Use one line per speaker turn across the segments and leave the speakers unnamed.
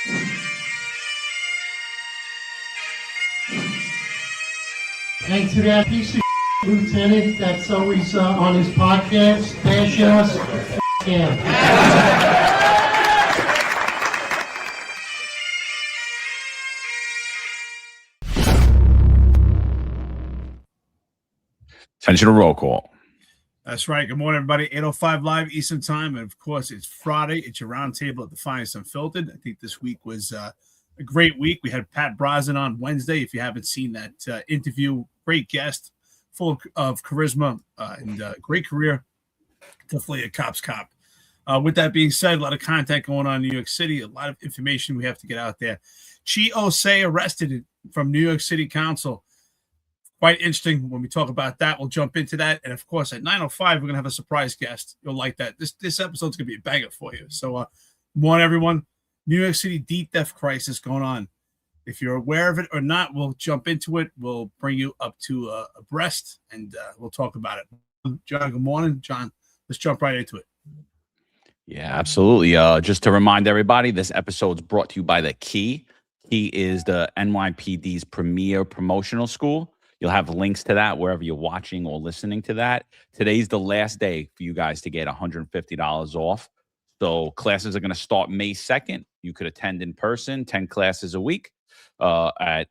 And to that piece of lieutenant that's always on his podcast, bash us, him.
Attention to roll call.
That's right. Good morning, everybody. 8:05 live Eastern time. And of course, it's Friday. It's your roundtable at the Finest Unfiltered. I think this week was a great week. We had Pat Brosnan on Wednesday. If you haven't seen that interview, great guest, full of charisma and great career. Definitely a cop's cop. With that being said, a lot of content going on in New York City, a lot of information we have to get out there. Chi Ossé arrested from New York City Council. Quite interesting. When we talk about that, we'll jump into that. And of course, at 9:05, we're going to have a surprise guest. You'll like that. This episode's going to be a banger for you. So, want everyone, New York City deep theft crisis going on. If you're aware of it or not, we'll jump into it. We'll bring you up to abreast, and we'll talk about it. John, good morning. John, let's jump right into it.
Yeah, absolutely. Just to remind everybody, this episode's brought to you by the Key. Key is the NYPD's premier promotional school. You'll have links to that wherever you're watching or listening to that. Today's the last day for you guys to get $150 off. So classes are going to start May 2nd. You could attend in person, 10 classes a week at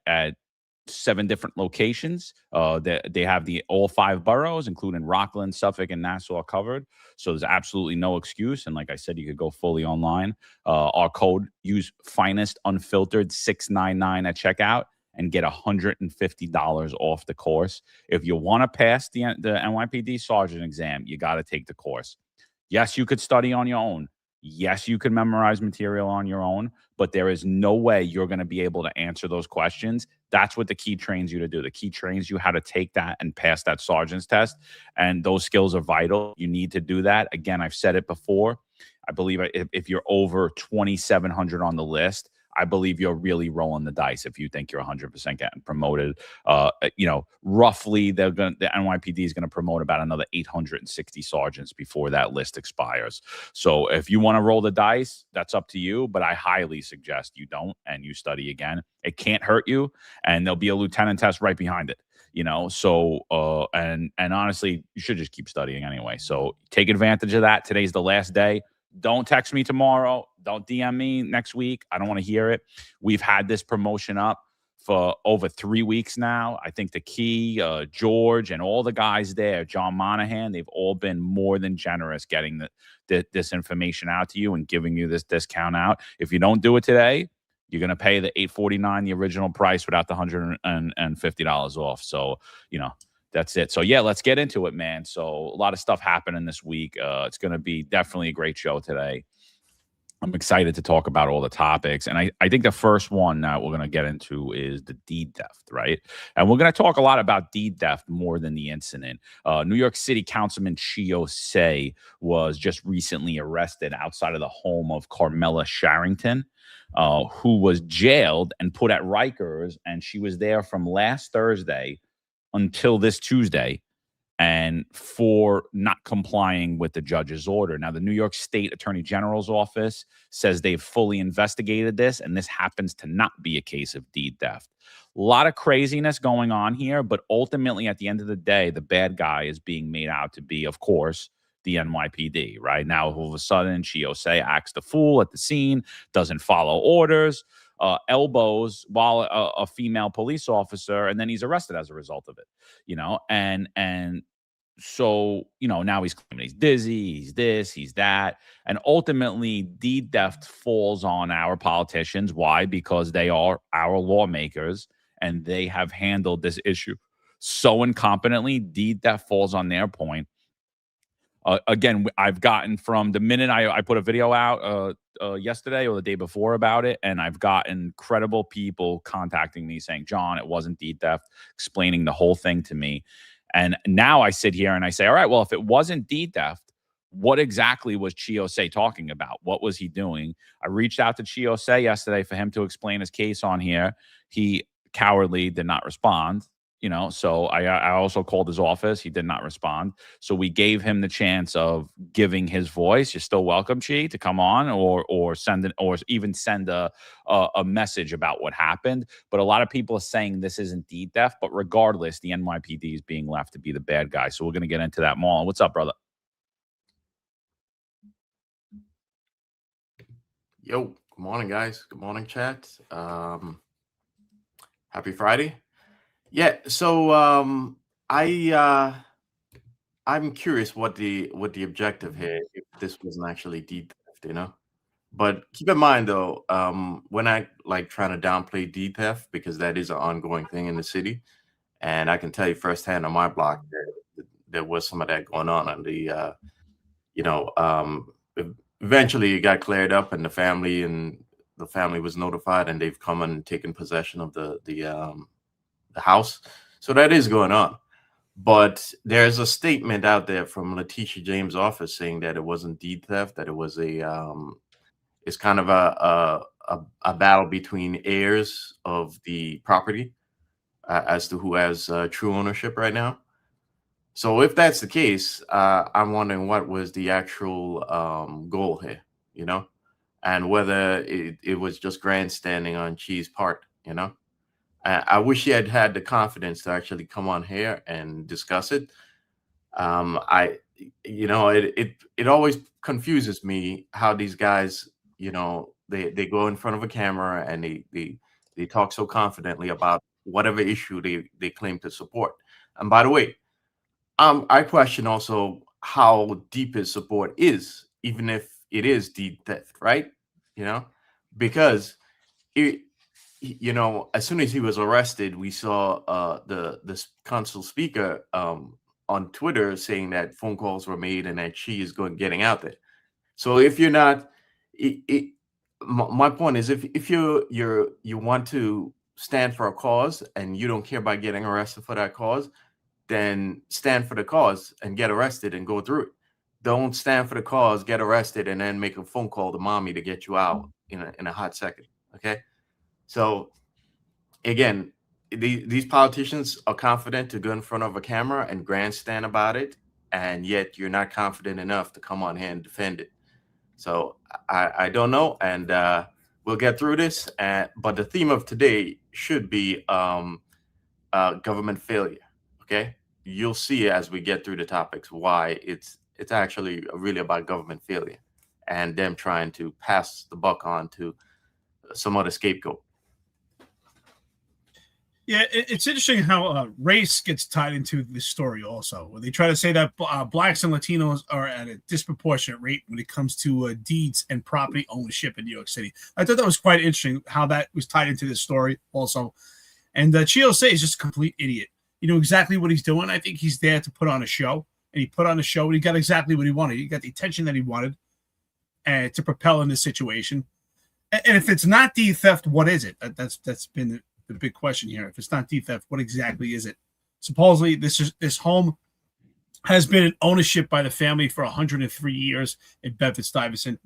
7 different locations. They have all 5 boroughs, including Rockland, Suffolk, and Nassau covered. So there's absolutely no excuse. And like I said, you could go fully online. Our code, use Finest Unfiltered 699 at checkout and get $150 off the course. If you want to pass the NYPD sergeant exam, you got to take the course. Yes, you could study on your own. Yes, you could memorize material on your own, but there is no way you're going to be able to answer those questions. That's what the Key trains you to do. The Key trains you how to take that and pass that sergeant's test, and those skills are vital. You need to do that. Again, I've said it before. I believe if you're over 2,700 on the list, I believe you're really rolling the dice if you think you're 100% getting promoted. Roughly, the NYPD is going to promote about another 860 sergeants before that list expires. So if you want to roll the dice, that's up to you. But I highly suggest you don't and you study again. It can't hurt you, and there'll be a lieutenant test right behind it. So and honestly, you should just keep studying anyway. So take advantage of that. Today's the last day. Don't text me tomorrow. Don't DM me next week. I don't want to hear it. We've had this promotion up for over 3 weeks now. I think the Key, George, and all the guys there, John Monahan, they've all been more than generous getting this information out to you and giving you this discount out. If you don't do it today, you're going to pay the $849, the original price, without the $150 off. So, that's it. So, yeah, let's get into it, man. So a lot of stuff happening this week. It's going to be definitely a great show today. I'm excited to talk about all the topics. And I think the first one that we're going to get into is the deed theft, right? And we're going to talk a lot about deed theft more than the incident. New York City Councilman Chi Ossé was just recently arrested outside of the home of Carmela Sharrington, who was jailed and put at Rikers. And she was there from last Thursday until this Tuesday, and for not complying with the judge's order. Now, the New York State Attorney General's office says they've fully investigated this, and this happens to not be a case of deed theft. A lot of craziness going on here, but ultimately, at the end of the day, the bad guy is being made out to be, of course, the NYPD, right? Now, all of a sudden, Chi Ossé acts the fool at the scene, doesn't follow orders, elbows while a female police officer, and then he's arrested as a result of it, and so, now he's claiming he's dizzy, he's this, he's that, and ultimately deed theft falls on our politicians. Why? Because they are our lawmakers, and they have handled this issue so incompetently. Deed theft falls on their point. Again, I've gotten from the minute I put a video out yesterday or the day before about it, and I've gotten credible people contacting me saying, John, it wasn't deed theft, explaining the whole thing to me. And now I sit here and I say, all right, well, if it wasn't deed theft, what exactly was Chi Ossé talking about? What was he doing? I reached out to Chi Ossé yesterday for him to explain his case on here. He cowardly did not respond. So I also called his office. He did not respond. So we gave him the chance of giving his voice. You're still welcome, Chi, to come on or even send a message about what happened. But a lot of people are saying this isn't deed theft. But regardless, the NYPD is being left to be the bad guy. So we're going to get into that more. What's up, brother?
Yo, good morning, guys. Good morning, chat. Happy Friday. Yeah, so I'm curious what the objective here, if this wasn't actually deed theft. But keep in mind though, we're not like trying to downplay deed theft because that is an ongoing thing in the city. And I can tell you firsthand on my block that there was some of that going on. And eventually it got cleared up, and the family was notified, and they've come and taken possession of the house. So that is going on. But there's a statement out there from Letitia James' office saying that it wasn't deed theft, that it was it's kind of a battle between heirs of the property as to who has true ownership right now. So if that's the case, I'm wondering what was the actual goal here, and whether it was just grandstanding on Chi's part. I wish he had had the confidence to actually come on here and discuss it. It always confuses me how these guys, they go in front of a camera and they talk so confidently about whatever issue they claim to support. And by the way, I question also how deep his support is, even if it is deed theft, right? Because as soon as he was arrested, we saw the council speaker on Twitter saying that phone calls were made and that she is getting out there. So if you're not, my point is, if you want to stand for a cause and you don't care about getting arrested for that cause, then stand for the cause and get arrested and go through it. Don't stand for the cause, get arrested, and then make a phone call to mommy to get you out in a hot second. Okay. So again, these politicians are confident to go in front of a camera and grandstand about it, and yet you're not confident enough to come on here and defend it. So I don't know, and we'll get through this. But the theme of today should be government failure. Okay, you'll see as we get through the topics why it's actually really about government failure and them trying to pass the buck on to some other scapegoat.
Yeah, it's interesting how race gets tied into this story also. When they try to say that blacks and Latinos are at a disproportionate rate when it comes to deeds and property ownership in New York City. I thought that was quite interesting how that was tied into this story also. And Chi Ossé is just a complete idiot. You know exactly what he's doing. I think he's there to put on a show. And he put on a show and he got exactly what he wanted. He got the attention that he wanted to propel in this situation. And if it's not deed theft, what is it? That's been the big question here. If it's not deed theft, what exactly is it? Supposedly, this home has been in ownership by the family for 103 years in Bedford-Stuyvesant.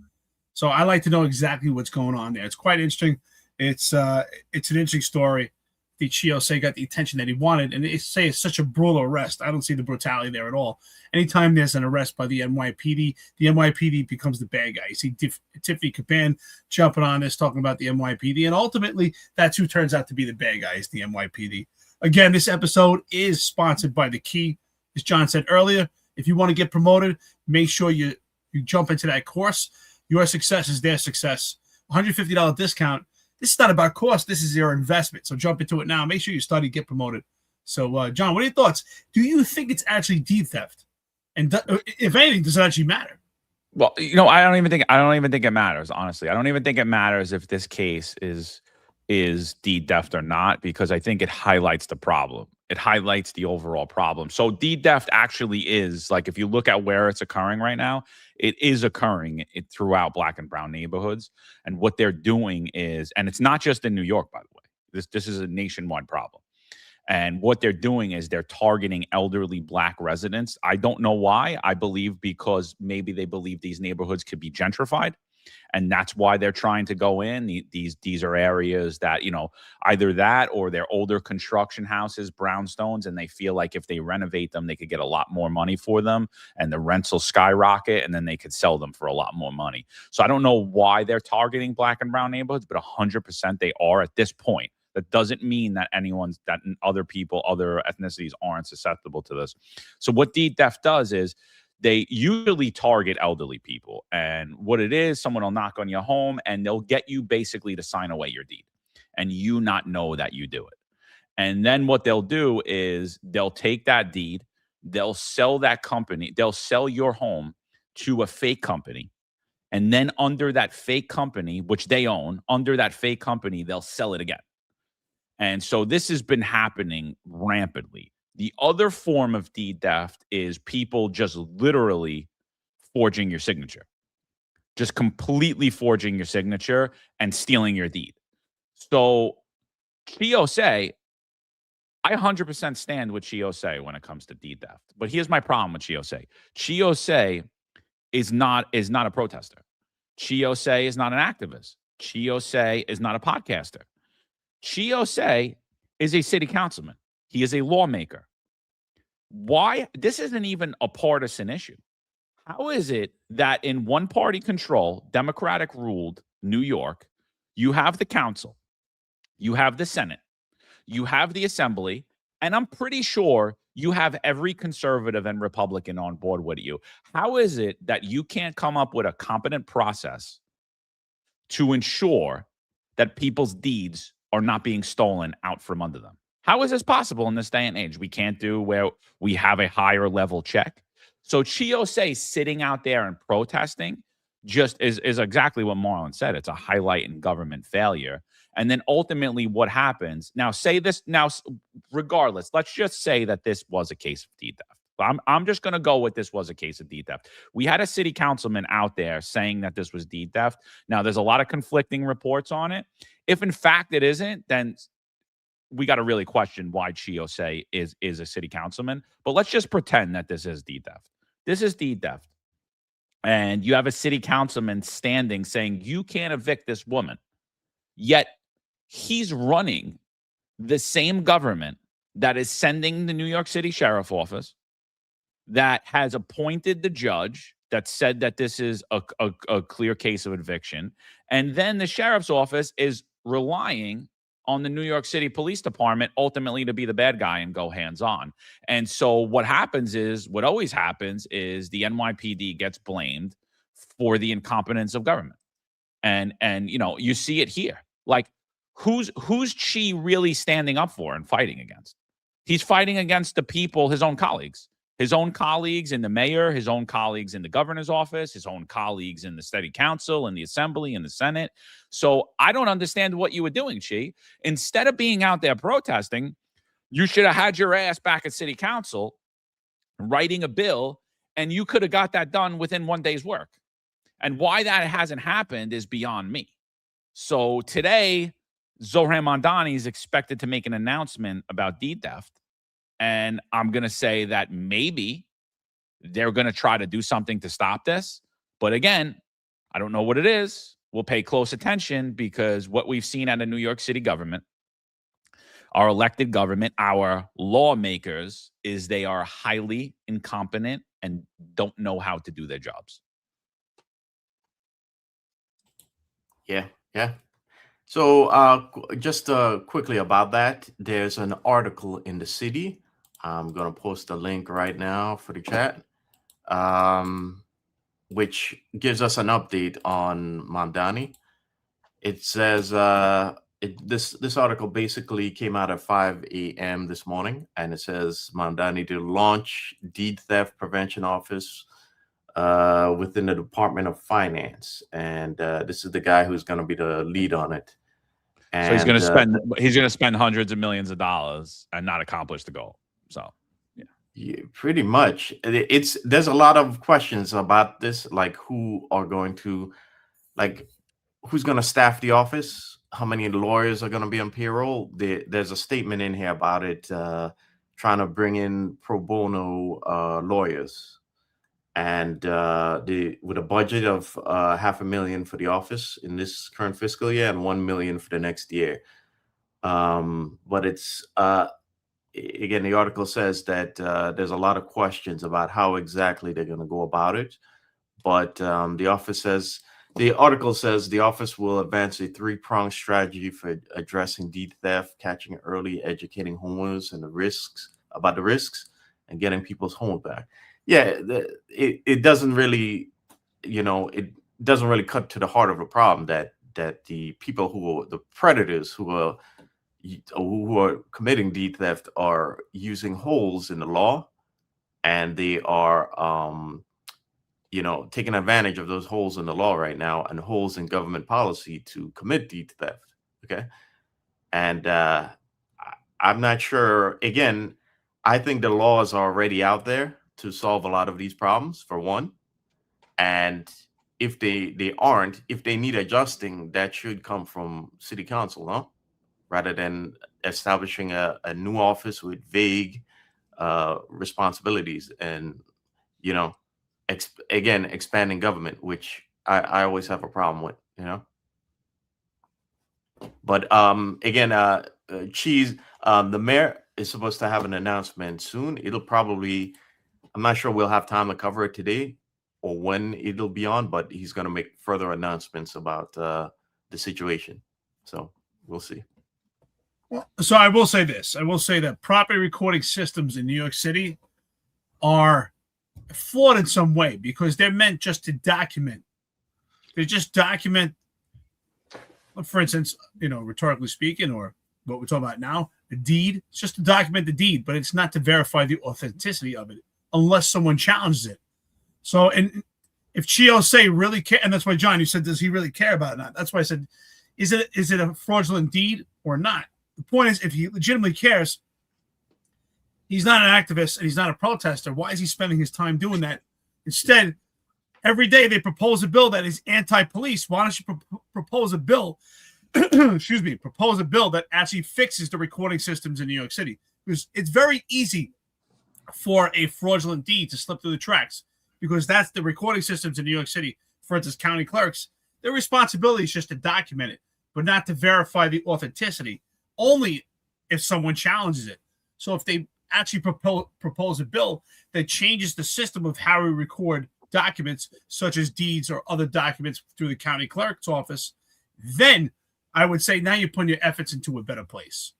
So I like to know exactly what's going on there. It's quite interesting. It's an interesting story. The Chi Ossé got the attention that he wanted, and they say it's such a brutal arrest. I don't see the brutality there at all. Anytime there's an arrest by the NYPD becomes the bad guy. You see Tiffany Caban jumping on this, talking about the NYPD, and ultimately that's who turns out to be the bad guy, is the NYPD. Again, this episode is sponsored by The Key. As John said earlier, if you want to get promoted, make sure you jump into that course. Your success is their success. $150 discount. This is not about cost. This is your investment. So jump into it now. Make sure you study, get promoted. So, John, what are your thoughts? Do you think it's actually deed theft? And if anything, does it actually matter?
Well, I don't even think it matters. Honestly, I don't even think it matters if this case is deed theft or not, because I think it highlights the problem. It highlights the overall problem. So deed theft actually is, like, if you look at where it's occurring right now, it is occurring throughout Black and brown neighborhoods. And what they're doing is, and it's not just in New York, by the way, this is a nationwide problem. And what they're doing is they're targeting elderly Black residents. I don't know why. I believe because maybe they believe these neighborhoods could be gentrified. And that's why they're trying to go in. These are areas that, either that or they're older construction houses, brownstones, and they feel like if they renovate them, they could get a lot more money for them and the rents will skyrocket and then they could sell them for a lot more money. So I don't know why they're targeting black and brown neighborhoods, but 100% they are at this point. That doesn't mean that other people, other ethnicities aren't susceptible to this. So what deed theft does is they usually target elderly people. And what it is, someone will knock on your home and they'll get you basically to sign away your deed and you not know that you do it. And then what they'll do is they'll take that deed, they'll sell that company, they'll sell your home to a fake company. And then under that fake company, which they own, under that fake company, they'll sell it again. And so this has been happening rampantly. The other form of deed theft is people just literally forging your signature, just completely forging your signature and stealing your deed. So Chi Ossé, I 100% stand with Chi Ossé when it comes to deed theft. But here's my problem with Chi Ossé. Chi Ossé is not a protester. Chi Ossé is not an activist. Chi Ossé is not a podcaster. Chi Ossé is a city councilman. He is a lawmaker. Why? This isn't even a partisan issue. How is it that in one-party control, Democratic-ruled New York, you have the council, you have the Senate, you have the Assembly, and I'm pretty sure you have every conservative and Republican on board with you. How is it that you can't come up with a competent process to ensure that people's deeds are not being stolen out from under them? How is this possible in this day and age? We can't do where we have a higher level check. So Chi Ossé sitting out there and protesting just is exactly what Marlon said. It's a highlight in government failure. And then ultimately what happens, regardless, let's just say that this was a case of deed theft. I'm just going to go with this was a case of deed theft. We had a city councilman out there saying that this was deed theft. Now, there's a lot of conflicting reports on it. If in fact it isn't, then we got to really question why Chi Ossé is a city councilman. But let's just pretend that this is deed theft. This is deed theft. And you have a city councilman standing saying you can't evict this woman. Yet he's running the same government that is sending the New York City Sheriff Office, that has appointed the judge that said that this is a clear case of eviction. And then the sheriff's office is relying on the New York City Police Department ultimately to be the bad guy and go hands-on. And so what always happens is the NYPD gets blamed for the incompetence of government. And you see it here. Like, who's Chi really standing up for and fighting against? He's fighting against the people, his own colleagues in the mayor, his own colleagues in the governor's office, his own colleagues in the city council and the assembly and the Senate. So I don't understand what you were doing, Chi. Instead of being out there protesting, you should have had your ass back at city council writing a bill, and you could have got that done within one day's work. And why that hasn't happened is beyond me. So today, Zohran Mamdani is expected to make an announcement about deed theft. And I'm going to say that maybe they're going to try to do something to stop this. But again, I don't know what it is. We'll pay close attention, because what we've seen out of New York City government, our elected government, our lawmakers, is they are highly incompetent and don't know how to do their jobs.
Yeah. So just quickly about that, there's an article in the City. I'm going to post a link right now for the chat, which gives us an update on Mamdani. It says this article basically came out at 5 a.m. this morning, and it says Mamdani to launch deed theft prevention office within the Department of Finance, and this is the guy who's going to be the lead on it. And,
so he's going to spend hundreds of millions of dollars and not accomplish the goal. So
yeah, pretty much. There's a lot of questions about this, like who's going to staff the office, how many lawyers are going to be on payroll. There's a statement in here about it, trying to bring in pro bono lawyers. and with a budget of $500,000 for the office in this current fiscal year and $1 million for the next year. But it's again, the article says that there's a lot of questions about how exactly they're going to go about it. But the article says the office will advance a 3-pronged strategy for addressing deed theft, catching it early, educating homeowners and the risks, and getting people's homes back. Yeah, it doesn't really, it doesn't really cut to the heart of the problem that the people who are the predators who are committing deed theft are using holes in the law, and they are taking advantage of those holes in the law right now and holes in government policy to commit deed theft. Okay. And I'm not sure. Again, I think the laws are already out there to solve a lot of these problems, for one. And if they aren't, if they need adjusting, that should come from city council, no? Rather than establishing a new office with vague responsibilities and, again, expanding government, which I always have a problem with, But again, Cheese, the mayor is supposed to have an announcement soon. It'll probably, I'm not sure we'll have time to cover it today or when it'll be on, but he's going to make further announcements about the situation. So we'll see.
So I will say this. I will say that property recording systems in New York City are flawed in some way because they're meant just to document. They just document, for instance, rhetorically speaking, or what we're talking about now, a deed. It's just to document the deed, but it's not to verify the authenticity of it unless someone challenges it. So, and if Chi Ossé really care, and that's why, John, you said, does he really care about it or not? That's why I said, is it a fraudulent deed or not? The point is, if he legitimately cares, he's not an activist and he's not a protester. Why is he spending his time doing that? Instead, every day they propose a bill that is anti-police. Why don't you propose a bill, propose a bill that actually fixes the recording systems in New York City? Because it's very easy for a fraudulent deed to slip through the cracks, because that's the recording systems in New York City. For instance, county clerks, their responsibility is just to document it, but not to verify the authenticity, only if someone challenges it. So if they actually propose a bill that changes the system of how we record documents, such as deeds or other documents through the county clerk's office, then I would say now you're putting your efforts into a better place.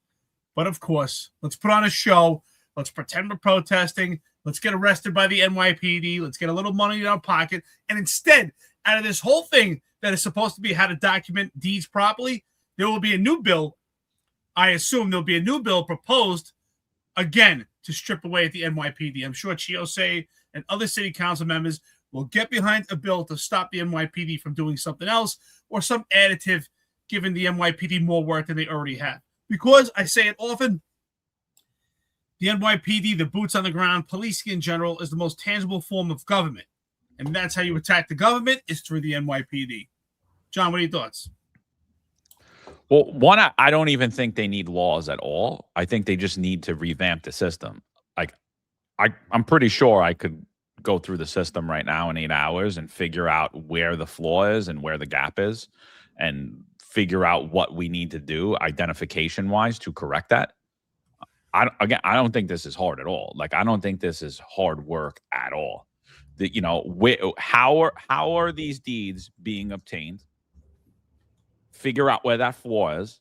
But of course, let's put on a show. Let's pretend we're protesting. Let's get arrested by the NYPD. Let's get a little money in our pocket. And instead, out of this whole thing that is supposed to be how to document deeds properly, there will be a new bill. I assume there'll be a new bill proposed, again, to strip away at the NYPD. I'm sure Chi Ossé and other city council members will get behind a bill to stop the NYPD from doing something else or some additive, giving the NYPD more work than they already have. Because I say it often, the NYPD, the boots on the ground, policing in general, is the most tangible form of government. And that's how you attack the government, is through the NYPD. John, what are your thoughts?
Well, one, I don't even think they need laws at all. I think they just need to revamp the system. Like, I'm pretty sure I could go through the system right now in 8 hours and figure out where the flaw is and where the gap is and figure out what we need to do identification-wise to correct that. I don't think this is hard at all. Like, I don't think this is hard work at all. How are these deeds being obtained? Figure out where that flaw is,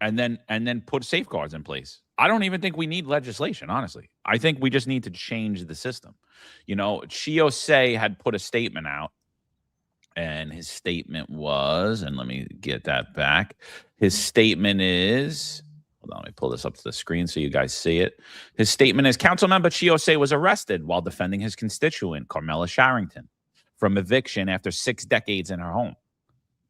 and then put safeguards in place. I don't even think we need legislation, honestly. I think we just need to change the system. Chi Ossé had put a statement out, and his statement was, and let me get that back. His statement is, hold on, let me pull this up to the screen so you guys see it. His statement is, Councilmember Chi Ossé was arrested while defending his constituent, Carmela Sharrington, from eviction after 6 decades in her home.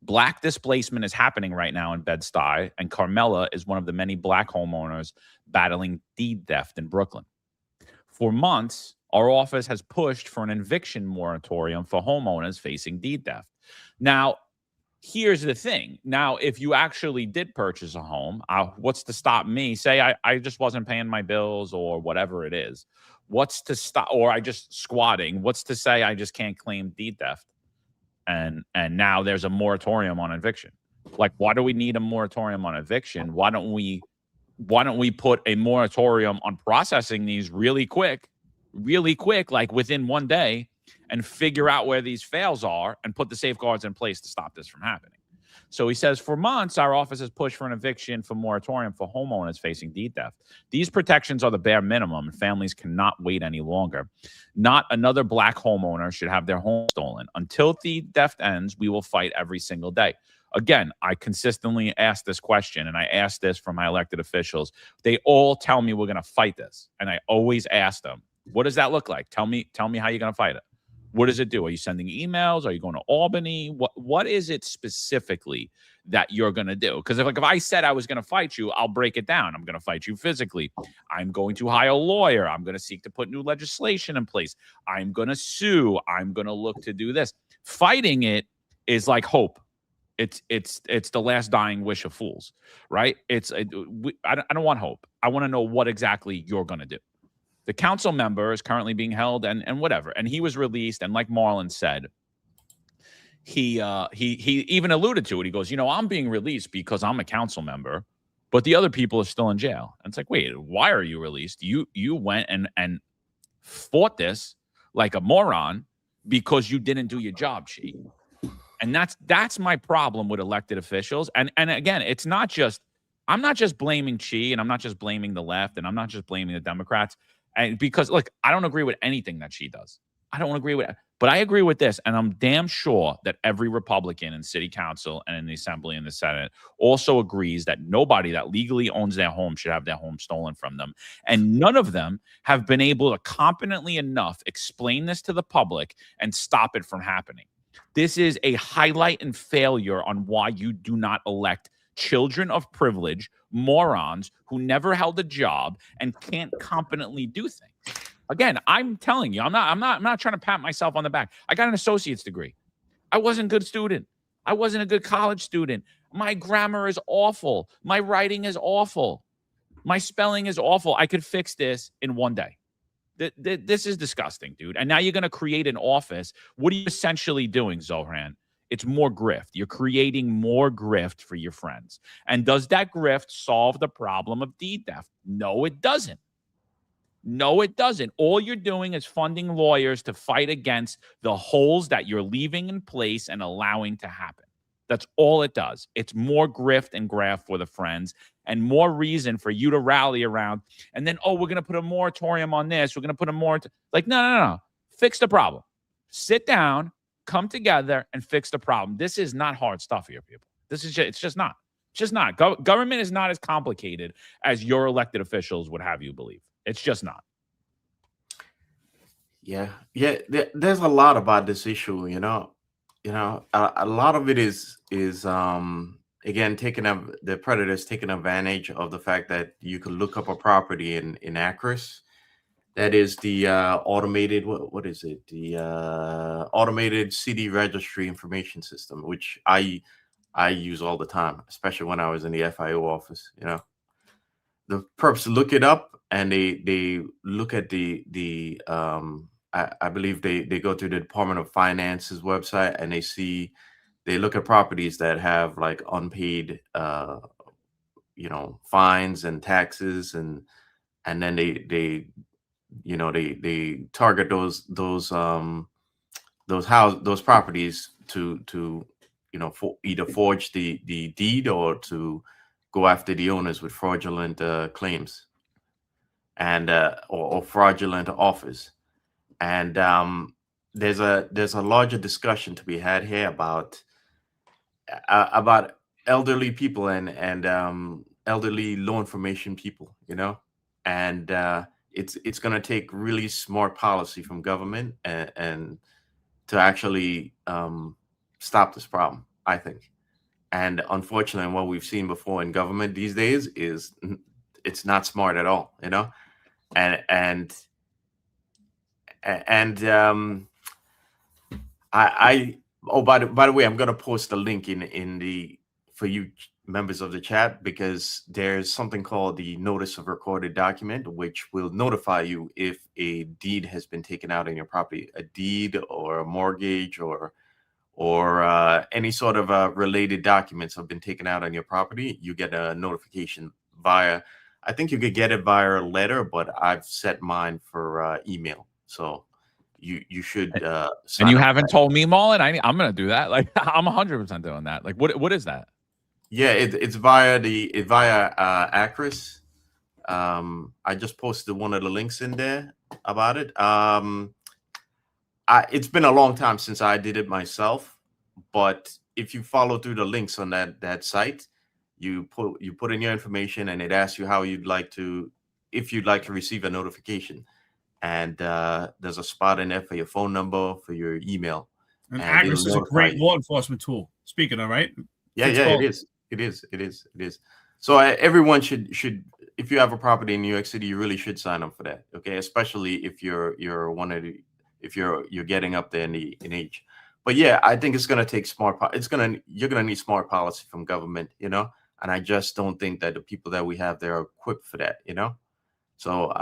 Black displacement is happening right now in Bed-Stuy, and Carmela is one of the many Black homeowners battling deed theft in Brooklyn. For months, our office has pushed for an eviction moratorium for homeowners facing deed theft. Now, here's the thing. Now, if you actually did purchase a home, what's to stop me? Say I just wasn't paying my bills or whatever it is. What's to stop, or I just squatting? What's to say I just can't claim deed theft? And now there's a moratorium on eviction. Like, why do we need a moratorium on eviction? Why don't we put a moratorium on processing these really quick, like within one day, and figure out where these fails are and put the safeguards in place to stop this from happening? So he says, for months, our office has pushed for an eviction for moratorium for homeowners facing deed theft. These protections are the bare minimum, and families cannot wait any longer. Not another black homeowner should have their home stolen. Until deed theft ends, we will fight every single day. Again, I consistently ask this question, and I ask this from my elected officials. They all tell me we're going to fight this, and I always ask them, what does that look like? Tell me how you're going to fight it. What does it do? Are you sending emails? Are you going to Albany? What is it specifically that you're going to do? Because if I said I was going to fight you, I'll break it down. I'm going to fight you physically. I'm going to hire a lawyer. I'm going to seek to put new legislation in place. I'm going to sue. I'm going to look to do this. Fighting it is like hope. It's the last dying wish of fools, right? I don't want hope. I want to know what exactly you're going to do. The council member is currently being held and whatever. And he was released. And like Marlon said, he even alluded to it. He goes, I'm being released because I'm a council member, but the other people are still in jail. And it's like, wait, why are you released? You went and fought this like a moron because you didn't do your job, Chi. And that's my problem with elected officials. And again, I'm not just blaming Chi, and I'm not just blaming the left, and I'm not just blaming the Democrats. And because, look, I don't agree with anything that she does. I don't agree with it. But I agree with this, and I'm damn sure that every Republican in city council and in the assembly and the Senate also agrees that nobody that legally owns their home should have their home stolen from them. And none of them have been able to competently enough explain this to the public and stop it from happening. This is a highlight and failure on why you do not elect children of privilege, morons who never held a job and can't competently do things. Again, I'm telling you, I'm not trying to pat myself on the back. I got an associate's degree. I wasn't a good student. I wasn't a good college student. My grammar is awful. My writing is awful. My spelling is awful. I could fix this in one day. This is disgusting, dude. And now you're going to create an office. What are you essentially doing, Zohran? It's more grift. You're creating more grift for your friends. And does that grift solve the problem of deed theft? No, it doesn't. No, it doesn't. All you're doing is funding lawyers to fight against the holes that you're leaving in place and allowing to happen. That's all it does. It's more grift and graft for the friends and more reason for you to rally around. And then, we're going to put a moratorium on this. We're going to put a no. Fix the problem. Sit down, come together, and fix the problem. This is not hard stuff here, people. It's just not. It's just not. Government is not as complicated as your elected officials would have you believe. It's just not.
Yeah. There's a lot about this issue. A lot of it is again the predators taking advantage of the fact that you can look up a property in Acris. That is the automated what is it? The automated city registry information system, which I use all the time, especially when I was in the FIO office. The perps look it up and they look at the I believe they go to the Department of Finance's website and they look at properties that have like unpaid fines and taxes and then they target those properties to either forge the deed or to go after the owners with fraudulent claims and or fraudulent offers. And there's a larger discussion to be had here about elderly people and elderly low information people, and it's going to take really smart policy from government and to actually stop this problem, I think. And unfortunately, what we've seen before in government these days is it's not smart at all, and by the way, I'm going to post a link in the for you members of the chat, because there's something called the notice of recorded document, which will notify you if a deed has been taken out on your property, a deed or a mortgage or any sort of related documents have been taken out on your property. You get a notification via, I think you could get it via a letter, but I've set mine for email. So you should sign
And you
up for
haven't
that.
told me, Mullen. I'm gonna do that. Like I'm 100% doing that. Like what is that?
Yeah, it's via Acris. I just posted one of the links in there about it. It's been a long time since I did it myself, but if you follow through the links on that site, you put in your information and it asks you how you'd like to, if you'd like to receive a notification, and there's a spot in there for your phone number, for your email.
And
and it'll
Agris is a
notify
great
you.
law enforcement tool. Speaking of, right?
Yeah,
It's
yeah,
called-
it is. So everyone should, if you have a property in New York City, you really should sign up for that. Okay, especially if you're one of the, if you're getting up there in age. But yeah, I think it's gonna take you're gonna need smart policy from government, and I just don't think that the people that we have there are equipped for that, So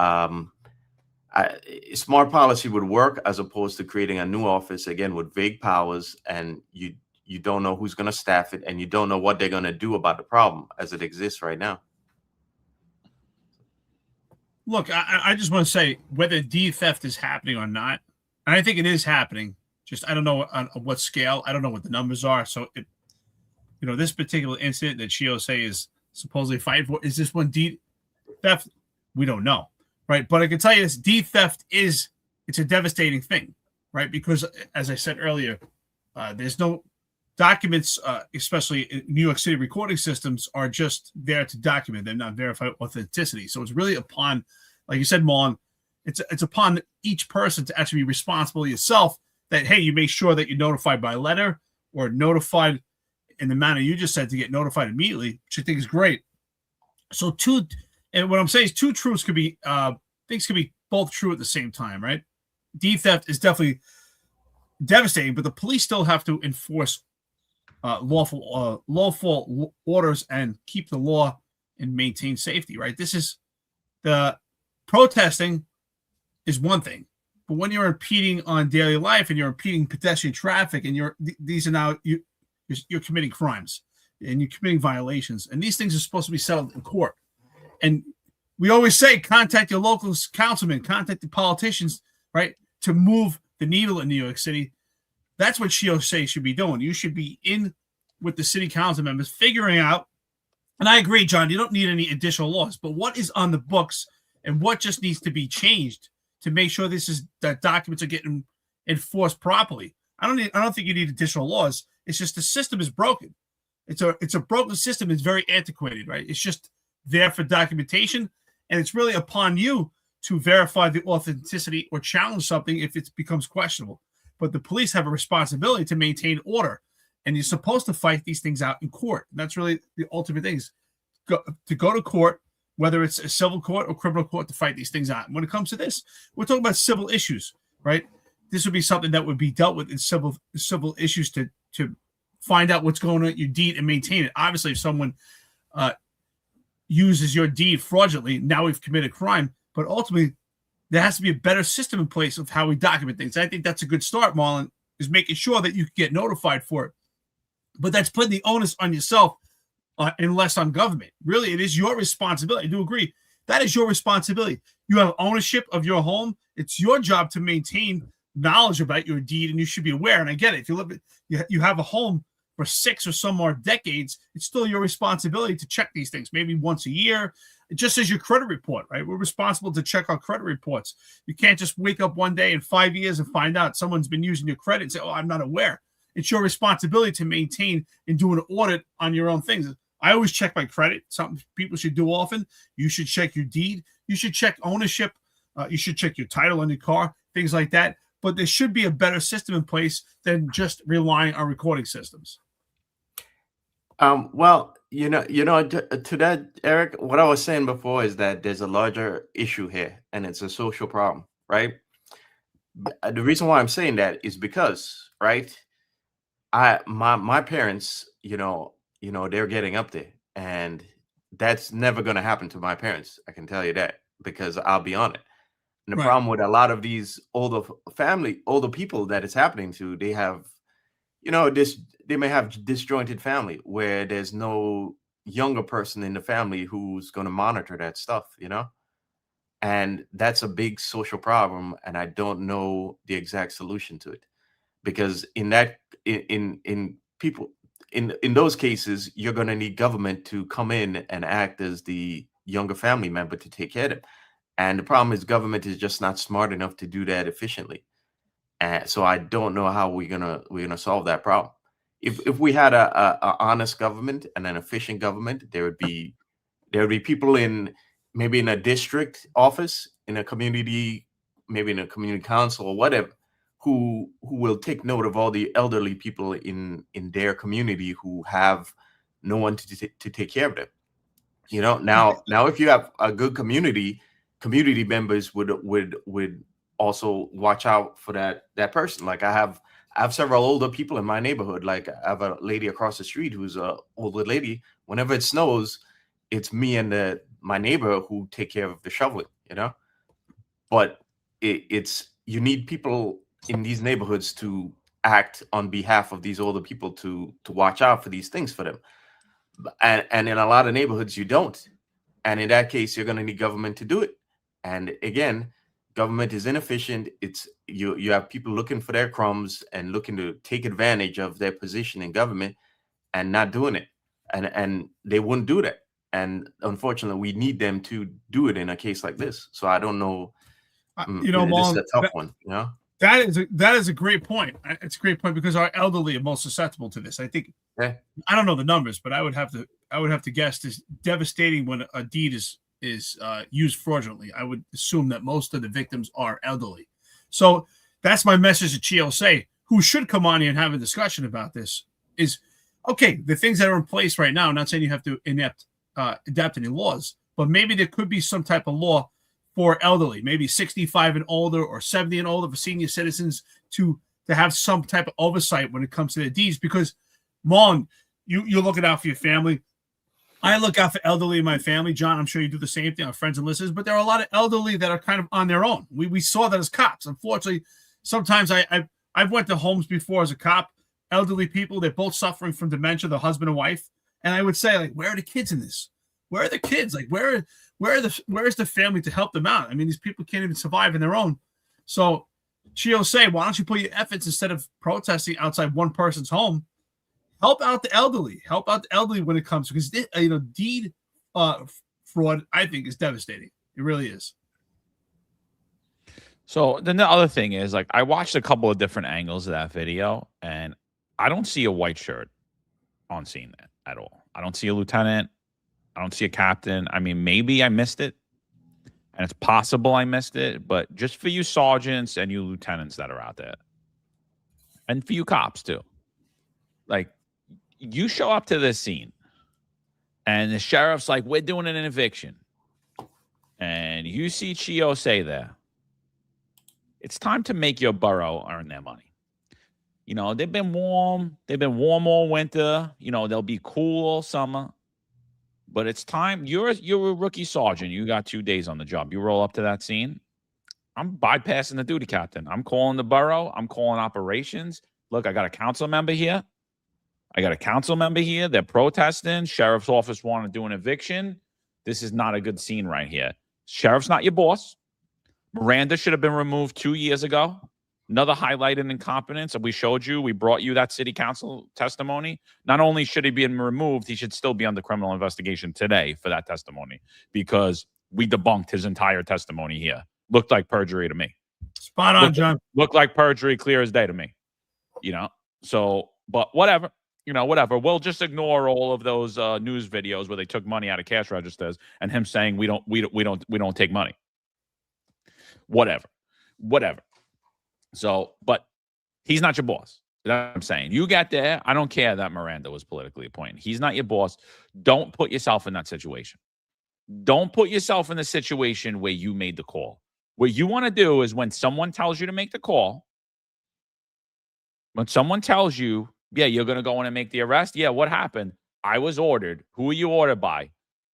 smart policy would work, as opposed to creating a new office again with vague powers, and you don't know who's going to staff it, and you don't know what they're going to do about the problem as it exists right now.
Look, I just want to say, whether deed theft is happening or not, and I think it is happening. Just I don't know on what scale. I don't know what the numbers are. So this particular incident that Chi Ossé is supposedly fighting for, is this one deed theft? We don't know, right? But I can tell you this: deed theft it's a devastating thing, right? Because as I said earlier, there's no documents, especially in New York City recording systems, are just there to document. They're not verified authenticity. So it's really upon, like you said, Mon, it's upon each person to actually be responsible yourself, that, hey, you make sure that you're notified by letter or notified in the manner you just said, to get notified immediately, which I think is great. So and what I'm saying is two truths could be, things could be both true at the same time, right? Deed theft is definitely devastating, but the police still have to enforce lawful orders and keep the law and maintain safety, right? This is the protesting is one thing, but when you're impeding on daily life and you're impeding pedestrian traffic, and these are now you're committing crimes and you're committing violations, and these things are supposed to be settled in court. And we always say, contact your local councilman, contact the politicians, right, to move the needle in New York City. That's what Chi Ossé should be doing. You should be in with the city council members, figuring out, and I agree, John, you don't need any additional laws, but what is on the books and what just needs to be changed to make sure that documents are getting enforced properly. I don't think you need additional laws. It's just the system is broken. It's a broken system. It's very antiquated, right? It's just there for documentation, and it's really upon you to verify the authenticity or challenge something if it becomes questionable. But the police have a responsibility to maintain order, and you're supposed to fight these things out in court. And that's really the ultimate thing, is to go to court, whether it's a civil court or criminal court, to fight these things out. And when it comes to this, we're talking about civil issues, right? This would be something that would be dealt with in civil issues to find out what's going on with your deed and maintain it. Obviously, if someone uses your deed fraudulently, now we've committed a crime. But ultimately, there has to be a better system in place of how we document things. I think that's a good start, Marlon, is making sure that you can get notified for it. But that's putting the onus on yourself and less on government. Really, it is your responsibility. I do agree. That is your responsibility. You have ownership of your home. It's your job to maintain knowledge about your deed, and you should be aware. And I get it. If you live, you have a home for 6 or some more decades, it's still your responsibility to check these things, maybe once a year, just as your credit report, right? We're responsible to check our credit reports. You can't just wake up one day in 5 years and find out someone's been using your credit and say, oh, I'm not aware. It's your responsibility to maintain and do an audit on your own things. I always check my credit, something people should do often. You should check your deed. You should check ownership. You should check your title on your car, things like that. But there should be a better system in place than just relying on recording systems.
Well, to that, Eric, what I was saying before is that there's a larger issue here, and it's a social problem, right? The reason why I'm saying that is because, right, my parents, they're getting up there, and that's never going to happen to my parents. I can tell you that, because I'll be on it. And the
Right.
problem with a lot of these older people that it's happening to, they have, they may have disjointed family where there's no younger person in the family who's going to monitor that stuff. And that's a big social problem, and I don't know the exact solution to it, because in people in those cases, you're going to need government to come in and act as the younger family member to take care of them. And the problem is government is just not smart enough to do that efficiently. And so I don't know how we're gonna solve that problem. If we had a honest government and an efficient government, there would be people maybe in a district office, in a community, maybe in a community council or whatever, who will take note of all the elderly people in their community who have no one to take care of them. Now if you have a good community members would also watch out for that person. Like I have several older people in my neighborhood. Like I have a lady across the street who's a older lady. Whenever it snows, it's me and my neighbor who take care of the shoveling. But it's you need people in these neighborhoods to act on behalf of these older people to watch out for these things for them. And in a lot of neighborhoods you don't. And in that case, you're going to need government to do it. And again, government is inefficient. It's you have people looking for their crumbs and looking to take advantage of their position in government and not doing it. And they wouldn't do that. And unfortunately, we need them to do it in a case like this. So I don't know. This
Long,
is a tough one.
That is a great point. It's a great point because our elderly are most susceptible to this. I think.
Yeah.
I don't know the numbers, but I would have to guess it's devastating when a deed is used fraudulently. I would assume that most of the victims are elderly. So that's my message to Chi Ossé, who should come on here and have a discussion about this. Is okay. The things that are in place right now. I'm not saying you have to adapt any laws, but maybe there could be some type of law for elderly, maybe 65 and older or 70 and older for senior citizens to have some type of oversight when it comes to the deeds. Because, Mon, you're looking out for your family. I look out for elderly in my family. John, I'm sure you do the same thing, our friends and listeners, but there are a lot of elderly that are kind of on their own. We saw that as cops. Unfortunately, sometimes I've went to homes before as a cop, elderly people, they're both suffering from dementia, the husband and wife. And I would say, like, where are the kids in this? Where are the kids? Like, where is the family to help them out? I mean, these people can't even survive on their own. So, Chi Ossé, why don't you put your efforts, instead of protesting outside one person's home, help out the elderly. Help out the elderly when it comes, because deed fraud, I think, is devastating. It really is.
So then the other thing is, like, I watched a couple of different angles of that video, and I don't see a white shirt on scene there at all. I don't see a lieutenant. I don't see a captain. I mean, maybe I missed it, and it's possible I missed it, but just for you sergeants and you lieutenants that are out there, and for you cops too, like, you show up to this scene, and the sheriff's like, we're doing an eviction, and you see Chi Ossé there. It's time to make your borough earn their money. They've been warm. They've been warm all winter. They'll be cool all summer. But it's time. You're a rookie sergeant. You got 2 days on the job. You roll up to that scene. I'm bypassing the duty captain. I'm calling the borough. I'm calling operations. Look, I got a council member here. They're protesting. Sheriff's office want to do an eviction. This is not a good scene right here. Sheriff's not your boss. Miranda should have been removed 2 years ago. Another highlight in incompetence. We showed you. We brought you that city council testimony. Not only should he be removed, he should still be under criminal investigation today for that testimony, because we debunked his entire testimony here. Looked like perjury to me.
Spot on, John.
Looked like perjury, clear as day to me. So, but whatever. Whatever. We'll just ignore all of those news videos where they took money out of cash registers and him saying we don't take money. Whatever. So, but he's not your boss. That's what I'm saying. You got there. I don't care that Miranda was politically appointed. He's not your boss. Don't put yourself in that situation. Don't put yourself in the situation where you made the call. What you want to do is, when someone tells you to make the call, when someone tells you, yeah, you're going to go in and make the arrest. Yeah, what happened? I was ordered. Who are you ordered by?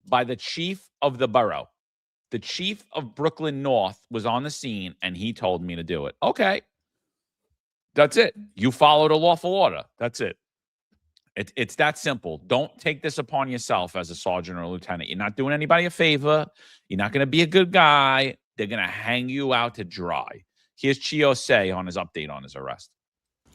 By the chief of the borough. The chief of Brooklyn North was on the scene, and he told me to do it. Okay. That's it. You followed a lawful order. That's it. It's that simple. Don't take this upon yourself as a sergeant or a lieutenant. You're not doing anybody a favor. You're not going to be a good guy. They're going to hang you out to dry. Here's Chi Ossé on his update on his arrest.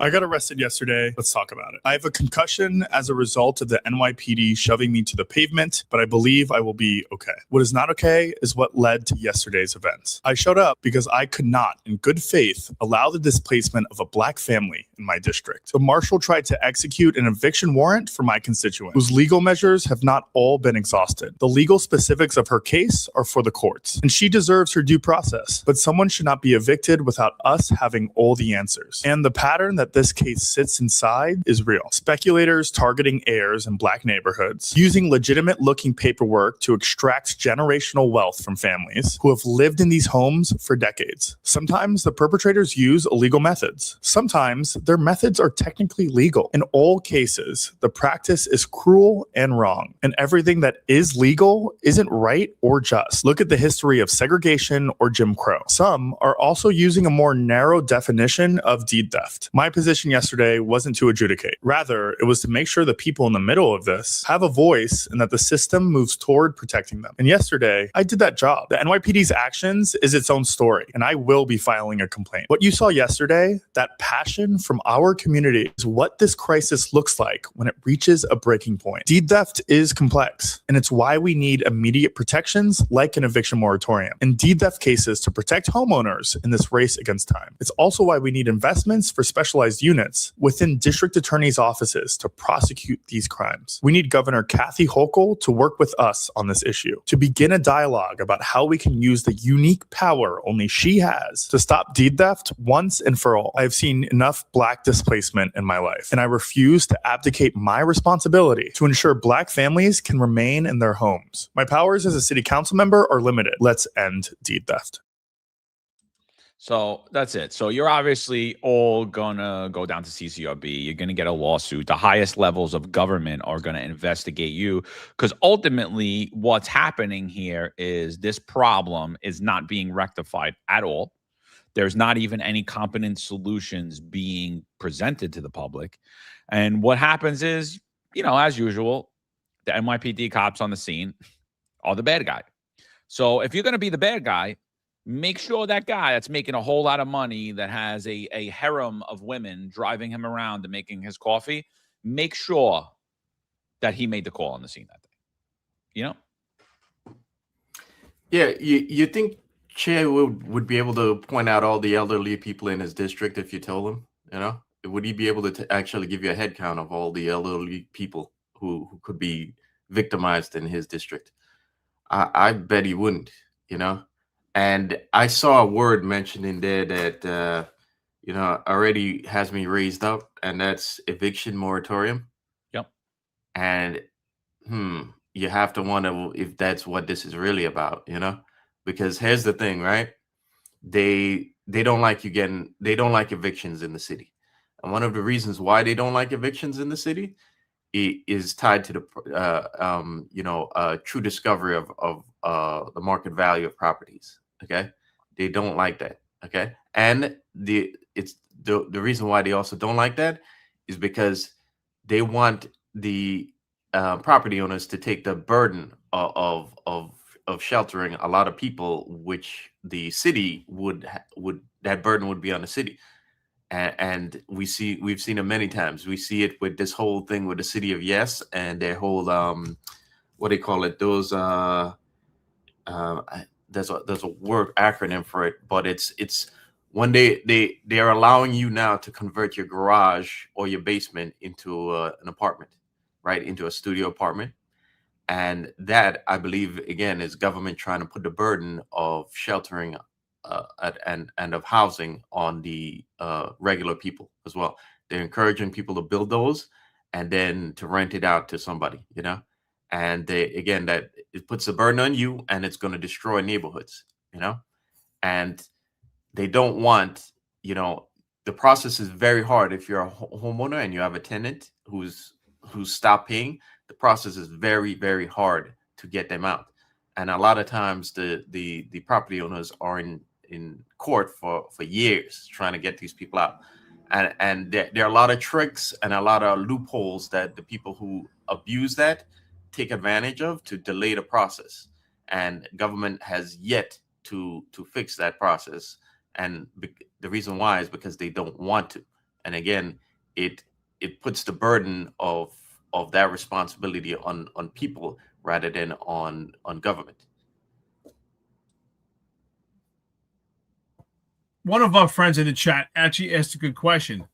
I got arrested yesterday. Let's talk about it. I have a concussion as a result of the NYPD shoving me to the pavement, but I believe I will be okay. What is not okay is what led to yesterday's events. I showed up because I could not, in good faith, allow the displacement of a black family in my district. The marshal tried to execute an eviction warrant for my constituent, whose legal measures have not all been exhausted. The legal specifics of her case are for the courts, and she deserves her due process. But someone should not be evicted without us having all the answers. And the pattern that this case sits inside is real. Speculators targeting heirs in black neighborhoods, using legitimate looking paperwork to extract generational wealth from families who have lived in these homes for decades. Sometimes the perpetrators use illegal methods. Sometimes their methods are technically legal. In all cases, the practice is cruel and wrong, and everything that is legal isn't right or just. Look at the history of segregation or Jim Crow. Some are also using a more narrow definition of deed theft. My position yesterday wasn't to adjudicate. Rather, it was to make sure the people in the middle of this have a voice and that the system moves toward protecting them. And yesterday, I did that job. The NYPD's actions is its own story, and I will be filing a complaint. What you saw yesterday, that passion from our community, is what this crisis looks like when it reaches a breaking point. Deed theft is complex, and it's why we need immediate protections like an eviction moratorium and deed theft cases to protect homeowners in this race against time. It's also why we need investments for specialized units within district attorneys' offices to prosecute these crimes. We need Governor Kathy Hochul to work with us on this issue, to begin a dialogue about how we can use the unique power only she has to stop deed theft once and for all. I have seen enough black displacement in my life, and I refuse to abdicate my responsibility to ensure black families can remain in their homes. My powers as a city council member are limited. Let's end deed theft.
So that's it. So you're obviously all gonna go down to CCRB. You're gonna get a lawsuit. The highest levels of government are gonna investigate you, because ultimately what's happening here is this problem is not being rectified at all. There's not even any competent solutions being presented to the public. And what happens is, as usual, the NYPD cops on the scene are the bad guy. So if you're gonna be the bad guy, make sure that guy that's making a whole lot of money, that has a harem of women driving him around and making his coffee, make sure that he made the call on the scene that day.
Yeah, you think Che would be able to point out all the elderly people in his district if you told him? Would he be able to actually give you a head count of all the elderly people who could be victimized in his district? I bet he wouldn't, And I saw a word mentioned in there that, already has me raised up, and that's eviction moratorium.
Yep.
And, you have to wonder if that's what this is really about, because here's the thing, right? They don't like they don't like evictions in the city. And one of the reasons why they don't like evictions in the city is tied to the, true discovery of the market value of properties. Okay, they don't like that. Okay, and the reason why they also don't like that is because they want the property owners to take the burden of sheltering a lot of people, which the city would that burden would be on the city. And we've seen it many times. We see it with this whole thing with the city of Yes and their whole what do they call it? Those there's a word acronym for it, but it's when they are allowing you now to convert your garage or your basement into an apartment, right? Into a studio apartment. And that, I believe, again, is government trying to put the burden of sheltering and of housing on the regular people as well. They're encouraging people to build those and then to rent it out to somebody, and that it puts a burden on you, and it's going to destroy neighborhoods, and they don't want, the process is very hard. If you're a homeowner and you have a tenant who's stopped paying, the process is very, very hard to get them out. And a lot of times the property owners are in court for years trying to get these people out. And there are a lot of tricks and a lot of loopholes that the people who abuse that take advantage of to delay the process. And government has yet to fix that process. And the reason why is because they don't want to. And again, it puts the burden of that responsibility on people rather than on government.
One of our friends in the chat actually asked a good question: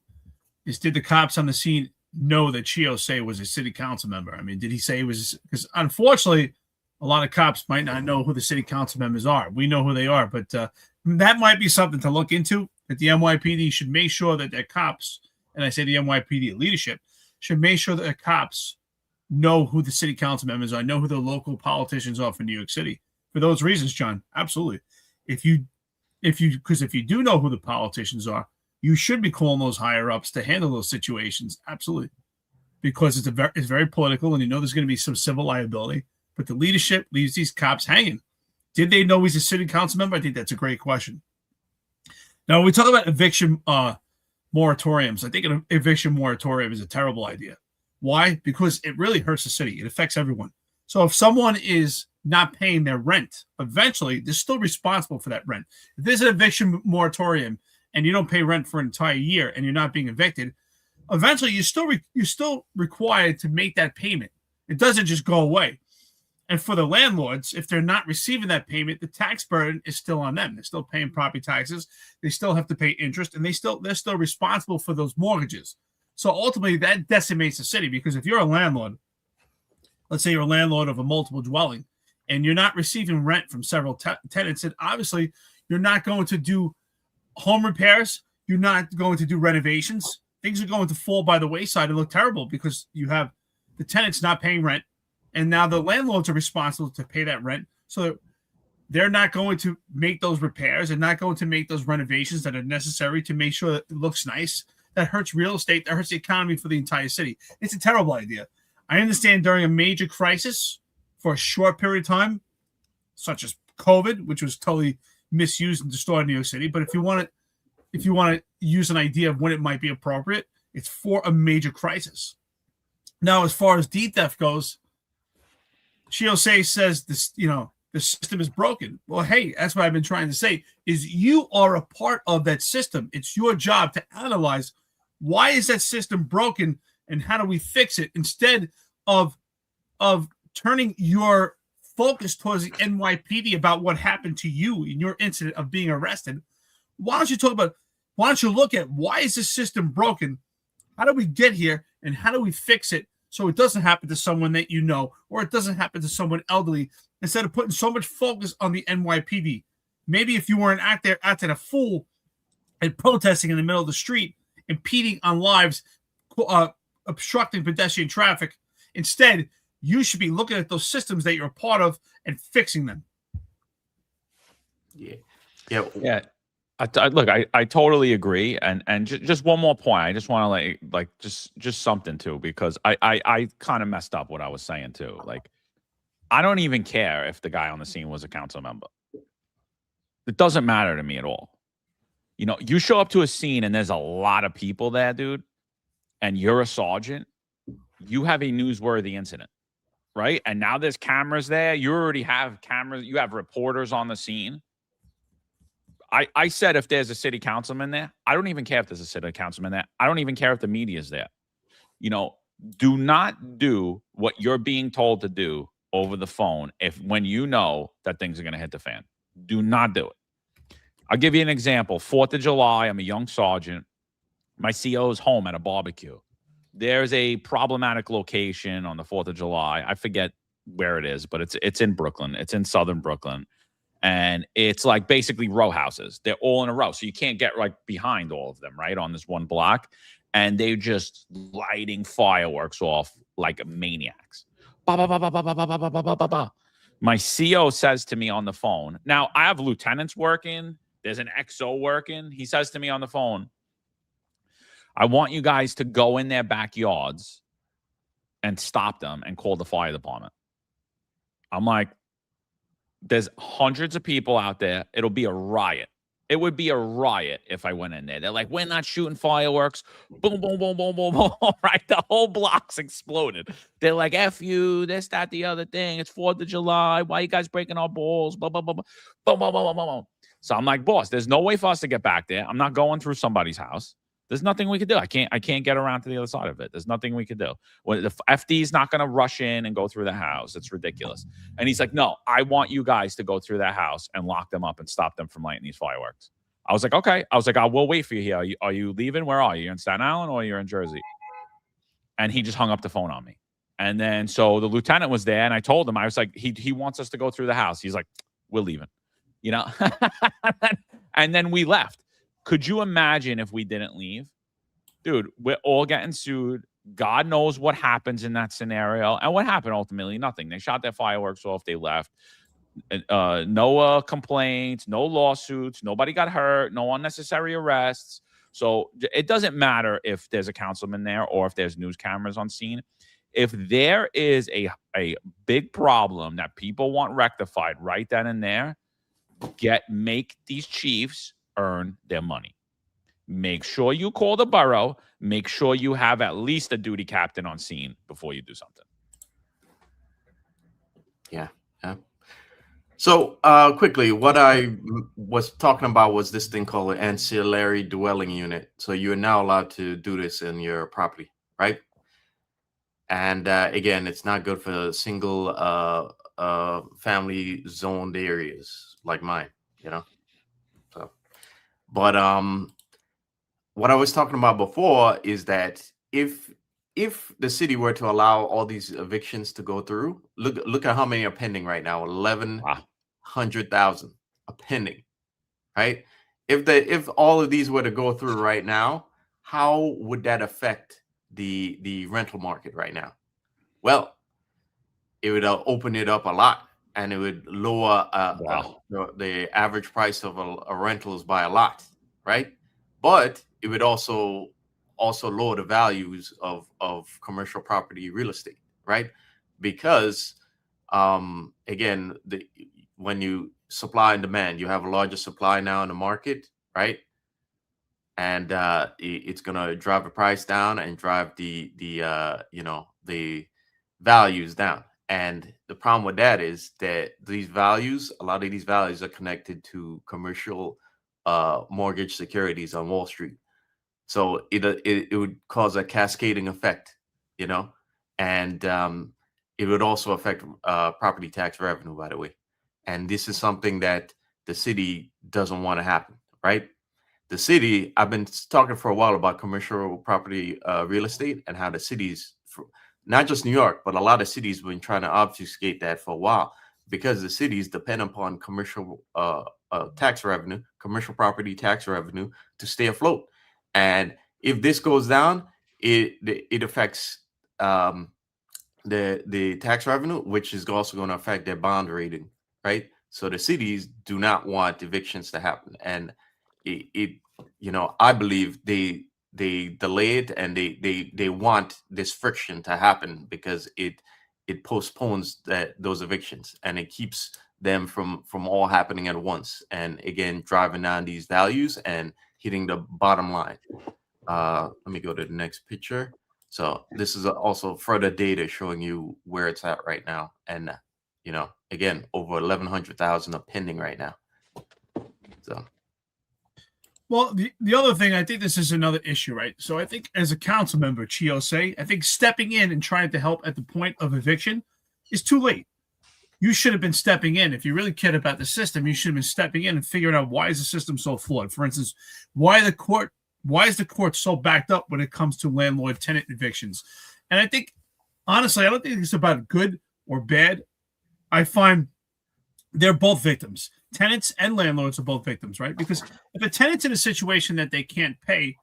did the cops on the scene know that Chi Ossé was a city council member? I mean, did he say it was? Because unfortunately, a lot of cops might not know who the city council members are. We know who they are, but that might be something to look into. That the NYPD should make sure that their cops, and I say the NYPD leadership, should make sure that their cops know who the city council members are, know who the local politicians are for New York City. For those reasons, John, absolutely. If you do know who the politicians are, you should be calling those higher ups to handle those situations. Absolutely. Because it's very political, and you know there's going to be some civil liability, but the leadership leaves these cops hanging. Did they know he's a city council member? I think that's a great question. Now, when we talk about eviction moratoriums, I think an eviction moratorium is a terrible idea. Why? Because it really hurts the city. It affects everyone. So if someone is not paying their rent, eventually they're still responsible for that rent. If there's an eviction moratorium and you don't pay rent for an entire year and you're not being evicted, eventually you're still required to make that payment. It doesn't just go away. And for the landlords, if they're not receiving that payment, the tax burden is still on them. They're still paying property taxes. They still have to pay interest, and they're still responsible for those mortgages. So ultimately, that decimates the city, because if you're a landlord, let's say you're a landlord of a multiple dwelling, and you're not receiving rent from several tenants, and obviously you're not going to do home repairs. You're not going to do renovations. Things are going to fall by the wayside and look terrible because you have the tenants not paying rent. And now the landlords are responsible to pay that rent. So they're not going to make those repairs and not going to make those renovations that are necessary to make sure that it looks nice. That hurts real estate. That hurts the economy for the entire city. It's a terrible idea. I understand during a major crisis for a short period of time, such as COVID, which was totally misused and destroyed New York City. But if you want to use an idea of when it might be appropriate, it's for a major crisis. Now, as far as deed theft goes, Chi Ossé says this, the system is broken. Well, hey, that's what I've been trying to say, is you are a part of that system. It's your job to analyze why is that system broken and how do we fix it, instead of turning your focus towards the NYPD about what happened to you in your incident of being arrested. Why don't you look at why is this system broken? How do we get here, and how do we fix it so it doesn't happen to someone that you know, or it doesn't happen to someone elderly, instead of putting so much focus on the NYPD? Maybe if you weren't out there acting a fool and protesting in the middle of the street, impeding on lives, obstructing pedestrian traffic, instead, you should be looking at those systems that you're a part of and fixing them.
Yeah.
I totally agree, and just one more point. I just want to just something too, because I kind of messed up what I was saying too. Like, I don't even care if the guy on the scene was a council member. It doesn't matter to me at all. You show up to a scene and there's a lot of people there, dude, and you're a sergeant. You have a newsworthy incident, right? And now there's cameras there. You already have cameras. You have reporters on the scene. I said if there's a city councilman there, I don't even care if there's a city councilman there. I don't even care if the media is there. Do not do what you're being told to do over the phone when you know that things are going to hit the fan. Do not do it. I'll give you an example. 4th of July, I'm a young sergeant. My CO is home at a barbecue. There's a problematic location on the 4th of July. I forget where it is, but it's in Brooklyn. It's in southern Brooklyn. And it's like basically row houses. They're all in a row. So you can't get behind all of them, right, on this one block. And they're just lighting fireworks off like maniacs. Ba, ba, ba, ba, ba, ba, ba, ba, ba, ba, ba. My CO says to me on the phone, now I have lieutenants working. There's an XO working. He says to me on the phone, I want you guys to go in their backyards and stop them and call the fire department. I'm like, there's hundreds of people out there. It'll be a riot. It would be a riot if I went in there. They're like, we're not shooting fireworks. Boom, boom, boom, boom, boom, boom. Right? The whole block's exploded. They're like, F you, this, that, the other thing. It's 4th of July. Why you guys breaking our balls? Blah, blah, blah, blah. Boom, boom, boom, boom, boom. So I'm like, boss, there's no way for us to get back there. I'm not going through somebody's house. There's nothing we could do. I can't get around to the other side of it. There's nothing we could do. When the FD is not going to rush in and go through the house. It's ridiculous. And he's like, no, I want you guys to go through that house and lock them up and stop them from lighting these fireworks. I was like, okay. I was like, I will wait for you here. Are you leaving? Where are you? You're in Staten Island or you're in Jersey? And he just hung up the phone on me. And then so the lieutenant was there and I told him, I was like, he wants us to go through the house. He's like, we're leaving, you know? And then we left. Could you imagine if we didn't leave? Dude, we're all getting sued. God knows what happens in that scenario. And what happened ultimately? Nothing. They shot their fireworks off. They left. No complaints, no lawsuits. Nobody got hurt. No unnecessary arrests. So it doesn't matter if there's a councilman there or if there's news cameras on scene. If there is a big problem that people want rectified right then and there, make these chiefs earn their money. Make sure you call the borough. Make sure you have at least a duty captain on scene before you do something.
Yeah. So quickly, what I was talking about was this thing called an ancillary dwelling unit. So you're now allowed to do this in your property, right? And again, it's not good for single family zoned areas like mine, you know. So, but what I was talking about before is that if the city were to allow all these evictions to go through, look at how many are pending right now. 1,100,000 are pending, right? If all of these were to go through right now, how would that affect the rental market right now? Well, it would open it up a lot, and it would lower the average price of a rentals by a lot, right? But it would also lower the values of commercial property real estate, right? Because again, when you supply and demand, you have a larger supply now in the market, right? And it's gonna drive the price down and drive the values down. And the problem with that is that a lot of these values are connected to commercial mortgage securities on Wall Street. So it would cause a cascading effect, you know, and it would also affect property tax revenue, by the way. And this is something that the city doesn't want to happen, right? The city, I've been talking for a while about commercial property real estate and how the cities, not just New York, but a lot of cities have been trying to obfuscate that for a while because the cities depend upon commercial tax revenue, commercial property tax revenue to stay afloat. And if this goes down, it affects the tax revenue, which is also going to affect their bond rating, right? So the cities do not want evictions to happen, and I believe they delay it and they want this friction to happen because it postpones those evictions and it keeps them from all happening at once, and again driving down these values and hitting the bottom line. Let me go to the next picture. So this is also further data showing you where it's at right now, and again, over 1,100,000 are pending right now. So.
Well, the other thing, I think this is another issue, right? So I think as a council member, Chi Ossé, I think stepping in and trying to help at the point of eviction is too late. You should have been stepping in. If you really cared about the system, you should have been stepping in and figuring out why is the system so flawed. For instance, why is the court so backed up when it comes to landlord-tenant evictions? And I think, honestly, I don't think it's about good or bad. I find they're both victims. Tenants and landlords are both victims, right? Because if a tenant's in a situation that they can't pay,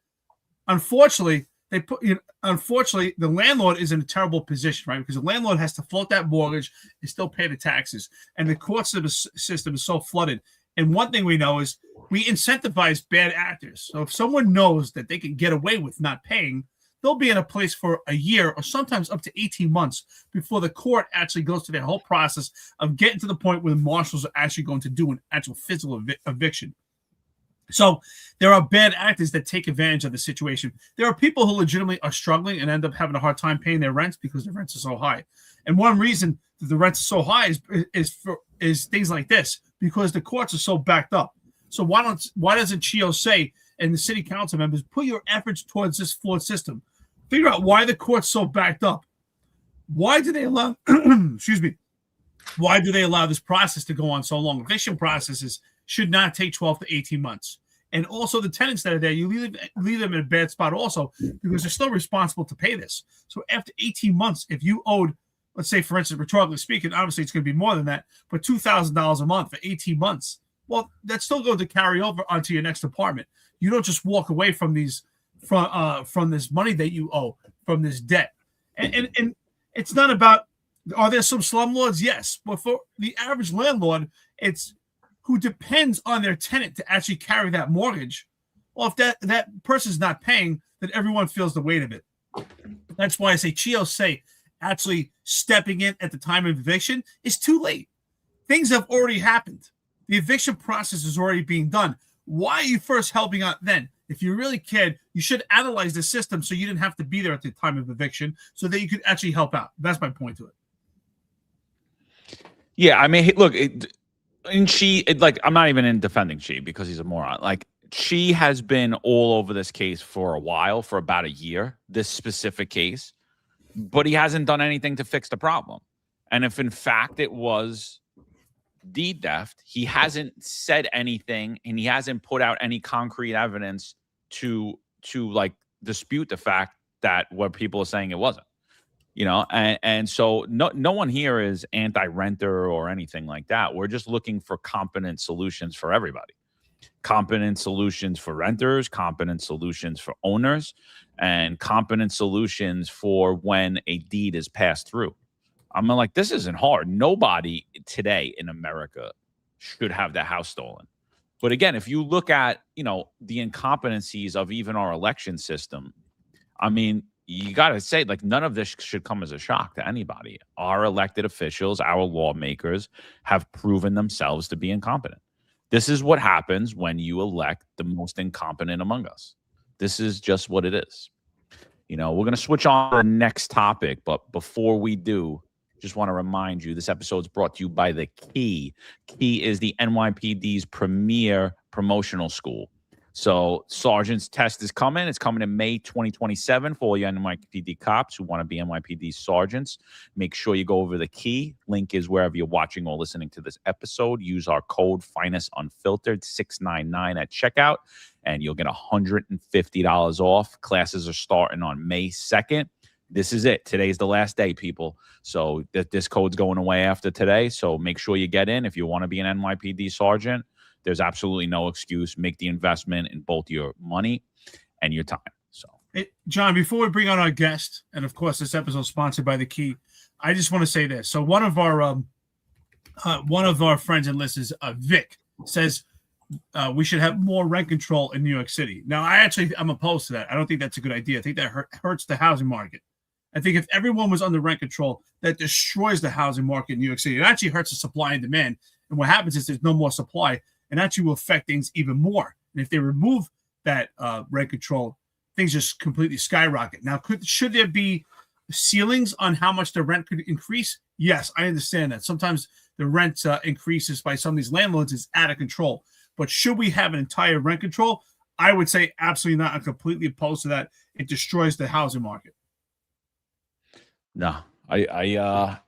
unfortunately, the landlord is in a terrible position, right? Because the landlord has to float that mortgage and still pay the taxes. And the court system is so flooded. And one thing we know is we incentivize bad actors. So if someone knows that they can get away with not paying, they'll be in a place for a year or sometimes up to 18 months before the court actually goes through their whole process of getting to the point where the marshals are actually going to do an actual physical eviction. So there are bad actors that take advantage of the situation. There are people who legitimately are struggling and end up having a hard time paying their rents because their rents are so high. And one reason that the rents are so high is things like this, because the courts are so backed up. So why doesn't Chi Ossé and the city council members put your efforts towards this flawed system? Figure out why the court's so backed up. Why do they allow excuse me? Why do they allow this process to go on so long? Eviction processes should not take 12 to 18 months. And also the tenants that are there, you leave them in a bad spot also, because they're still responsible to pay this. So after 18 months, if you owed, let's say, for instance, rhetorically speaking, obviously it's going to be more than that, but $2,000 a month for 18 months, well, that's still going to carry over onto your next apartment. You don't just walk away from these from this money that you owe, from this debt. And it's not about, are there some slumlords? Yes. But for the average landlord, it's who depends on their tenant to actually carry that mortgage. Well, if that person's not paying, then everyone feels the weight of it. That's why I say Chi Ossé actually stepping in at the time of eviction is too late. Things have already happened. The eviction process is already being done. Why are you first helping out then? If you really cared, you should analyze the system so you didn't have to be there at the time of eviction so that you could actually help out. That's my point to it.
Yeah, I mean, look, and I'm not even in defending Chi because he's a moron. Like, Chi has been all over this case for a while, for about a year, this specific case, but he hasn't done anything to fix the problem. And if in fact it was deed theft, he hasn't said anything and he hasn't put out any concrete evidence to like dispute the fact that what people are saying it wasn't, and so no one here is anti-renter or anything like that. We're just looking for competent solutions for everybody. Competent solutions for renters, competent solutions for owners, and competent solutions for when a deed is passed through. I'm like, this isn't hard. Nobody today in America should have their house stolen. But again, if you look at, the incompetencies of even our election system, I mean, you got to say, like, none of this should come as a shock to anybody. Our elected officials, our lawmakers have proven themselves to be incompetent. This is what happens when you elect the most incompetent among us. This is just what it is. We're going to switch on to the next topic. But before we do, just want to remind you, this episode is brought to you by The Key. Key is the NYPD's premier promotional school. So Sergeant's test is coming. It's coming in May 2027 for all you NYPD cops who want to be NYPD sergeants. Make sure you go over The Key. Link is wherever you're watching or listening to this episode. Use our code Unfiltered 699 at checkout, and you'll get $150 off. Classes are starting on May 2nd. This is it. Today's the last day, people. So this code's going away after today. So make sure you get in. If you want to be an NYPD sergeant, there's absolutely no excuse. Make the investment in both your money and your time. So,
hey, John, before we bring on our guest, and of course this episode is sponsored by The Key, I just want to say this. So one of our friends and listeners, Vic, says we should have more rent control in New York City. Now, I'm opposed to that. I don't think that's a good idea. I think that hurts the housing market. I think if everyone was under rent control, that destroys the housing market in New York City. It actually hurts the supply and demand. And what happens is there's no more supply, and actually will affect things even more. And if they remove that rent control, things just completely skyrocket. Now, should there be ceilings on how much the rent could increase? Yes, I understand that. Sometimes the rent increases by some of these landlords is out of control. But should we have an entire rent control? I would say absolutely not. I'm completely opposed to that. It destroys the housing market.
No, I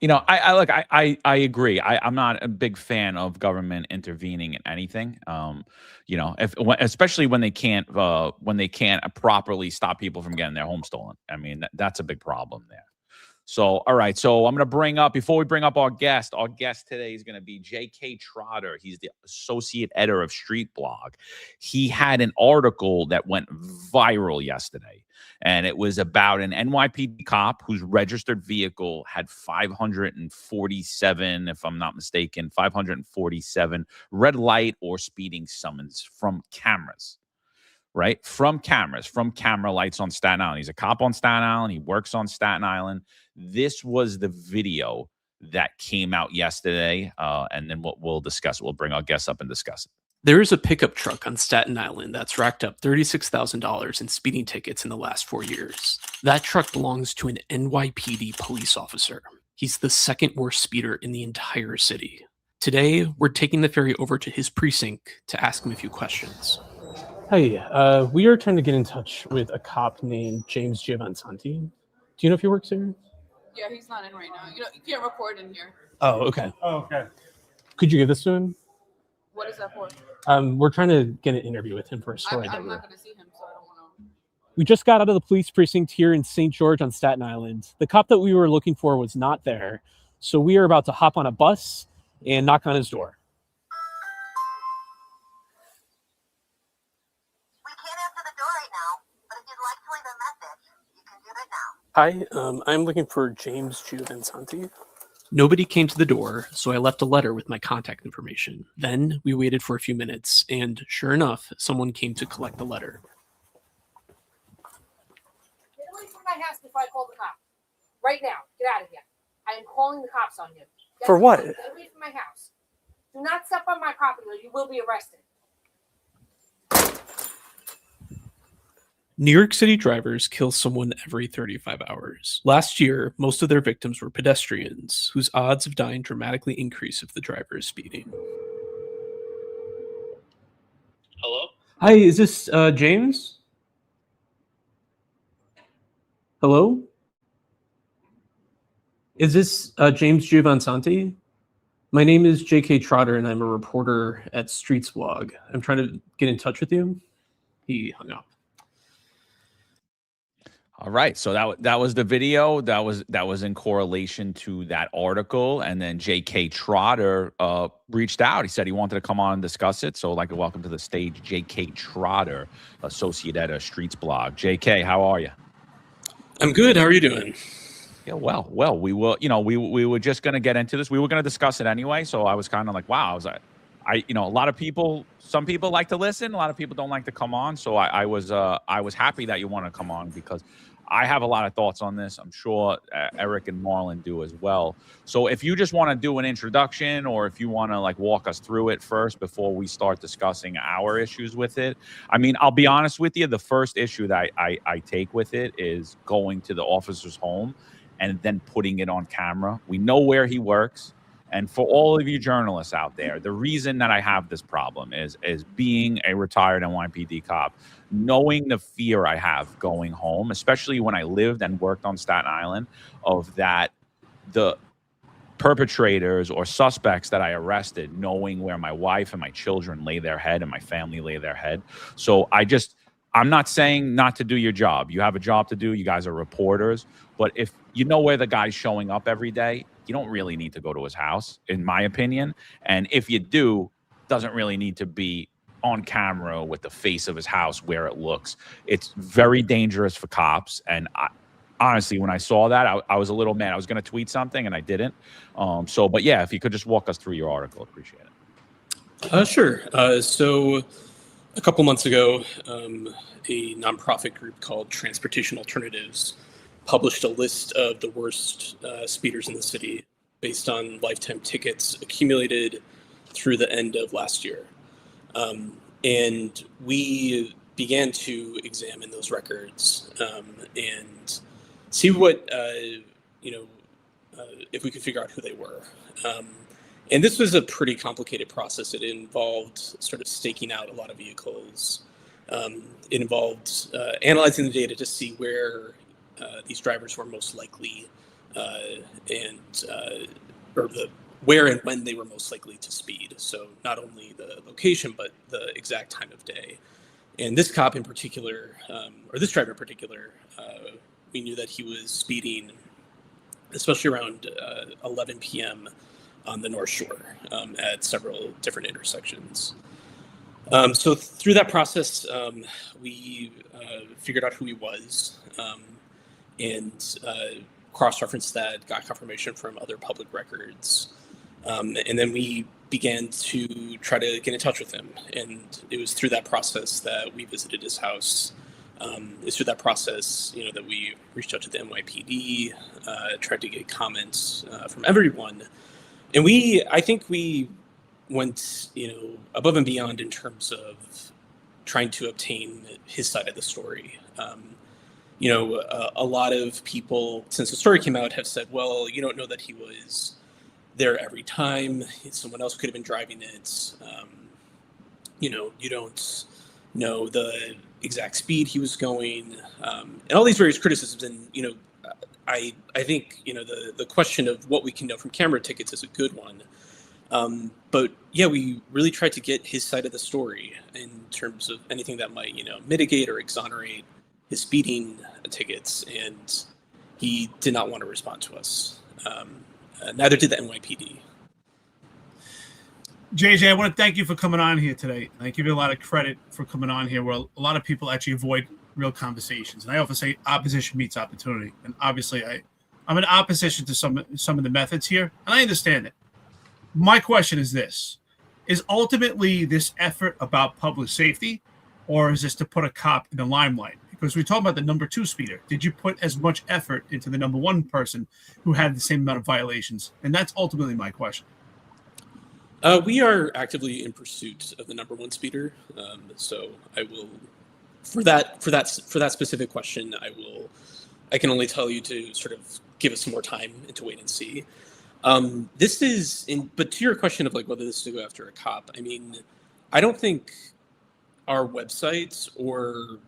agree. I'm not a big fan of government intervening in anything. Especially when they can't properly stop people from getting their home stolen. I mean, that's a big problem there. So, all right. So I'm going to before we bring up our guest today is going to be JK Trotter. He's the associate editor of Street Blog. He had an article that went viral yesterday, and it was about an NYPD cop whose registered vehicle had 547, if I'm not mistaken, 547 red light or speeding summons from cameras. right? From cameras, from camera lights on Staten Island. He's a cop on Staten Island. He works on Staten Island. This was the video that came out yesterday. And then we'll discuss it. We'll bring our guests up and discuss it.
There is a pickup truck on Staten Island that's racked up $36,000 in speeding tickets in the last 4 years. That truck belongs to an NYPD police officer. He's the second worst speeder in the entire city. Today, we're taking the ferry over to his precinct to ask him a few questions.
Hey, we are trying to get in touch with a cop named James Giovansanti. Do you know if he works here?
Yeah, he's not in right now. You can't record in here.
Oh, okay.
Oh, okay.
Could you give this to him?
What is that for?
We're trying to get an interview with him for a story.
I'm not going to see him, so I don't want to.
We just got out of the police precinct here in St. George on Staten Island. The cop that we were looking for was not there, so we are about to hop on a bus and knock on his door.
We can't answer the door right now, but if you'd like to leave a message, you can do that now.
Hi, I'm looking for James Giovansanti.
Nobody came to the door, so I left a letter with my contact information. Then we waited for a few minutes, and sure enough, someone came to collect the letter.
Get away from my house before I call the cops. Right now, get out of here. I am calling the cops on you.
For what?
Get away from my house. Do not step on my property or you will be arrested.
New York City drivers kill someone every 35 hours. Last year, most of their victims were pedestrians, whose odds of dying dramatically increase if the driver is speeding.
Hello? Hi, is this James? Hello? Is this James Giovansanti? My name is JK Trotter, and I'm a reporter at Streets Blog. I'm trying to get in touch with you. He hung up.
All right, so that was the video that was in correlation to that article, and then JK Trotter reached out. He said he wanted to come on and discuss it. So I'd like to welcome to the stage JK Trotter, associate editor, Streets Blog. JK, how are you?
I'm good. How are you doing?
Yeah, well, we were, we were just going to get into this. We were going to discuss it anyway. So I was kind of like, wow, I was like, a lot of people, some people like to listen. A lot of people don't like to come on. So I was happy that you want to come on because I have a lot of thoughts on this. I'm sure Eric and Marlon do as well. So if you just want to do an introduction, or if you want to like walk us through it first before we start discussing our issues with it. I mean, I'll be honest with you. The first issue that I take with it is going to the officer's home and then putting it on camera. We know where he works. And for all of you journalists out there, the reason that I have this problem is being a retired NYPD cop, knowing the fear I have going home, especially when I lived and worked on Staten Island, of that the perpetrators or suspects that I arrested, knowing where my wife and my children lay their head and my family lay their head. So I'm not saying not to do your job. You have a job to do. You guys are reporters. But if you know where the guy's showing up every day, you don't really need to go to his house, in my opinion. And if you do, it doesn't really need to be on camera with the face of his house where it looks. It's very dangerous for cops. And honestly, when I saw that, I was a little mad. I was going to tweet something and I didn't. But yeah, if you could just walk us through your article, appreciate it.
Sure. So a couple months ago, a nonprofit group called Transportation Alternatives published a list of the worst speeders in the city based on lifetime tickets accumulated through the end of last year. And we began to examine those records and see what, if we could figure out who they were. And this was a pretty complicated process. It involved sort of staking out a lot of vehicles. It involved analyzing the data to see where these drivers were most likely where and when they were most likely to speed. So not only the location, but the exact time of day. And this cop in particular, or this driver in particular, we knew that he was speeding, especially around 11 p.m. on the North Shore at several different intersections. So through that process, we figured out who he was and cross-referenced that, got confirmation from other public records. And then we began to try to get in touch with him. And it was through that process that we visited his house. It's through that process, that we reached out to the NYPD, tried to get comments from everyone. And I think we went, above and beyond in terms of trying to obtain his side of the story. A lot of people, since the story came out, have said, well, you don't know that he was there every time. Someone else could have been driving it. You don't know the exact speed he was going, and all these various criticisms. And I think the question of what we can know from camera tickets is a good one. But yeah, we really tried to get his side of the story in terms of anything that might mitigate or exonerate his speeding tickets, and he did not want to respond to us. Neither did the NYPD.
JJ, I want to thank you for coming on here today. I give you a lot of credit for coming on here, where a lot of people actually avoid real conversations. And I often say opposition meets opportunity. And obviously, I'm in opposition to some of the methods here, and I understand it. My question is this: is ultimately this effort about public safety, or is this to put a cop in the limelight? Because we're talking about the number 2 speeder. Did you put as much effort into the number 1 person who had the same amount of violations? And that's ultimately my question.
We are actively in pursuit of the number 1 speeder. So I will, for that specific question, I can only tell you to sort of give us some more time and to wait and see. But to your question of whether this is to go after a cop, I mean, I don't think our websites or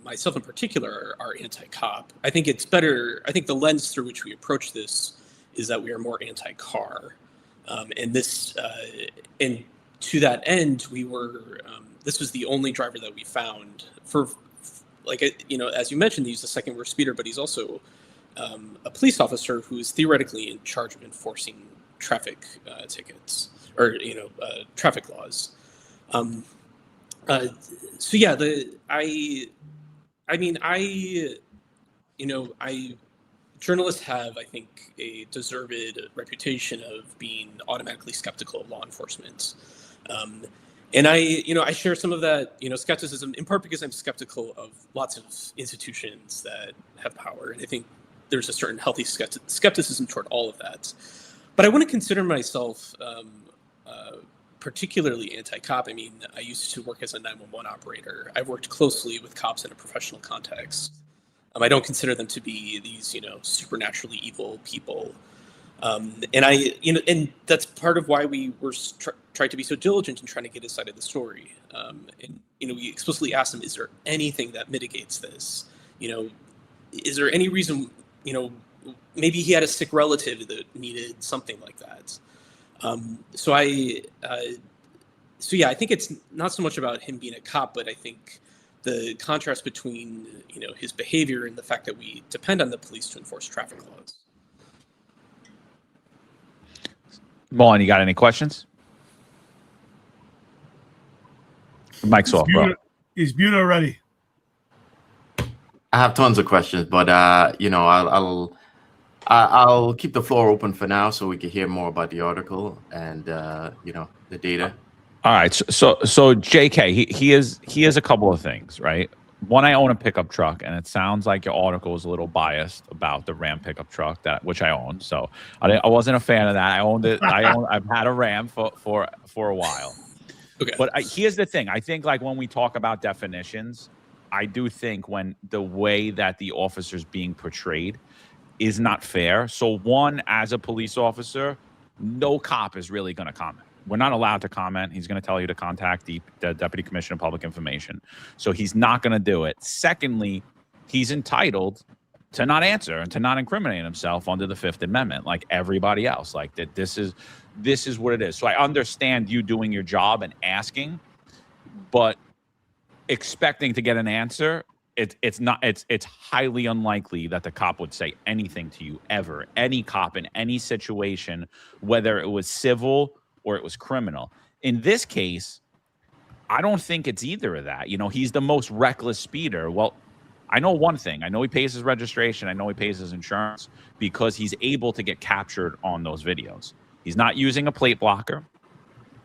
myself in particular are anti-cop. I think it's better. I think the lens through which we approach this is that we are more anti-car, and to that end, we were. This was the only driver that we found for, as you mentioned, he's the second worst speeder, but he's also a police officer who is theoretically in charge of enforcing traffic tickets or traffic laws. So yeah, journalists have, I think, a deserved reputation of being automatically skeptical of law enforcement. And I share some of that, skepticism, in part because I'm skeptical of lots of institutions that have power. And I think there's a certain healthy skepticism toward all of that. But I wouldn't consider myself particularly anti-cop. I mean, I used to work as a 911 operator. I've worked closely with cops in a professional context. I don't consider them to be these, supernaturally evil people. And that's part of why we were tried to be so diligent in trying to get his side of the story. And we explicitly asked him, is there anything that mitigates this? Is there any reason, maybe he had a sick relative that needed something like that. So yeah, I think it's not so much about him being a cop, but I think the contrast between, his behavior and the fact that we depend on the police to enforce traffic laws.
Mullen, you got any questions? Mike's off, bro.
He's muted already.
I have tons of questions, but I'll keep the floor open for now so we can hear more about the article and the data.
All right, so JK, he is a couple of things, right? One, I own a pickup truck, and it sounds like your article is a little biased about the Ram pickup truck which I own. So I wasn't a fan of that. I owned it. I've had a Ram for a while.
Okay.
But here's the thing. I think when we talk about definitions, I do think when the way that the officer's being portrayed is not fair. So one, as a police officer, no cop is really going to comment. We're not allowed to comment. He's going to tell you to contact the Deputy Commissioner of Public Information. So he's not going to do it. Secondly, he's entitled to not answer and to not incriminate himself under the Fifth Amendment like everybody else. Like that, this is what it is. So I understand you doing your job and asking, but expecting to get an answer, it's highly unlikely that the cop would say anything to you ever. Any cop in any situation, whether it was civil or it was criminal. In this case, I don't think it's either of that. He's the most reckless speeder. Well, I know one thing. I know he pays his registration. I know he pays his insurance because he's able to get captured on those videos. He's not using a plate blocker.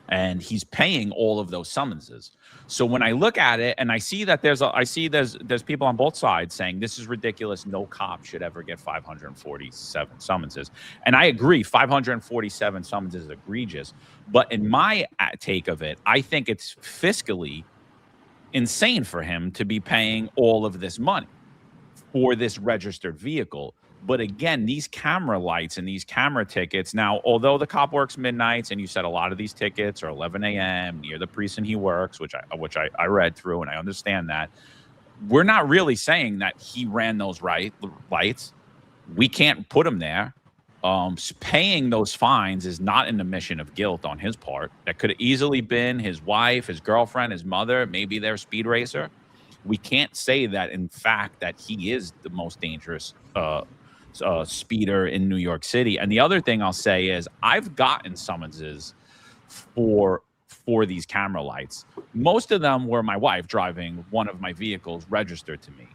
and he's paying all of those summonses. So when I look at it and I see that there's people on both sides saying this is ridiculous, no cop should ever get 547 summonses. And I agree, 547 summonses is egregious. But in my take of it, I think it's fiscally insane for him to be paying all of this money for this registered vehicle. But again, these camera lights and these camera tickets, now, although the cop works midnights, and you said a lot of these tickets are 11 a.m. near the precinct he works, which I read through, and I understand that. We're not really saying that he ran those lights. We can't put him there. Paying those fines is not an admission of guilt on his part. That could have easily been his wife, his girlfriend, his mother, maybe their speed racer. We can't say that, in fact, that he is the most dangerous speeder in New York City. And the other thing I'll say is I've gotten summonses for these camera lights. Most of them were my wife driving one of my vehicles registered to me.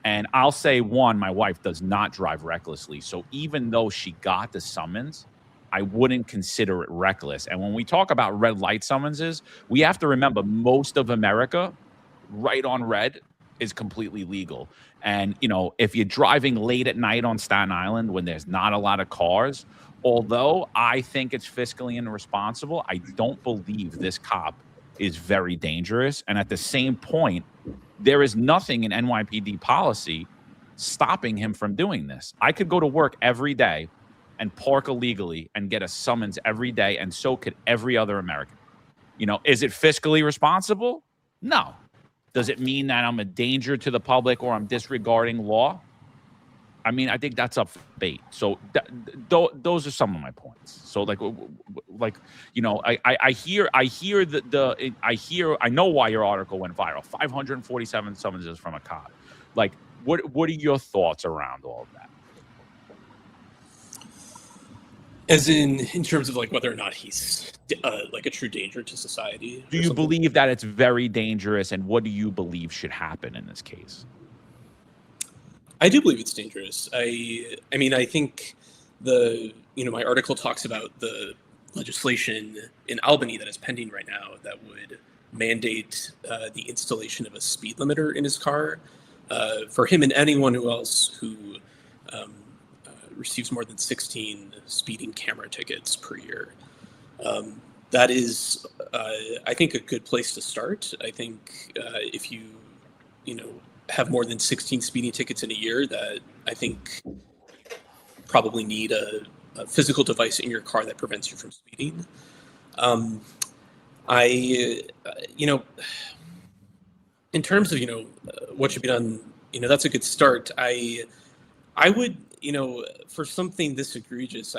And I'll say, one, my wife does not drive recklessly. So even though she got the summons, I wouldn't consider it reckless. And when we talk about red light summonses, we have to remember most of America, right on red, is completely legal. And, you know, if you're driving late at night on Staten Island when there's not a lot of cars, although I think it's fiscally irresponsible, I don't believe this cop is very dangerous. And at the same point, there is nothing in NYPD policy stopping him from doing this. I could go to work every day and park illegally and get a summons every day, and so could every other American. You know, is it fiscally responsible? No. Does it mean that I'm a danger to the public or I'm disregarding law? I mean, I think that's up for debate. So those are some of my points. So like, you know, I know why your article went viral. 547 summonses from a cop. Like, what are your thoughts around all of that?
As in terms of like whether or not he's like a true danger to society.
Do you believe that it's very dangerous, and what do you believe should happen in this case?
I do believe it's dangerous. I mean, I think my article talks about the legislation in Albany that is pending right now that would mandate the installation of a speed limiter in his car for him and anyone else who receives more than 16 speeding camera tickets per year. That is, I think, a good place to start. I think if you have more than 16 speeding tickets in a year, that I think probably need a physical device in your car that prevents you from speeding. In terms of, what should be done, that's a good start. I would, for something this egregious,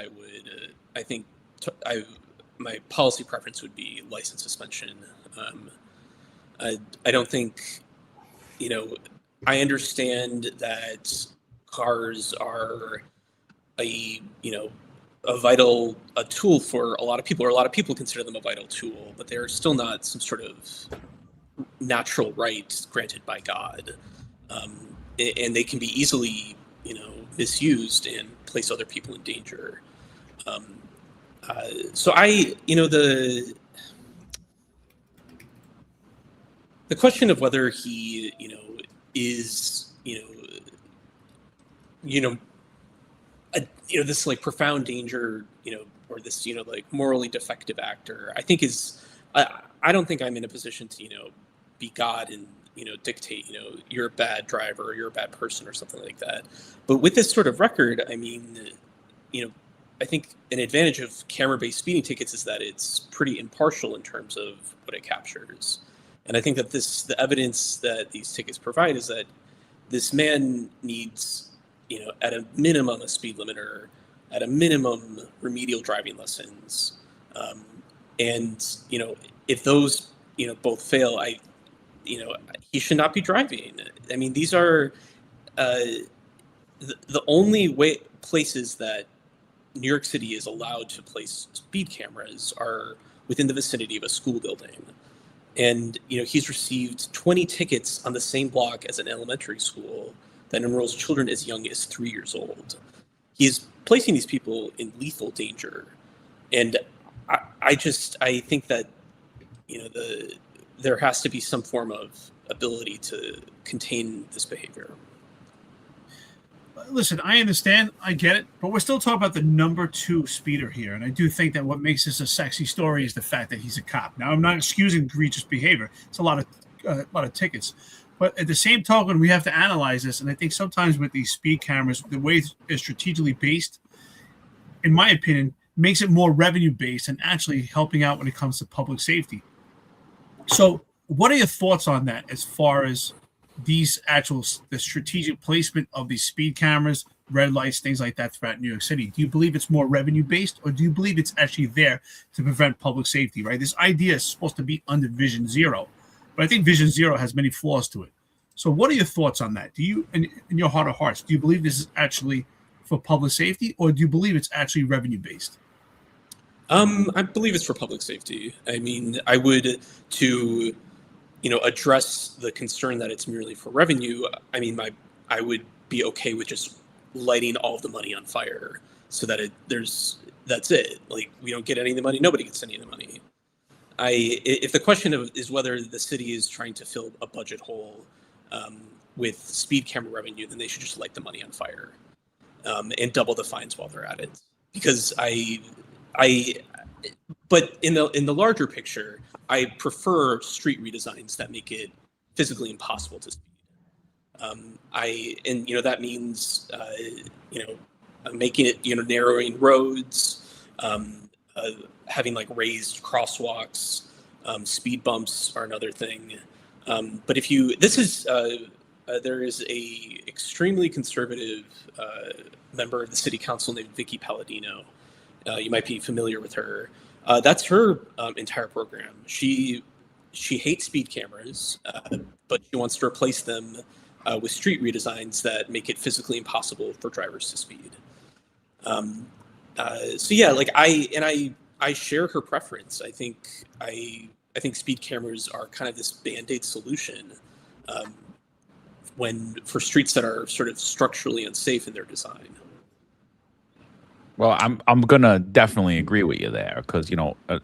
my policy preference would be license suspension. I don't think, I understand that cars are a tool for a lot of people, or a lot of people consider them a vital tool, but they're still not some sort of natural right granted by God. And they can be easily, misused and place other people in danger. So the question of whether he, is, this like profound danger, or this, like morally defective actor, I think is, I don't think I'm in a position to, be God and, dictate, you're a bad driver or you're a bad person or something like that. But with this sort of record, I mean, I think an advantage of camera-based speeding tickets is that it's pretty impartial in terms of what it captures. And I think that the evidence that these tickets provide is that this man needs, at a minimum, a speed limiter, at a minimum, remedial driving lessons. And, if those, both fail, he should not be driving. I mean, these are the only places that New York City is allowed to place speed cameras are within the vicinity of a school building. And, he's received 20 tickets on the same block as an elementary school that enrolls children as young as 3 years old. He's placing these people in lethal danger. And I think that there has to be some form of ability to contain this behavior.
Listen, I understand, I get it, but we're still talking about the number 2 speeder here, and I do think that what makes this a sexy story is the fact that he's a cop. Now, I'm not excusing egregious behavior; it's a lot of tickets, but at the same token, we have to analyze this. And I think sometimes with these speed cameras, the way it's strategically based, in my opinion, makes it more revenue based and actually helping out when it comes to public safety. So, what are your thoughts on that as far as the strategic placement of these speed cameras, red lights, things like that throughout New York City? Do you believe it's more revenue based, or do you believe it's actually there to prevent public safety, right? This idea is supposed to be under Vision Zero, but I think Vision Zero has many flaws to it. So what are your thoughts on that? Do you, in your heart of hearts, do you believe this is actually for public safety, or do you believe it's actually revenue based?
I believe it's for public safety. I mean, I would, to address the concern that it's merely for revenue. I mean, I would be okay with just lighting all of the money on fire so that that's it. Like, we don't get any of the money, nobody gets any of the money. If the question is whether the city is trying to fill a budget hole with speed camera revenue, then they should just light the money on fire and double the fines while they're at it. Because but in the larger picture, I prefer street redesigns that make it physically impossible to speed. That means making it narrowing roads, having like raised crosswalks, speed bumps are another thing. But there is a extremely conservative member of the city council named Vicky Palladino. You might be familiar with her. That's her entire program. She hates speed cameras, but she wants to replace them with street redesigns that make it physically impossible for drivers to speed. I share her preference. I think speed cameras are kind of this band-aid solution for streets that are sort of structurally unsafe in their design.
Well, I'm gonna definitely agree with you there, because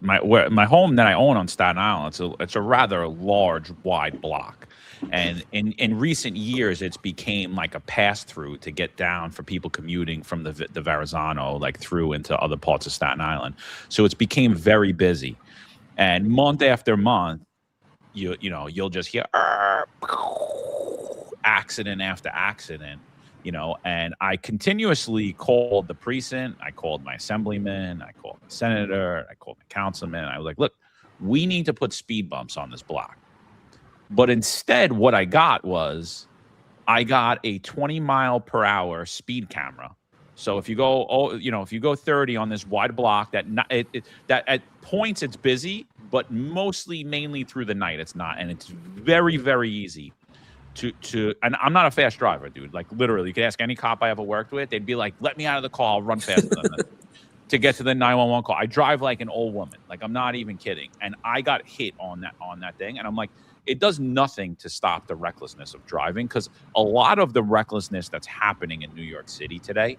my home that I own on Staten Island, it's a rather large, wide block, and in recent years it's became like a pass through to get down for people commuting from the Verrazano like through into other parts of Staten Island. So it's became very busy, and month after month, you'll just hear accident after accident. And I continuously called the precinct. I called my assemblyman. I called the senator. I called the councilman. I was like, look, we need to put speed bumps on this block. But instead, what I got was a 20-mile-per-hour speed camera. So if you go 30 on this wide block, that at points it's busy, but mainly through the night it's not, and it's very, very easy. And I'm not a fast driver, dude. Like, literally, you could ask any cop I ever worked with. They'd be like, let me out of the car. I'll run faster than that to get to the 911 call. I drive like an old woman. Like, I'm not even kidding. And I got hit on that thing. And I'm like, it does nothing to stop the recklessness of driving, because a lot of the recklessness that's happening in New York City today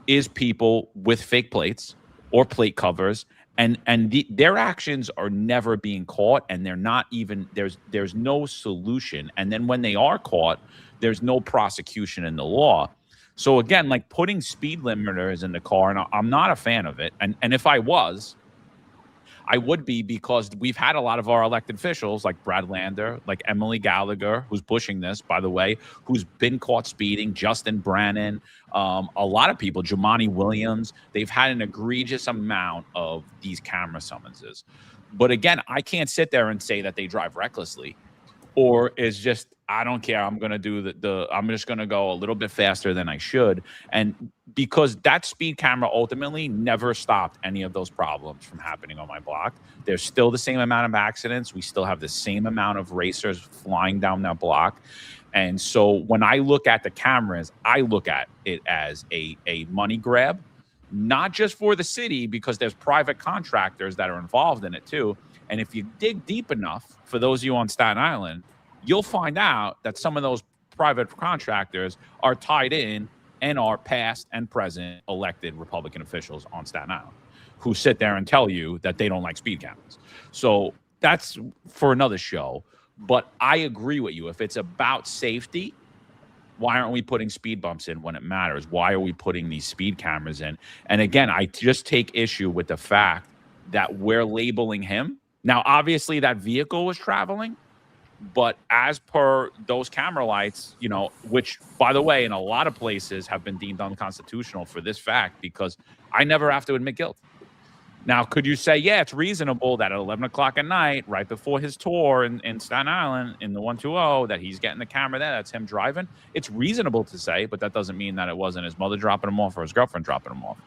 is people with fake plates or plate covers. And their actions are never being caught, and they're not even there's no solution. And then when they are caught, there's no prosecution in the law. So again, like putting speed limiters in the car, and I'm not a fan of it. And if I was, I would be, because we've had a lot of our elected officials like Brad Lander, like Emily Gallagher, who's pushing this, by the way, who's been caught speeding, Justin Brannon, a lot of people, Jumaane Williams. They've had an egregious amount of these camera summonses. But again, I can't sit there and say that they drive recklessly, or is just, I don't care, I'm going to do I'm just going to go a little bit faster than I should. And because that speed camera ultimately never stopped any of those problems from happening on my block. There's still the same amount of accidents. We still have the same amount of racers flying down that block. And so when I look at the cameras, I look at it as a money grab, not just for the city, because there's private contractors that are involved in it too. And if you dig deep enough, for those of you on Staten Island, you'll find out that some of those private contractors are tied in and are past and present elected Republican officials on Staten Island, who sit there and tell you that they don't like speed cameras. So that's for another show. But I agree with you. If it's about safety, why aren't we putting speed bumps in when it matters? Why are we putting these speed cameras in? And again, I just take issue with the fact that we're labeling him. Now, obviously, that vehicle was traveling, but as per those camera lights, you know, which, by the way, in a lot of places have been deemed unconstitutional for this fact, because I never have to admit guilt. Now, could you say, yeah, it's reasonable that at 11 o'clock at night, right before his tour in Staten Island in the 120, that he's getting the camera there, that's him driving? It's reasonable to say, but that doesn't mean that it wasn't his mother dropping him off or his girlfriend dropping him off.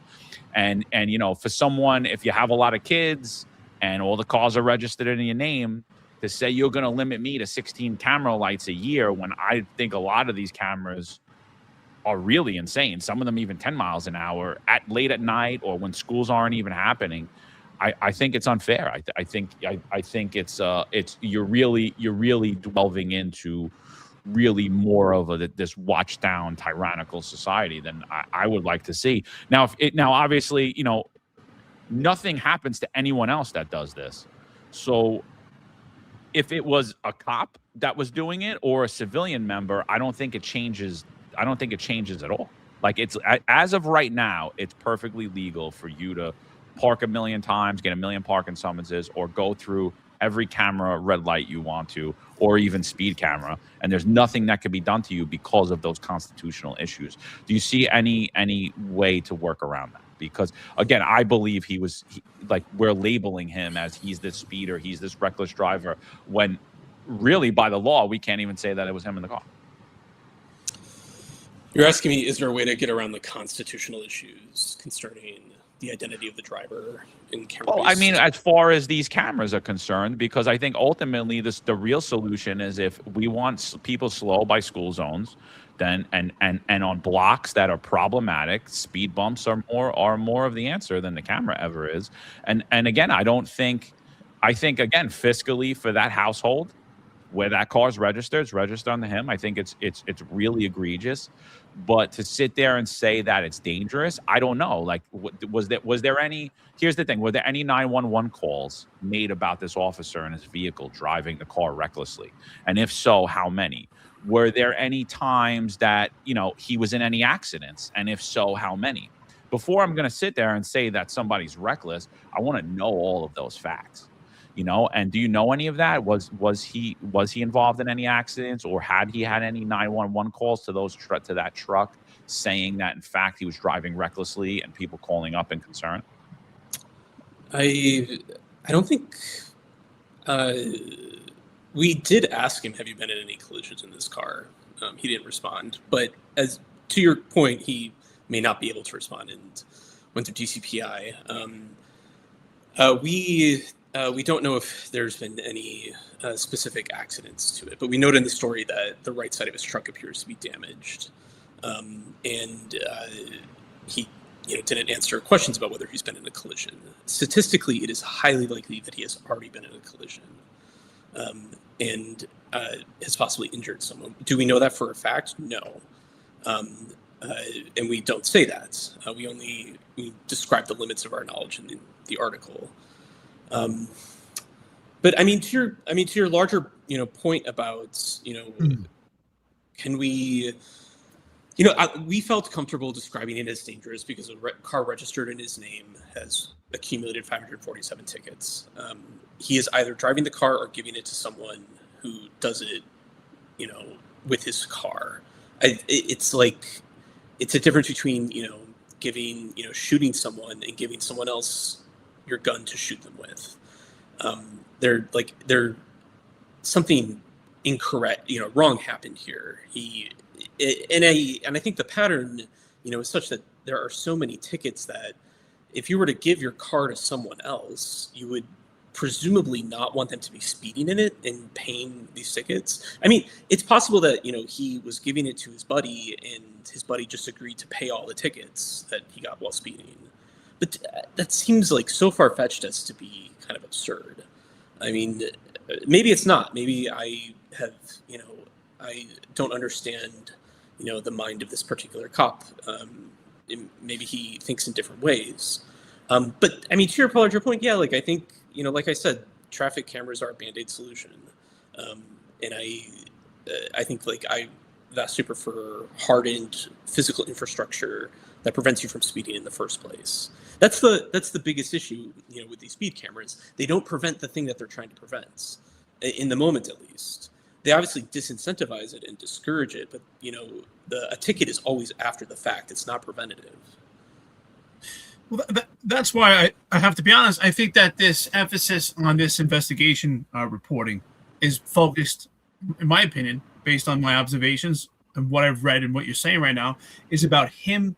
And you know, for someone, if you have a lot of kids and all the cars are registered in your name, to say you're going to limit me to 16 camera lights a year when I think a lot of these cameras are really insane. Some of them even 10 miles an hour at late at night or when schools aren't even happening. I think it's unfair. I think it's you're really delving into really more of this watch down tyrannical society than I would like to see. Now, now obviously, you know, nothing happens to anyone else that does this. So if it was a cop that was doing it or a civilian member, I don't think it changes. I don't think it changes at all. Like, it's, as of right now, it's perfectly legal for you to park a million times, get a million parking summonses, or go through every camera red light you want to, or even speed camera. And there's nothing that can be done to you because of those constitutional issues. Do you see any way to work around that? Because again, I believe like, we're labeling him as he's this speeder, he's this reckless driver, when really by the law, we can't even say that it was him in the car.
You're asking me, is there a way to get around the constitutional issues concerning the identity of the driver in camera?
Well, I mean, as far as these cameras are concerned, because I think ultimately the real solution is, if we want people slow by school zones, then and on blocks that are problematic, speed bumps are more of the answer than the camera ever is. And again, I think again, fiscally for that household where that car's registered, it's registered under him. I think it's really egregious. But to sit there and say that it's dangerous, I don't know. Like, was there any? Here's the thing: were there any 911 calls made about this officer and his vehicle driving the car recklessly? And if so, how many? Were there any times that, you know, he was in any accidents? And if so, how many? Before I'm going to sit there and say that somebody's reckless, I want to know all of those facts. You know, and do you know any of that? Was he involved in any accidents, or had he had any 911 calls to that truck saying that in fact he was driving recklessly, and people calling up in concern?
I don't think we did ask him, have you been in any collisions in this car? He didn't respond, but as to your point, he may not be able to respond and went through DCPI. We don't know if there's been any specific accidents to it, but we note in the story that the right side of his truck appears to be damaged, and he, you know, didn't answer questions about whether he's been in a collision. Statistically, it is highly likely that he has already been in a collision, and has possibly injured someone. Do we know that for a fact? No, and we don't say that. We describe the limits of our knowledge in the article. But I mean, to your larger, you know, point about, you know, can we, you know, we felt comfortable describing it as dangerous because a car registered in his name has accumulated 547 tickets. He is either driving the car or giving it to someone who does it, you know, with his car. It's like, it's a difference between, you know, shooting someone and giving someone else your gun to shoot them with. They're something incorrect, you know, wrong happened here. And I think the pattern, you know, is such that there are so many tickets that if you were to give your car to someone else, you would presumably not want them to be speeding in it and paying these tickets. I mean, it's possible that, you know, he was giving it to his buddy and his buddy just agreed to pay all the tickets that he got while speeding. But that seems like so far-fetched as to be kind of absurd. I mean, maybe it's not. Maybe I don't understand, you know, the mind of this particular cop. Maybe he thinks in different ways. But I mean, to your larger point, yeah, like, I think, you know, like I said, traffic cameras are a band-aid solution, and I think like I vastly prefer hardened physical infrastructure that prevents you from speeding in the first place. That's the biggest issue, with these speed cameras. They don't prevent the thing that they're trying to prevent, in the moment at least. They obviously disincentivize it and discourage it, but a ticket is always after the fact. It's not preventative.
Well, that's why I have to be honest. I think that this emphasis on this investigation reporting is focused, in my opinion, based on my observations and what I've read and what you're saying right now, is about him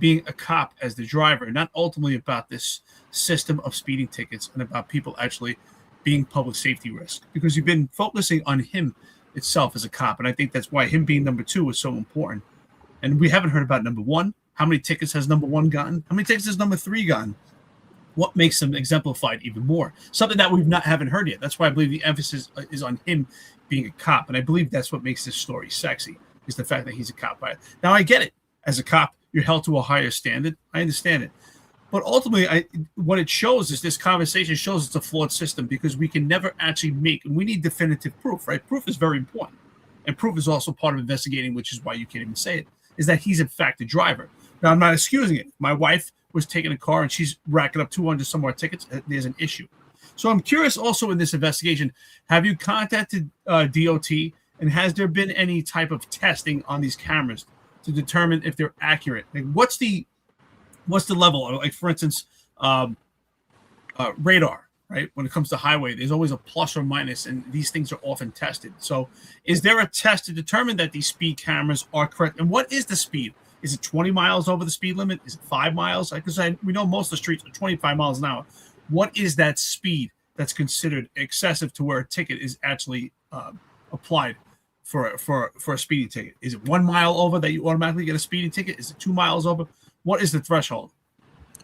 being a cop as the driver, not ultimately about this system of speeding tickets and about people actually being public safety risk, because you've been focusing on him itself as a cop. And I think that's why him being number 2 is so important. And we haven't heard about number 1. How many tickets has number 1 gotten? How many tickets has number 3 gotten? What makes them exemplified even more? Something that haven't heard yet. That's why I believe the emphasis is on him being a cop. And I believe that's what makes this story sexy, is the fact that he's a cop. Now, I get it. As a cop, you're held to a higher standard. I understand it. But ultimately, what it shows is this conversation shows it's a flawed system, because we can never actually and we need definitive proof, right? Proof is very important. And proof is also part of investigating, which is why you can't even say it, is that he's in fact the driver. Now, I'm not excusing it. My wife was taking a car and she's racking up 200 some more tickets. There's an issue. So I'm curious also in this investigation, have you contacted DOT, and has there been any type of testing on these cameras to determine if they're accurate? Like, what's the level? Like, for instance, radar, right? When it comes to highway, there's always a plus or minus, and these things are often tested. So is there a test to determine that these speed cameras are correct? And what is the speed? Is it 20 miles over the speed limit? Is it 5 miles? Because we know most of the streets are 25 miles an hour. What is that speed that's considered excessive to where a ticket is actually applied for a speeding ticket? Is it 1 mile over that you automatically get a speeding ticket? Is it 2 miles over? What is the threshold?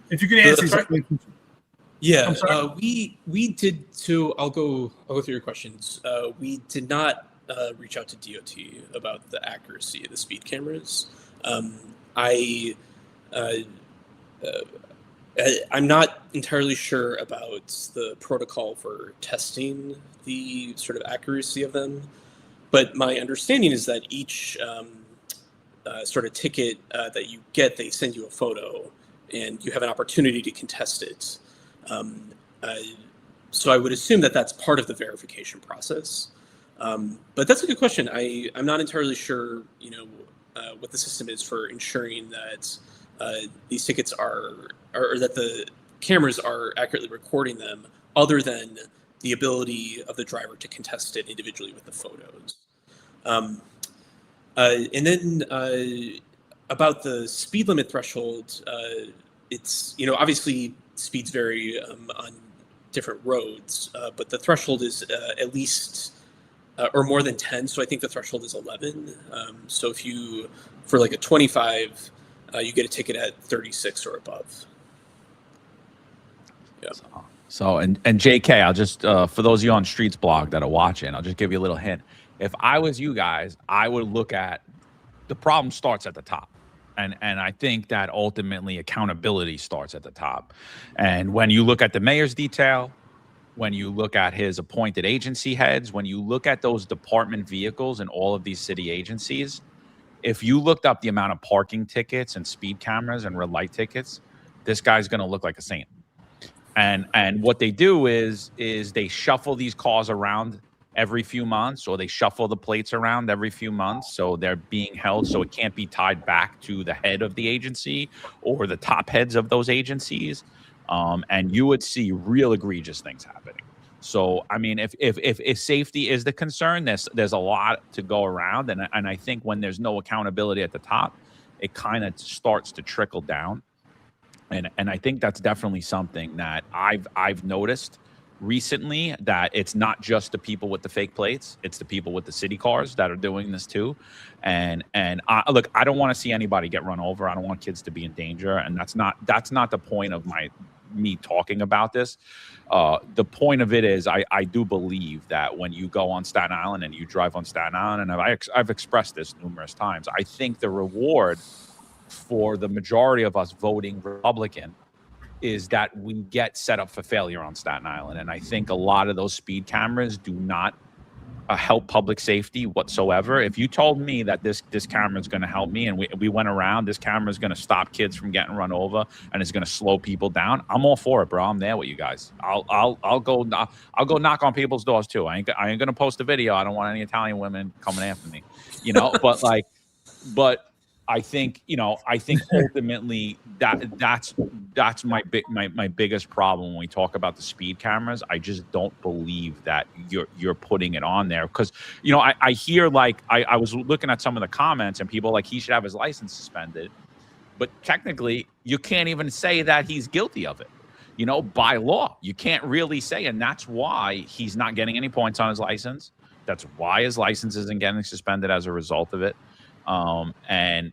If you could answer these questions.
Yeah, we did too. I'll go through your questions. We did not reach out to DOT about the accuracy of the speed cameras. I'm not entirely sure about the protocol for testing the sort of accuracy of them, but my understanding is that each sort of ticket that you get, they send you a photo, and you have an opportunity to contest it. So I would assume that that's part of the verification process. But that's a good question. I'm not entirely sure, what the system is for ensuring that these tickets or that the cameras are accurately recording them, other than the ability of the driver to contest it individually with the photos. And then about the speed limit threshold, it's, obviously speeds vary on different roads, but the threshold is at least or more than 10. So I think the threshold is 11. So if for like a 25, you get a ticket at 36 or above. Yeah.
So and JK, I'll just for those of you on Streets blog that are watching, I'll just give you a little hint. If I was you guys, I would look at the problem starts at the top. And I think that ultimately accountability starts at the top. And when you look at the mayor's detail, when you look at his appointed agency heads, when you look at those department vehicles in all of these city agencies, if you looked up the amount of parking tickets and speed cameras and red light tickets, this guy's going to look like a saint. And what they do is they shuffle these cars around every few months, or they shuffle the plates around every few months, so they're being held so it can't be tied back to the head of the agency or the top heads of those agencies. And you would see real egregious things happening. So, I mean, if safety is the concern, there's a lot to go around. And I think when there's no accountability at the top, it kind of starts to trickle down. And I think that's definitely something that I've noticed recently, that it's not just the people with the fake plates, it's the people with the city cars that are doing this too. And look, I don't want to see anybody get run over. I don't want kids to be in danger. And that's not the point of me talking about this. The point of it is I do believe that when you go on Staten Island and you drive on Staten Island, and I've expressed this numerous times, I think the reward for the majority of us voting Republican is that we get set up for failure on Staten Island. And I think a lot of those speed cameras do not help public safety whatsoever. If you told me that this camera is going to help me, and we went around, this camera is going to stop kids from getting run over and it's going to slow people down, I'm all for it, bro. I'm there with you guys. I'll go knock on people's doors too. I ain't going to post a video. I don't want any Italian women coming after me, but I think ultimately that's my biggest problem when we talk about the speed cameras. I just don't believe that you're putting it on there because I hear I was looking at some of the comments and people he should have his license suspended, but technically you can't even say that he's guilty of it. By law, you can't really say, and that's why he's not getting any points on his license. That's why his license isn't getting suspended as a result of it. And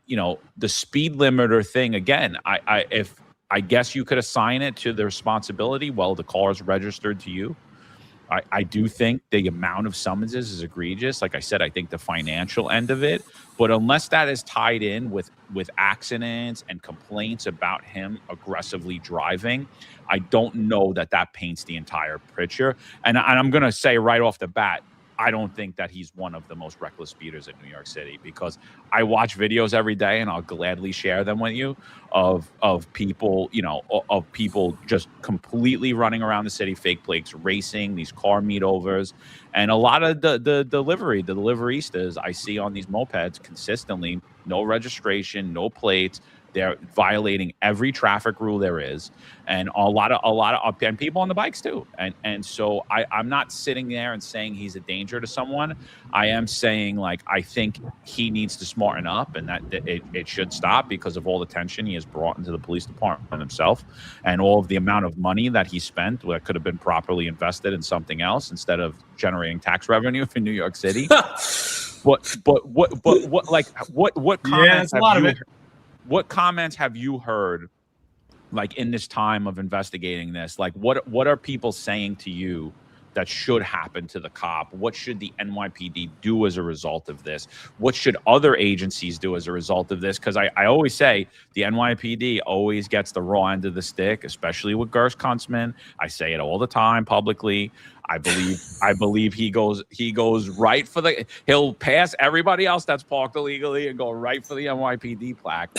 the speed limiter thing again, I guess you could assign it to the responsibility. Well, the car is registered to you. I do think the amount of summonses is egregious. Like I said, I think the financial end of it, but unless that is tied in with accidents and complaints about him aggressively driving, I don't know that paints the entire picture. And I'm going to say right off the bat, I don't think that he's one of the most reckless speeders in New York City, because I watch videos every day and I'll gladly share them with you of people, of people just completely running around the city, fake plates, racing, these car meetovers. And a lot of the deliveristas I see on these mopeds consistently, no registration, no plates. They're violating every traffic rule there is, and a lot of and people on the bikes too. And so I'm not sitting there and saying he's a danger to someone. I am saying I think he needs to smarten up, and that it should stop because of all the tension he has brought into the police department himself, and all of the amount of money that he spent that could have been properly invested in something else instead of generating tax revenue for New York City. What comments have you? What comments have you heard, in this time of investigating this? What are people saying to you that should happen to the cop? What should the NYPD do as a result of this? What should other agencies do as a result of this? Because I always say the NYPD always gets the raw end of the stick, especially with Gersh Kuntzman. I say it all the time publicly. I believe he goes right for he'll pass everybody else that's parked illegally and go right for the NYPD plaque.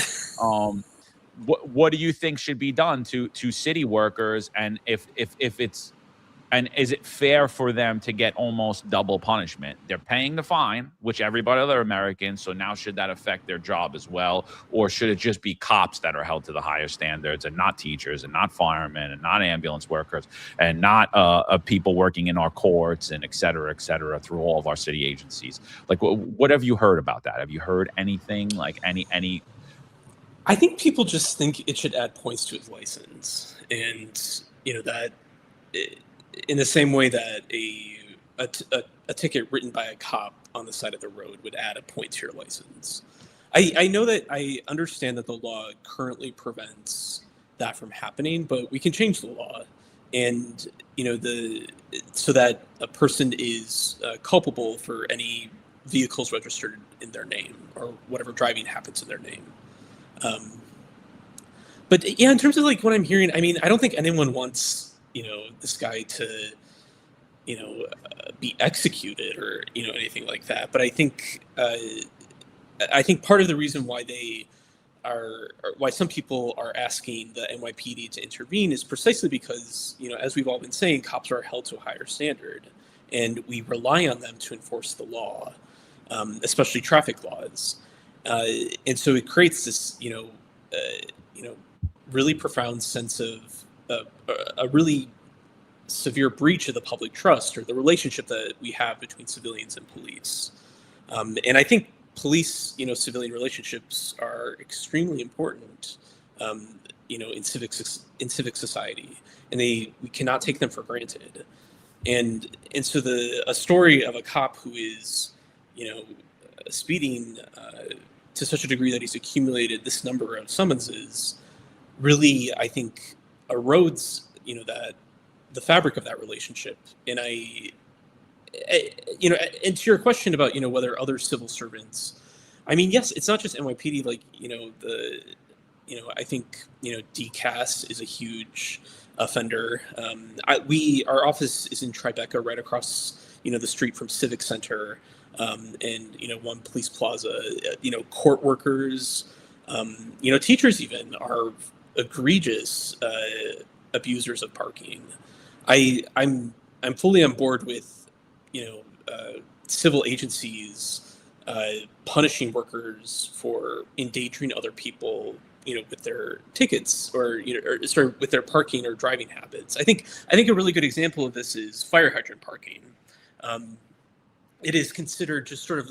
What do you think should be done to city workers, and if it's, and is it fair for them to get almost double punishment? They're paying the fine, which everybody other Americans. So now should that affect their job as well? Or should it just be cops that are held to the higher standards, and not teachers and not firemen and not ambulance workers and not people working in our courts and et cetera, through all of our city agencies? What have you heard about that? Have you heard anything any?
I think people just think it should add points to his license, and that in the same way that a ticket written by a cop on the side of the road would add a point to your license. I know that I understand that the law currently prevents that from happening, but we can change the law, and so that a person is culpable for any vehicles registered in their name or whatever driving happens in their name. But yeah, in terms of what I'm hearing, I mean, I don't think anyone wants this guy to be executed or anything like that. But I think part of the reason why why some people are asking the NYPD to intervene is precisely because as we've all been saying, cops are held to a higher standard, and we rely on them to enforce the law, especially traffic laws. And so it creates this, really profound sense of a really severe breach of the public trust, or the relationship that we have between civilians and police. And I think police, civilian relationships are extremely important, in civic society, and we cannot take them for granted. And so a story of a cop who is, speeding to such a degree that he's accumulated this number of summonses really, I think, erodes, that the fabric of that relationship. And and to your question about, whether other civil servants, I mean, yes, it's not just NYPD, I think DCAS is a huge offender. Our office is in Tribeca, right across the street from Civic Center, and One Police Plaza. Court workers, teachers even are egregious abusers of parking. I'm fully on board with civil agencies punishing workers for endangering other people, with their tickets or with their parking or driving habits. I think a really good example of this is fire hydrant parking. It is considered just sort of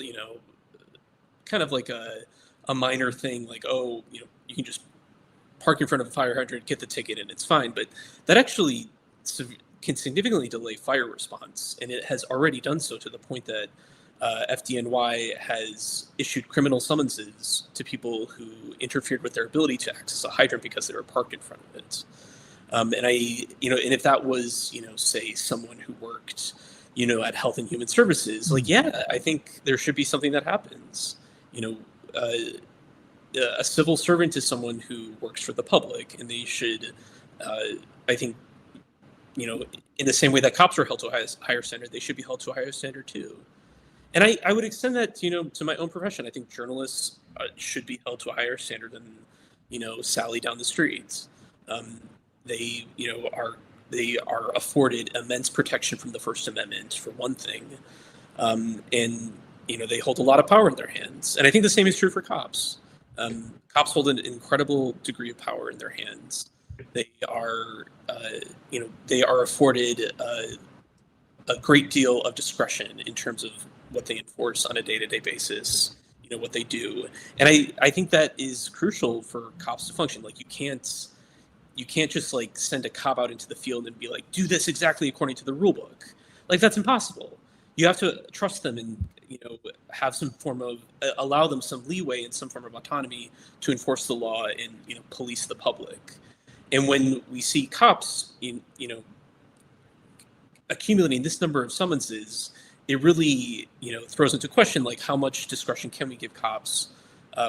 kind of like a minor thing, like, oh, you can just park in front of a fire hydrant, get the ticket, and it's fine. But that actually can significantly delay fire response, and it has already done so to the point that FDNY has issued criminal summonses to people who interfered with their ability to access a hydrant because they were parked in front of it. And and if that was, say someone who worked, at Health and Human Services, I think there should be something that happens. A civil servant is someone who works for the public, and they should, I think, in the same way that cops are held to a higher standard, they should be held to a higher standard too. And I would extend that, to my own profession. I think journalists should be held to a higher standard than, Sally down the streets. They are afforded immense protection from the First Amendment, for one thing. And they hold a lot of power in their hands. And I think the same is true for cops. Cops hold an incredible degree of power in their hands. They are, they are afforded a great deal of discretion in terms of what they enforce on a day-to-day basis, what they do. And I think that is crucial for cops to function. Like, you can't just send a cop out into the field and be like, do this exactly according to the rule book. Like, that's impossible. You have to trust them and, have some form of, allow them some leeway and some form of autonomy to enforce the law and, police the public. And when we see cops accumulating this number of summonses, it really, throws into question, how much discretion can we give cops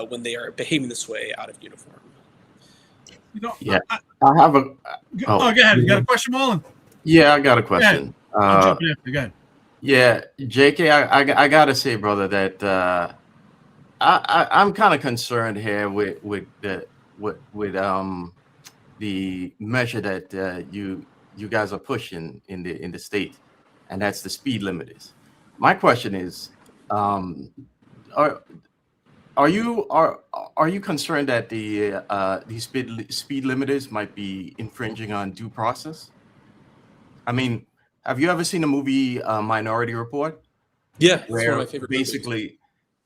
when they are behaving this way out of uniform?
Yeah, I have a.
Go ahead. You got a question, Marlon?
Yeah, I got a question.
I'll jump in after. Go ahead.
Yeah, JK, I gotta say, brother, that I'm kind of concerned here with the measure that you guys are pushing in the state, and that's the speed limiters. My question is, are you concerned that these speed limiters might be infringing on due process? I mean, have you ever seen the movie Minority Report?
Yeah, it's
where
one of my favorite
basically,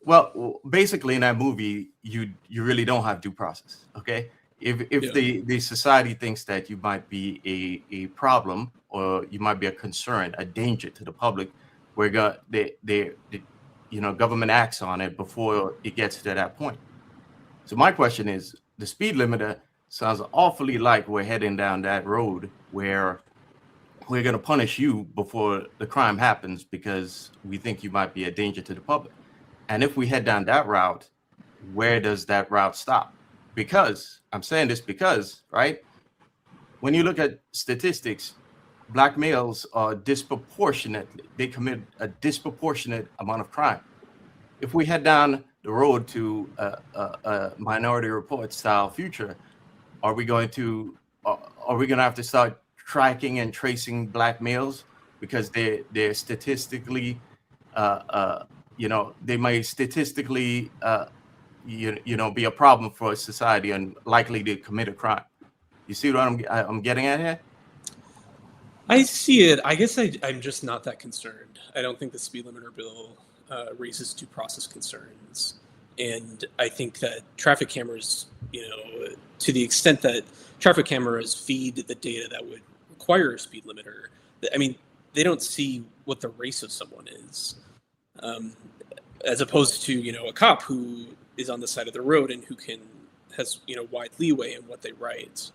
movies.
basically in that movie, you really don't have due process. Okay, if the society thinks that you might be a problem, or you might be a concern, a danger to the public, where government acts on it before it gets to that point. So my question is, the speed limiter sounds awfully like we're heading down that road where we're going to punish you before the crime happens because we think you might be a danger to the public. And if we head down that route, where does that route stop? Because I'm saying this because, right, when you look at statistics, Black males are they commit a disproportionate amount of crime. If we head down the road to a Minority Report style future, are we going to have to start tracking and tracing Black males because they're statistically, they may statistically, be a problem for society and likely to commit a crime? You see what I'm getting at here?
I see it. I guess I'm just not that concerned. I don't think the speed limiter bill raises due process concerns. And I think that traffic cameras, to the extent that traffic cameras feed the data that would require a speed limiter, I mean, they don't see what the race of someone is, as opposed to, a cop who is on the side of the road and who has wide leeway in what they write.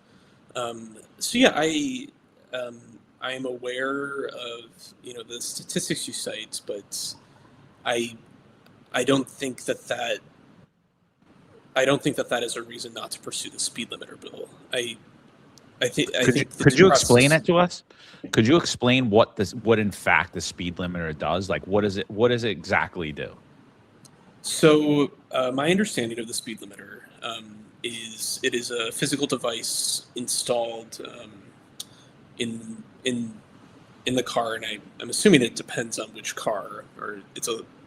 So yeah, I am aware of the statistics you cite, but I don't think that I don't think that is a reason not to pursue the speed limiter bill. I think
Could you explain it to us? Could you explain what in fact the speed limiter does? Like, what does it exactly do?
So my understanding of the speed limiter is it is a physical device installed in the car, and I'm assuming it depends on which car, or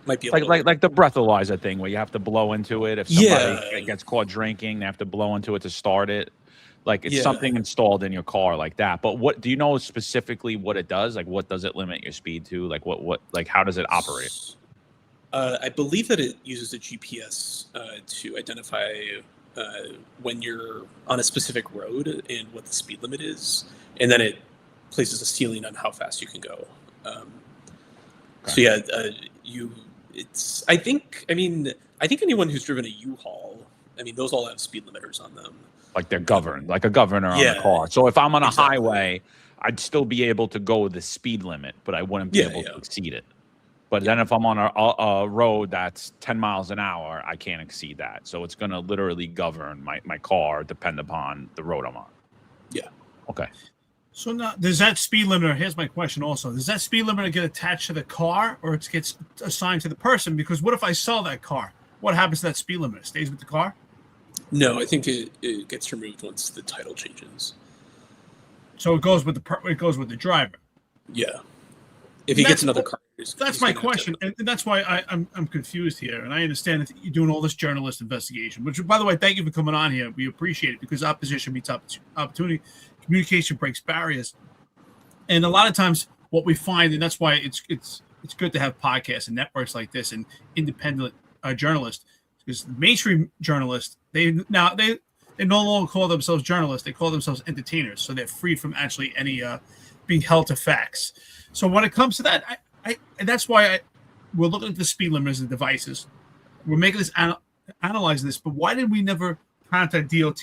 might be
like the breathalyzer thing where you have to blow into it if somebody gets caught drinking, they have to blow into it to start it. Like it's something installed in your car like that. But what do you know specifically what it does? Like what does it limit your speed to? Like what like how does it operate?
I believe that it uses a GPS to identify when you're on a specific road and what the speed limit is, and then it places a ceiling on how fast you can go. So yeah, I think anyone who's driven a U-Haul, those all have speed limiters on them.
Like they're governed, like a governor on the car. So if I'm on a highway, I'd still be able to go the speed limit, but I wouldn't be able to exceed it. But then if I'm on a road that's 10 miles an hour, I can't exceed that. So it's going to literally govern my car depend upon the road I'm on.
Yeah.
Okay.
So now, does that speed limiter, here's my question also, does that speed limiter get attached to the car or it gets assigned to the person? Because what if I sell that car? What happens to that speed limiter? It stays with the car?
No, I think it gets removed once the title changes.
So it goes with the driver.
Yeah. If he gets another car.
That's my question, and that's why I'm confused here. And I understand that you're doing all this journalist investigation, which, by the way, thank you for coming on here. We appreciate it because opposition meets opportunity. Communication breaks barriers. And a lot of times what we find, and that's why it's good to have podcasts and networks like this and independent journalists, because mainstream journalists, they no longer call themselves journalists, they call themselves entertainers. So they're freed from actually any being held to facts. So when it comes to that, and that's why we're looking at the speed limiters and devices. We're making this analyzing this, but why did we never contact DOT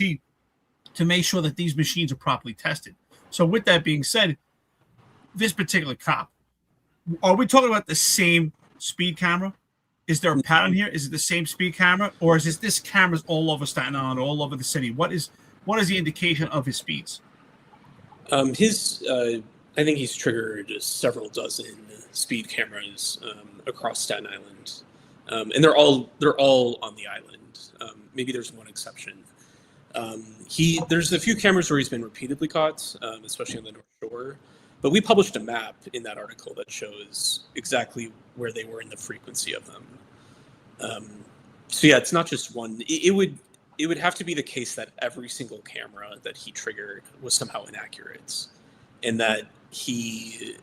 to make sure that these machines are properly tested? So with that being said, this particular cop, are we talking about the same speed camera? Is there a pattern here? Is it the same speed camera, or is this cameras all over Staten Island, all over the city? What is the indication of his speeds?
I think he's triggered several dozen speed cameras across Staten Island, and they're all on the island. Maybe there's one exception. There's a few cameras where he's been repeatedly caught, especially on the North Shore. But we published a map in that article that shows exactly where they were in the frequency of them. So yeah, it's not just one. It would have to be the case that every single camera that he triggered was somehow inaccurate, and that he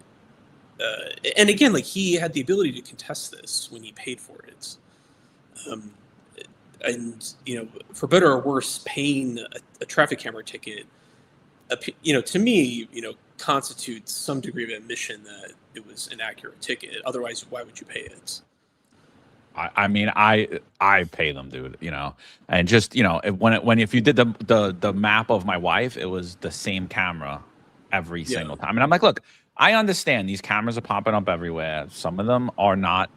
and again, like, he had the ability to contest this when he paid for it. And for better or worse, paying a traffic camera ticket, to me, constitutes some degree of admission that it was an accurate ticket. Otherwise, why would you pay it?
I pay them, dude. And just if you did the map of my wife, it was the same camera every single time. And I'm like, look, I understand these cameras are popping up everywhere. Some of them are not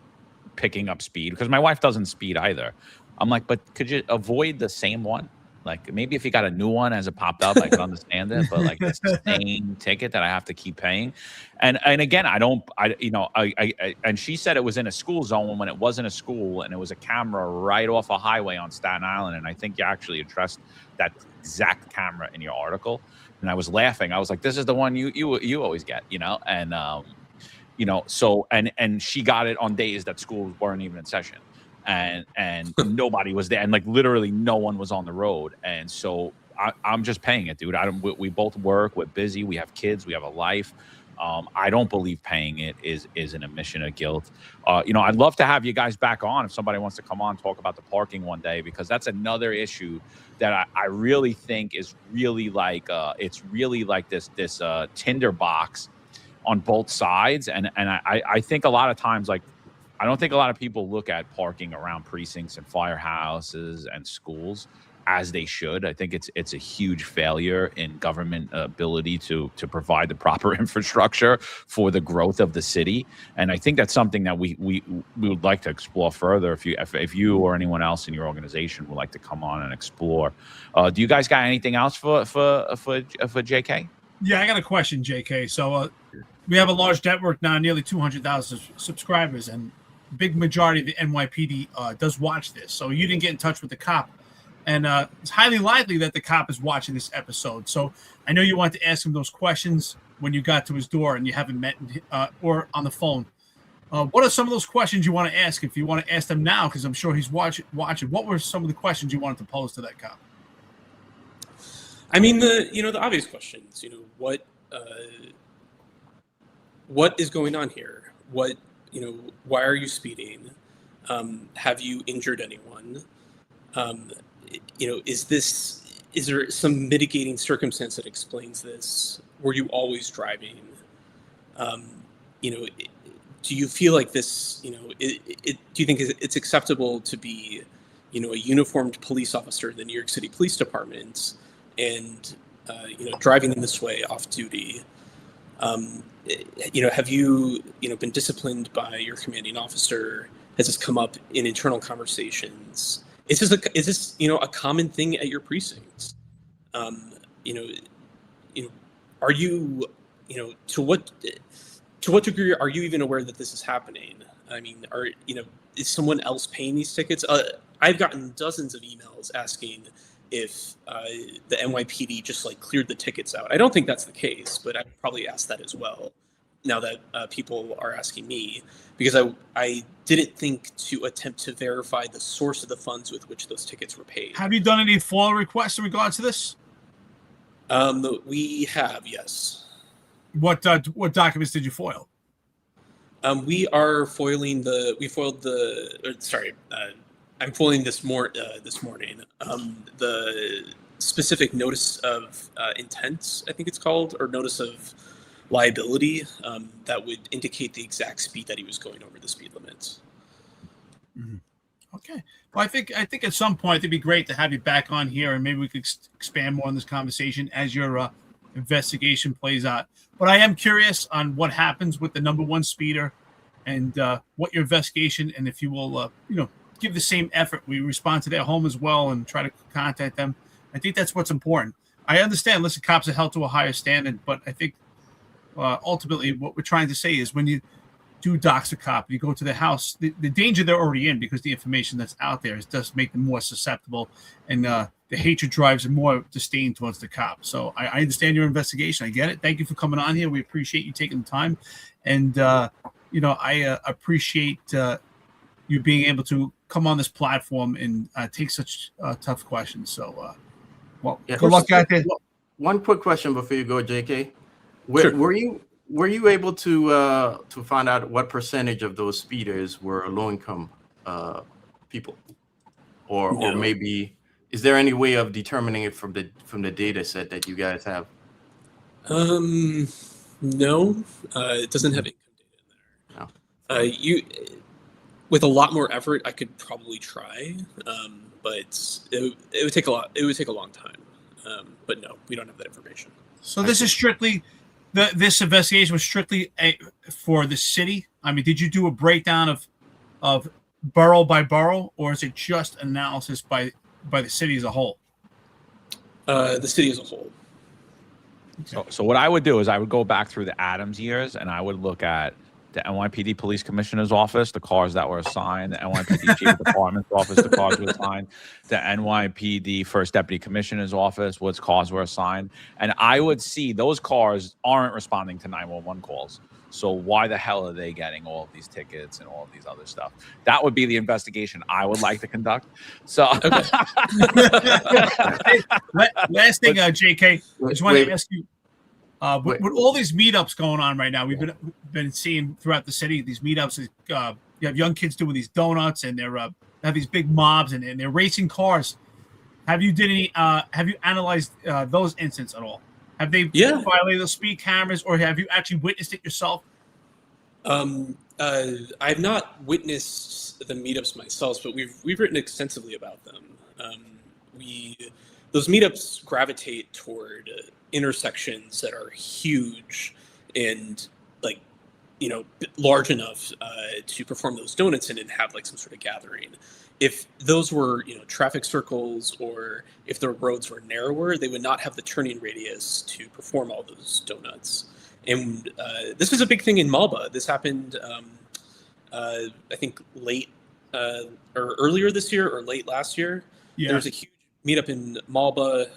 picking up speed because my wife doesn't speed either. I'm like, but could you avoid the same one? Like, maybe if you got a new one as it popped up, I could understand it. But like the same ticket that I have to keep paying, and again, and she said it was in a school zone when it wasn't a school, and it was a camera right off a highway on Staten Island. And I think you actually addressed that exact camera in your article. And I was laughing. I was like, this is the one you always get, and so and she got it on days that schools weren't even in session. And nobody was there, and like literally no one was on the road, and so I'm just paying it, dude. We both work, we're busy, we have kids, we have a life. I don't believe paying it is an admission of guilt. I'd love to have you guys back on if somebody wants to come on, talk about the parking one day, because that's another issue that I really think is really like it's really like this tinderbox on both sides, and I think a lot of times, like, I don't think a lot of people look at parking around precincts and firehouses and schools as they should. I think it's a huge failure in government ability to provide the proper infrastructure for the growth of the city. And I think that's something that we would like to explore further. If you or anyone else in your organization would like to come on and explore. Do you guys got anything else for JK?
Yeah, I got a question, JK. So we have a large network now, nearly 200,000 subscribers, and big majority of the NYPD does watch this. So you didn't get in touch with the cop, and it's highly likely that the cop is watching this episode. So I know you want to ask him those questions when you got to his door and you haven't met or on the phone. What are some of those questions you want to ask? If you want to ask them now, because I'm sure he's watching. What were some of the questions you wanted to pose to that cop?
I mean, the obvious questions. What is going on here? Why are you speeding? Have you injured anyone? Is there some mitigating circumstance that explains this? Were you always driving? Do you feel like this, do you think it's acceptable to be, a uniformed police officer in the New York City Police Department and, driving in this way off duty? Have you, been disciplined by your commanding officer? Has this come up in internal conversations? Is this a common thing at your precinct? Are you, to what degree are you even aware that this is happening? I mean, is someone else paying these tickets? I've gotten dozens of emails asking if the NYPD just cleared the tickets out. I don't think that's the case, but I'd probably ask that as well now that people are asking me, because I didn't think to attempt to verify the source of the funds with which those tickets were paid.
Have you done any FOIL requests in regards to this?
We have, yes.
What documents did you foil?
I'm foiling this morning. The specific notice of intent, I think it's called, or notice of liability, that would indicate the exact speed that he was going over the speed limit.
Mm-hmm. Okay. Well, I think at some point it'd be great to have you back on here, and maybe we could expand more on this conversation as your investigation plays out. But I am curious on what happens with the number one speeder, and what your investigation, and if you will, give the same effort. We respond to their home as well and try to contact them. I think that's what's important. I understand, listen, cops are held to a higher standard, but I think ultimately what we're trying to say is when you do dox a cop, you go to the house, the danger they're already in, because the information that's out there does make them more susceptible, and the hatred drives more disdain towards the cop. So I understand your investigation. I get it. Thank you for coming on here. We appreciate you taking the time. And, I appreciate you being able to come on this platform and take such tough questions. So, good luck out there.
One quick question before you go, JK.
Sure.
Were you able to find out what percentage of those speeders were low-income people, or maybe is there any way of determining it from the data set that you guys have?
No, it doesn't have income data in there.
No.
With a lot more effort, I could probably try, but it would take a lot. It would take a long time. But no, we don't have that information.
So this is strictly. This investigation was strictly for the city. I mean, did you do a breakdown of borough by borough, or is it just analysis by the city as a whole?
The city as a whole.
So what I would do is I would go back through the Adams years, and I would look at the NYPD Police Commissioner's Office, the cars that were assigned, the NYPD Chief of Department's Office, the cars were assigned, the NYPD First Deputy Commissioner's Office, what cars were assigned. And I would see those cars aren't responding to 911 calls. So why the hell are they getting all of these tickets and all of these other stuff? That would be the investigation I would like to conduct. So
okay. Last thing, JK, I just wanted to ask you, with all these meetups going on right now, we've been seeing throughout the city these meetups. You have young kids doing these donuts, and they're have these big mobs, and they're racing cars. Have you analyzed those incidents at all? Have they violated the speed cameras, or have you actually witnessed it yourself?
I've not witnessed the meetups myself, but we've written extensively about them. those meetups gravitate toward intersections that are huge and like, large enough to perform those donuts in and have like some sort of gathering. If those were, traffic circles, or if the roads were narrower, they would not have the turning radius to perform all those donuts. And this was a big thing in Malba. This happened, I think, late or earlier this year or late last year.
Yeah.
There was a huge meetup in Malba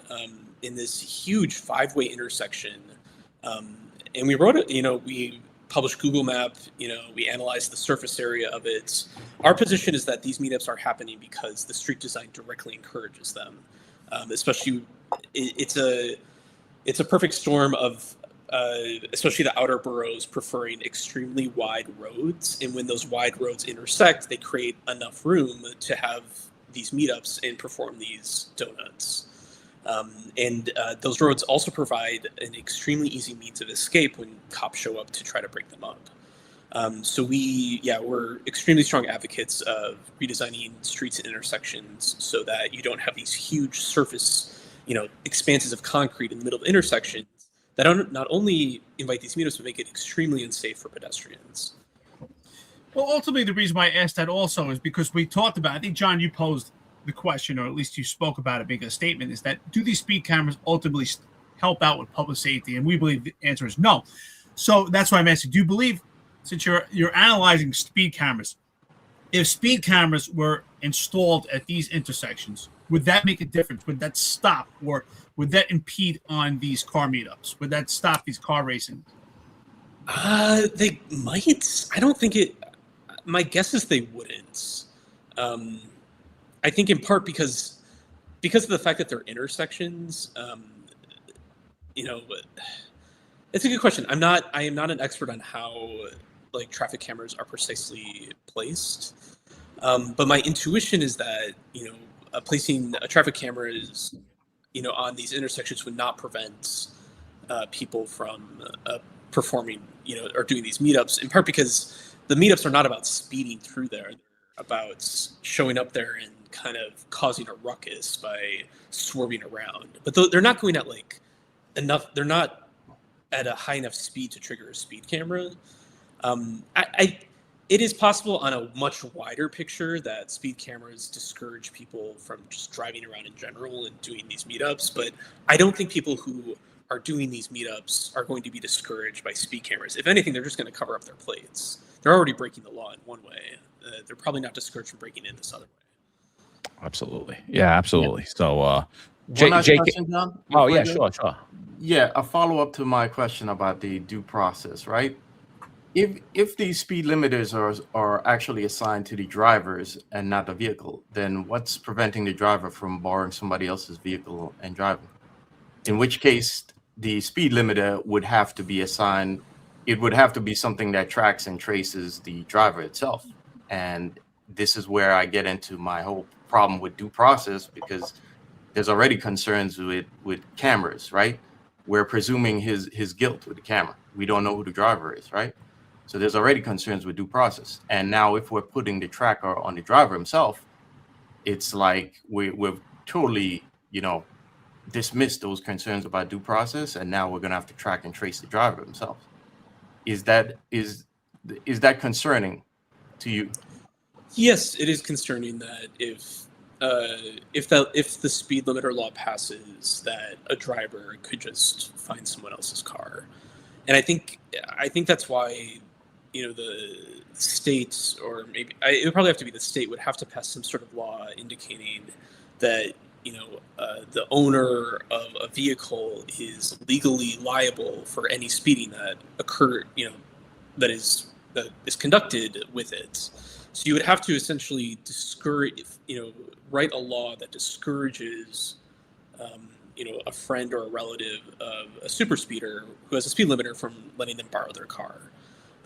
in this huge 5-way intersection. And we wrote it, we published Google Map, we analyzed the surface area of it. Our position is that these meetups are happening because the street design directly encourages them. Especially, it's a perfect storm of, especially the outer boroughs preferring extremely wide roads. And when those wide roads intersect, they create enough room to have these meetups and perform these donuts. And those roads also provide an extremely easy means of escape when cops show up to try to break them up. So we're extremely strong advocates of redesigning streets and intersections so that you don't have these huge surface, expanses of concrete in the middle of intersections that not only invite these meetups, but make it extremely unsafe for pedestrians.
Well, ultimately, the reason why I asked that also is because we talked about, I think, John, you posed the question, or at least you spoke about it, making a statement, is that do these speed cameras ultimately help out with public safety? And we believe the answer is no. So that's why I'm asking, do you believe, since you're analyzing speed cameras, if speed cameras were installed at these intersections, would that make a difference? Would that stop, or would that impede on these car meetups? Would that stop these car racing?
They might. I don't think it. My guess is they wouldn't. I think in part because of the fact that they're intersections. It's a good question. I am not an expert on how like traffic cameras are precisely placed. But my intuition is that, placing a traffic camera is, on these intersections would not prevent people from performing, or doing these meetups, in part because the meetups are not about speeding through there. They're about showing up there and kind of causing a ruckus by swerving around. But they're not going at like enough. They're not at a high enough speed to trigger a speed camera. It is possible on a much wider picture that speed cameras discourage people from just driving around in general and doing these meetups, but I don't think people who are doing these meetups are going to be discouraged by speed cameras. If anything, they're just going to cover up their plates. They're already breaking the law in one way. They're probably not discouraged from breaking in this other way.
Absolutely. Yeah, absolutely. So,
One last
JK.
question, John?
Oh,
Before
yeah,
you go?
sure.
Yeah, a follow-up to my question about the due process, right? If these speed limiters are actually assigned to the drivers and not the vehicle, then what's preventing the driver from borrowing somebody else's vehicle and driving? In which case, the speed limiter would have to be assigned. It would have to be something that tracks and traces the driver itself. And this is where I get into my whole problem with due process, because there's already concerns with cameras, right? We're presuming his guilt with the camera. We don't know who the driver is, right? So there's already concerns with due process. And now if we're putting the tracker on the driver himself, it's like we've totally, dismissed those concerns about due process. And now we're going to have to track and trace the driver himself. Is that concerning to you?
Yes, it is concerning that if the speed limiter law passes, that a driver could just find someone else's car. And I think that's why, the states, or maybe it would probably have to be the state, would have to pass some sort of law indicating that, the owner of a vehicle is legally liable for any speeding that occurred, that is conducted with it. So you would have to essentially write a law that discourages, a friend or a relative of a super speeder who has a speed limiter from letting them borrow their car.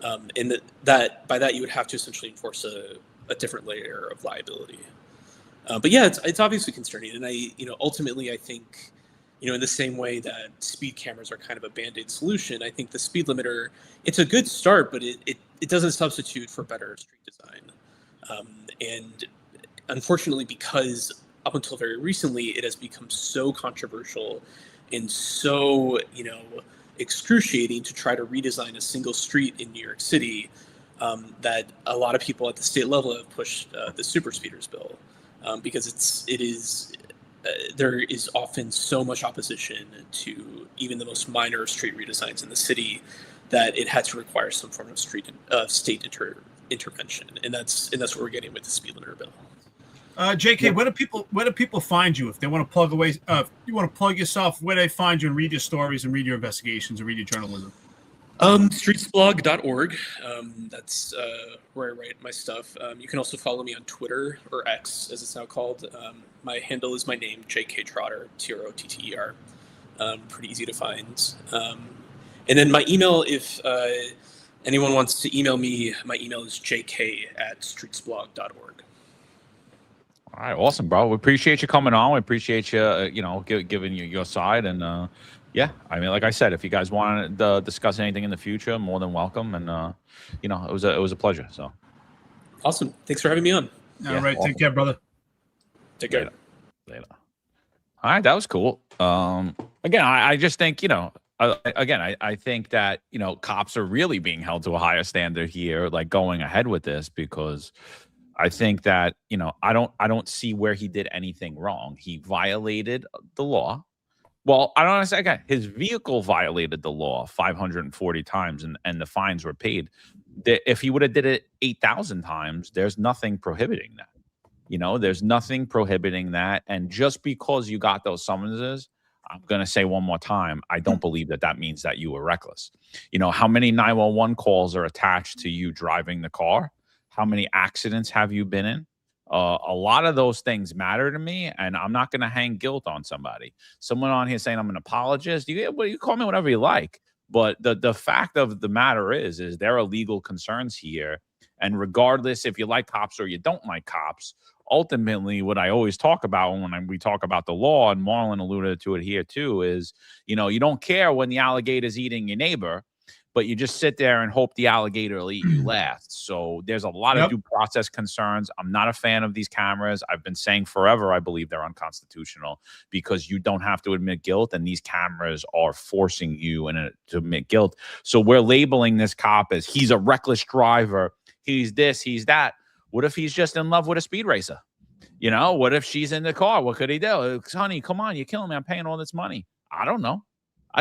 And that by that you would have to essentially enforce a different layer of liability. But yeah, it's obviously concerning, and ultimately I think, in the same way that speed cameras are kind of a band-aid solution, I think the speed limiter, it's a good start, but it doesn't substitute for better street design. And unfortunately, because up until very recently, it has become so controversial and so, excruciating to try to redesign a single street in New York City that a lot of people at the state level have pushed the super speeders bill because there is often so much opposition to even the most minor street redesigns in the city that it had to require some form of state intervention, and that's what we're getting with the speed limiter bill.
JK, where do people find you if they want to plug away? If you want to plug yourself, where do they find you and read your stories and read your investigations and read your journalism?
Streetsblog.org. That's where I write my stuff. You can also follow me on Twitter, or X as it's now called. My handle is my name, JK Trotter, Trotter. Pretty easy to find. And then my email, if anyone wants to email me, my email is jk@streetsblog.org.
All right, awesome, bro. We appreciate you coming on. We appreciate you, giving you your side. And yeah, I mean, like I said, if you guys want to discuss anything in the future, more than welcome. And it was a pleasure. So
awesome. Thanks for having me on.
All right, awesome. Take care, brother.
Take care.
Later. All right, that was cool. Again, I just think I think that cops are really being held to a higher standard here, like going ahead with this, because I think that I don't see where he did anything wrong. He violated the law. Well, I don't understand. Again, his vehicle violated the law 540 times, and the fines were paid. If he would have did it 8,000 times, there's nothing prohibiting that. There's nothing prohibiting that. And just because you got those summonses, I'm going to say one more time, I don't believe that means that you were reckless. How many 911 calls are attached to you driving the car? How many accidents have you been in? A lot of those things matter to me, and I'm not going to hang guilt on somebody. Someone on here saying I'm an apologist, you call me whatever you like. But the fact of the matter is there are legal concerns here. And regardless if you like cops or you don't like cops, ultimately what I always talk about when we talk about the law, and Marlon alluded to it here too, is, you don't care when the alligator's eating your neighbor, but you just sit there and hope the alligator will eat you last. So there's a lot of due process concerns. I'm not a fan of these cameras. I've been saying forever I believe they're unconstitutional because you don't have to admit guilt, and these cameras are forcing you to admit guilt. So we're labeling this cop as he's a reckless driver, he's this, he's that. What if he's just in love with a speed racer? What if she's in the car? What could he do? Honey, come on, you're killing me. I'm paying all this money. I don't know.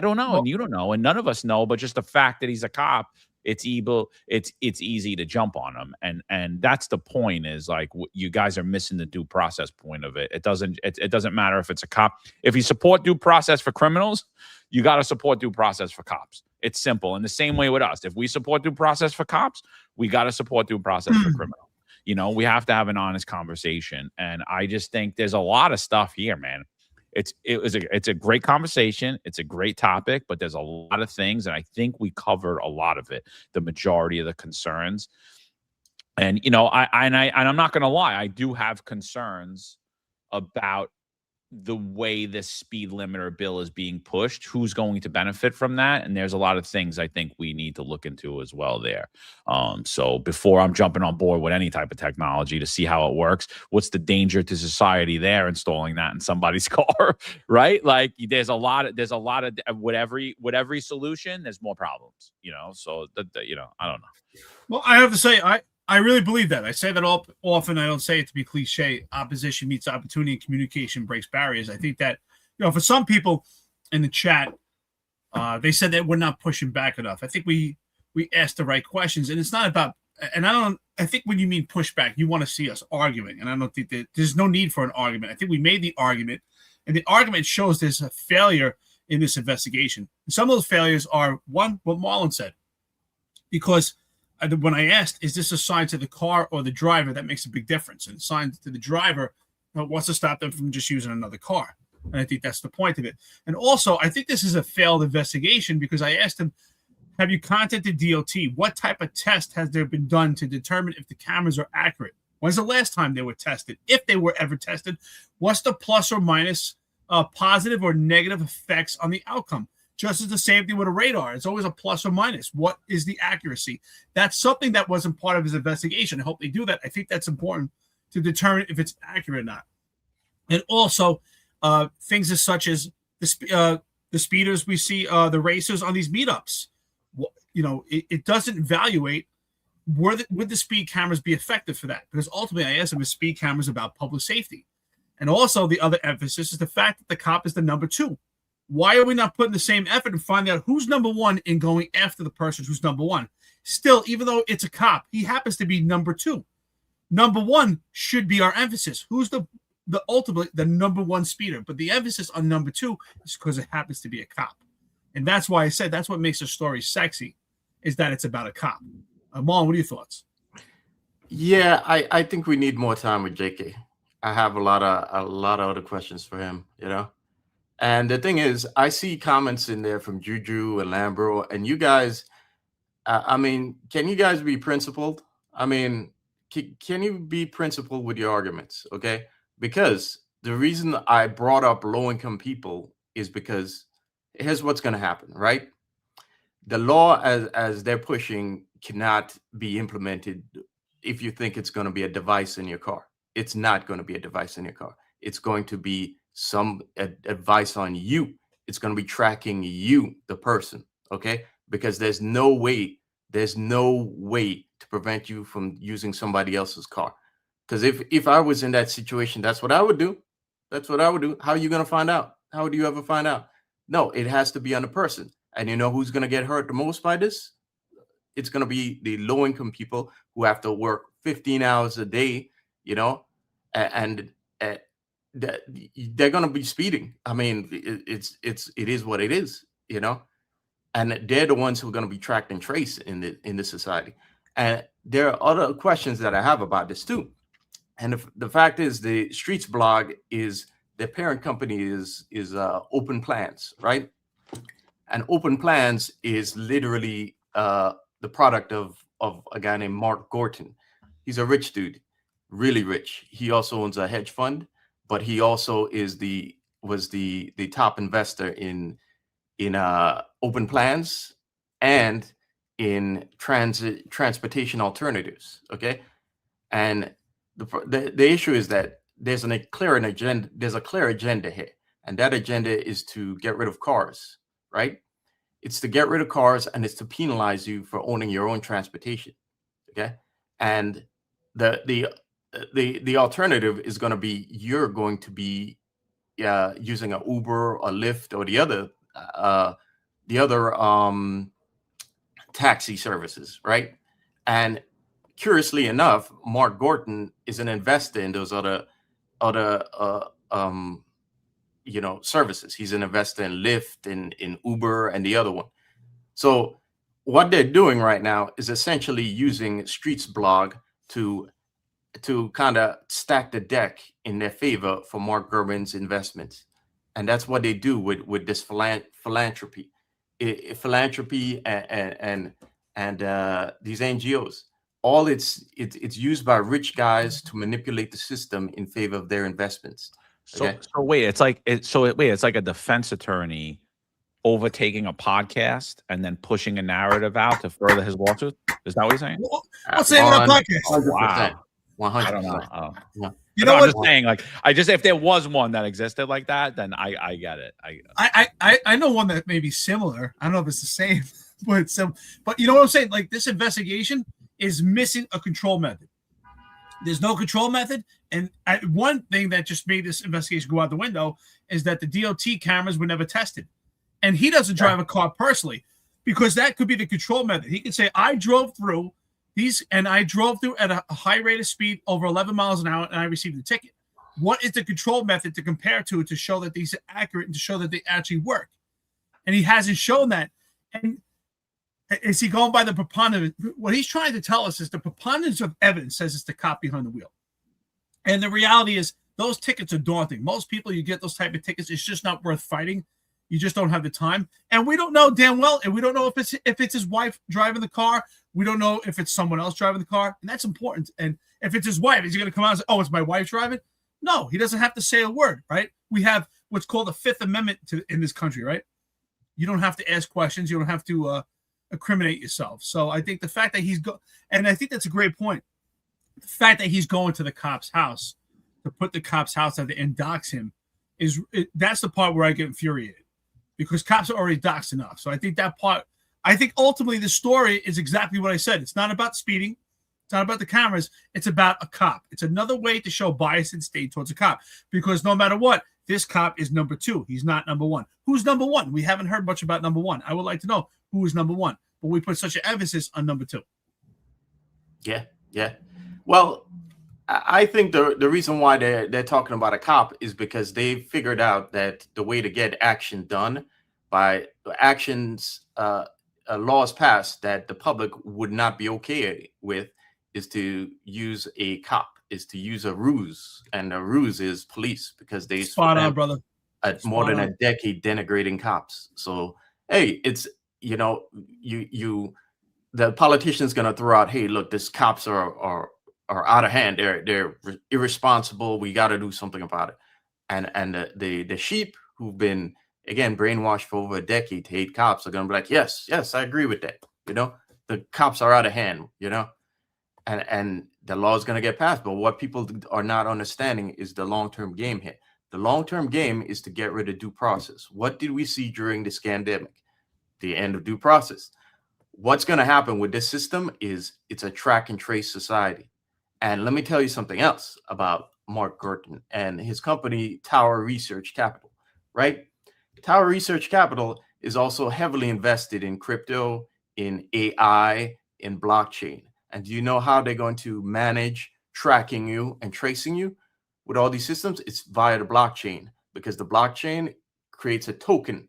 Well, and you don't know, and none of us know. But just the fact that he's a cop, it's evil. It's easy to jump on him, and that's the point. Is like you guys are missing the due process point of it. It doesn't matter if it's a cop. If you support due process for criminals, you got to support due process for cops. It's simple. In the same way with us, if we support due process for cops, we got to support due process for criminals. We have to have an honest conversation, and I just think there's a lot of stuff here, man. It's a great conversation. It's a great topic, but there's a lot of things, and I think we covered a lot of it, the majority of the concerns. And I'm not going to lie, I do have concerns about the way this speed limiter bill is being pushed, who's going to benefit from that. And there's a lot of things I think we need to look into as well there. So before I'm jumping on board with any type of technology to see how it works, what's the danger to society there installing that in somebody's car, right? Like there's a lot of with every solution, there's more problems, so I don't know.
Well, I have to say, I really believe that. I say that often. I don't say it to be cliche. Opposition meets opportunity, and communication breaks barriers. I think that, for some people in the chat, they said that we're not pushing back enough. I think we asked the right questions, and it's not about. And I think when you mean pushback, you want to see us arguing, and I don't think that there's no need for an argument. I think we made the argument, and the argument shows there's a failure in this investigation. And some of those failures are one, what Marlon said, because when I asked, is this a sign to the car or the driver, that makes a big difference. And a sign to the driver wants to stop them from just using another car. And I think that's the point of it. And also, I think this is a failed investigation because I asked him, have you contacted DOT? What type of test has there been done to determine if the cameras are accurate? When's the last time they were tested? If they were ever tested, what's the plus or minus positive or negative effects on the outcome? Just as the same thing with a radar. It's always a plus or minus. What is the accuracy? That's something that wasn't part of his investigation. I hope they do that. I think that's important to determine if it's accurate or not. And also things as such as the speeders we see, the racers on these meetups. It doesn't evaluate would the speed cameras be effective for that? Because ultimately, I asked them, is speed cameras about public safety? And also the other emphasis is the fact that the cop is the number 2. Why are we not putting the same effort to find out who's number 1 in going after the person who's number 1? Still, even though it's a cop, he happens to be number 2. Number 1 should be our emphasis. Who's the ultimately the number 1 speeder? But the emphasis on number 2 is because it happens to be a cop. And that's why I said that's what makes the story sexy, is that it's about a cop. Marlon, what are your thoughts?
Yeah, I think we need more time with JK. I have a lot of other questions for him, And the thing is, I see comments in there from Juju and Lambro, and you guys, can you guys be principled? Can you be principled with your arguments, okay? Because the reason I brought up low-income people is because here's what's going to happen, right? The law as they're pushing cannot be implemented if you think it's going to be a device in your car. It's not going to be a device in your car. It's going to be some advice on you. It's going to be tracking you, the person, okay? Because there's no way to prevent you from using somebody else's car. Because if I was in that situation, that's what I would do. How are you going to find out? How would you ever find out? No, it has to be on the person. And you know who's going to get hurt the most by this? It's going to be the low-income people who have to work 15 hours a day, and they're going to be speeding. It is what it is, and they're the ones who are going to be tracked and traced in this society. And there are other questions that I have about this too. And the fact is, the Streets blog is their parent company is Open Plans, right? And Open Plans is literally the product of a guy named Mark Gorton. He's a rich dude, really rich. He also owns a hedge fund, but he also was the top investor in Open Plans and in transportation alternatives. Okay, and the issue is that there's a clear agenda here, and that agenda is to get rid of cars, right? It's to get rid of cars, and it's to penalize you for owning your own transportation. Okay, and the alternative is going to be you're going to be using an Uber or Lyft or the other taxi services, right? And curiously enough, Mark Gorton is an investor in those other services. He's an investor in Lyft, in Uber, and the other one. So what they're doing right now is essentially using Streets blog to kind of stack the deck in their favor for Mark Gurman's investments. And that's what they do with this philanthropy and these NGOs. All it's used by rich guys to manipulate the system in favor of their investments. Okay?
So wait, it's like a defense attorney overtaking a podcast and then pushing a narrative out to further his lawsuit. Is that what you're saying?
What's the name of that podcast?
Wow.
100%.
I don't know.
Yeah.
I'm just saying, if there was one that existed like that, then I get it.
I know one that may be similar. I don't know if it's the same, but it's but you know what I'm saying? Like, this investigation is missing a control method. There's no control method. And one thing that just made this investigation go out the window is that the DOT cameras were never tested. And he doesn't drive a car personally, because that could be the control method. He could say, I drove through these, and I drove through at a high rate of speed over 11 miles an hour, and I received a ticket. What is the control method to compare to show that these are accurate and to show that they actually work? And he hasn't shown that. And is he going by the preponderance? What he's trying to tell us is the preponderance of evidence says it's the cop behind the wheel. And the reality is those tickets are daunting. Most people, you get those type of tickets, it's just not worth fighting. You just don't have the time. And we don't know damn well, and we don't know if it's his wife driving the car. We don't know if it's someone else driving the car. And that's important. And if it's his wife, is he going to come out and say, oh, it's my wife driving? No, he doesn't have to say a word, right? We have what's called the Fifth Amendment in this country, right? You don't have to ask questions. You don't have to incriminate yourself. So I think the fact that and I think that's a great point. The fact that he's going to the cop's house, to put the cop's house out there and dox him that's the part where I get infuriated, because cops are already doxed enough. So I think that part, I think ultimately the story is exactly what I said. It's not about speeding. It's not about the cameras. It's about a cop. It's another way to show bias and state towards a cop, because no matter what, this cop is number 2. He's not number 1. Who's number 1? We haven't heard much about number 1. I would like to know who is number 1, but we put such an emphasis on number 2.
Yeah. Well, I think the reason why they're talking about a cop is because they figured out that the way to get action done by actions, laws passed that the public would not be okay with, is to use a cop, is to use a ruse, and a ruse is police, because they
Spot on, brother.
More than a decade denigrating cops. So hey, it's the politician's gonna throw out, hey, look, these cops are out of hand. They're irresponsible. We got to do something about it. And the sheep who've been, again, brainwashed for over a decade to hate cops are gonna be like, yes, I agree with that. The cops are out of hand. And the law is gonna get passed. But what people are not understanding is the long-term game here. The long-term game is to get rid of due process. What did we see during this pandemic? The end of due process. What's going to happen with this system is it's a track and trace society. And let me tell you something else about Mark Gordon and his company, Tower Research Capital, right? Tower Research Capital is also heavily invested in crypto, in AI, in blockchain. And do you know how they're going to manage tracking you and tracing you with all these systems? It's via the blockchain, because the blockchain creates a token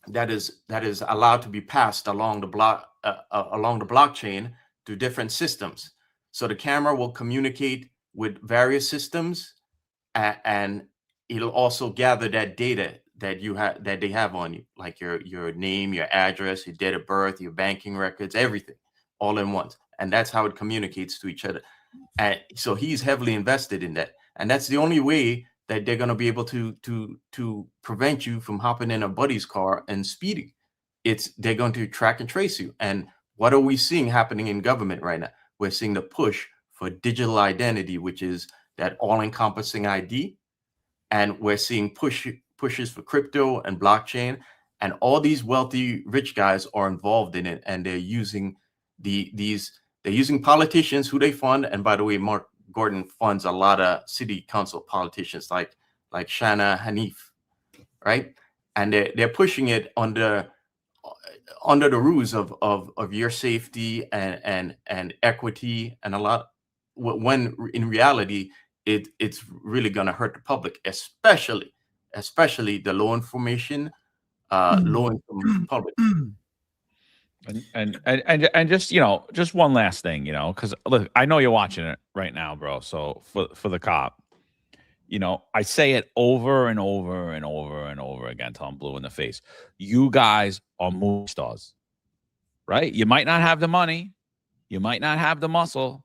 that is allowed to be passed along the blockchain to different systems. So the camera will communicate with various systems, and it'll also gather that data that they have on you, like your name, your address, your date of birth, your banking records, everything, all in once. And that's how it communicates to each other. And so he's heavily invested in that, and that's the only way that they're going to be able to prevent you from hopping in a buddy's car and speeding. They're going to track and trace you. And what are we seeing happening in government right now? We're seeing the push for digital identity, which is that all-encompassing ID. And we're seeing pushes for crypto and blockchain. And all these wealthy, rich guys are involved in it. And they're using they're using politicians who they fund. And by the way, Mark Gordon funds a lot of city council politicians like Shana Hanif, right? And they're pushing it under the ruse of your safety and equity, and a lot, when in reality it's really going to hurt the public, especially the low information, low income public.
And just just one last thing, because look, I know you're watching it right now, bro. So for the cop, I say it over and over and over and over again till I'm blue in the face. You guys are movie stars, right? You might not have the money, you might not have the muscle,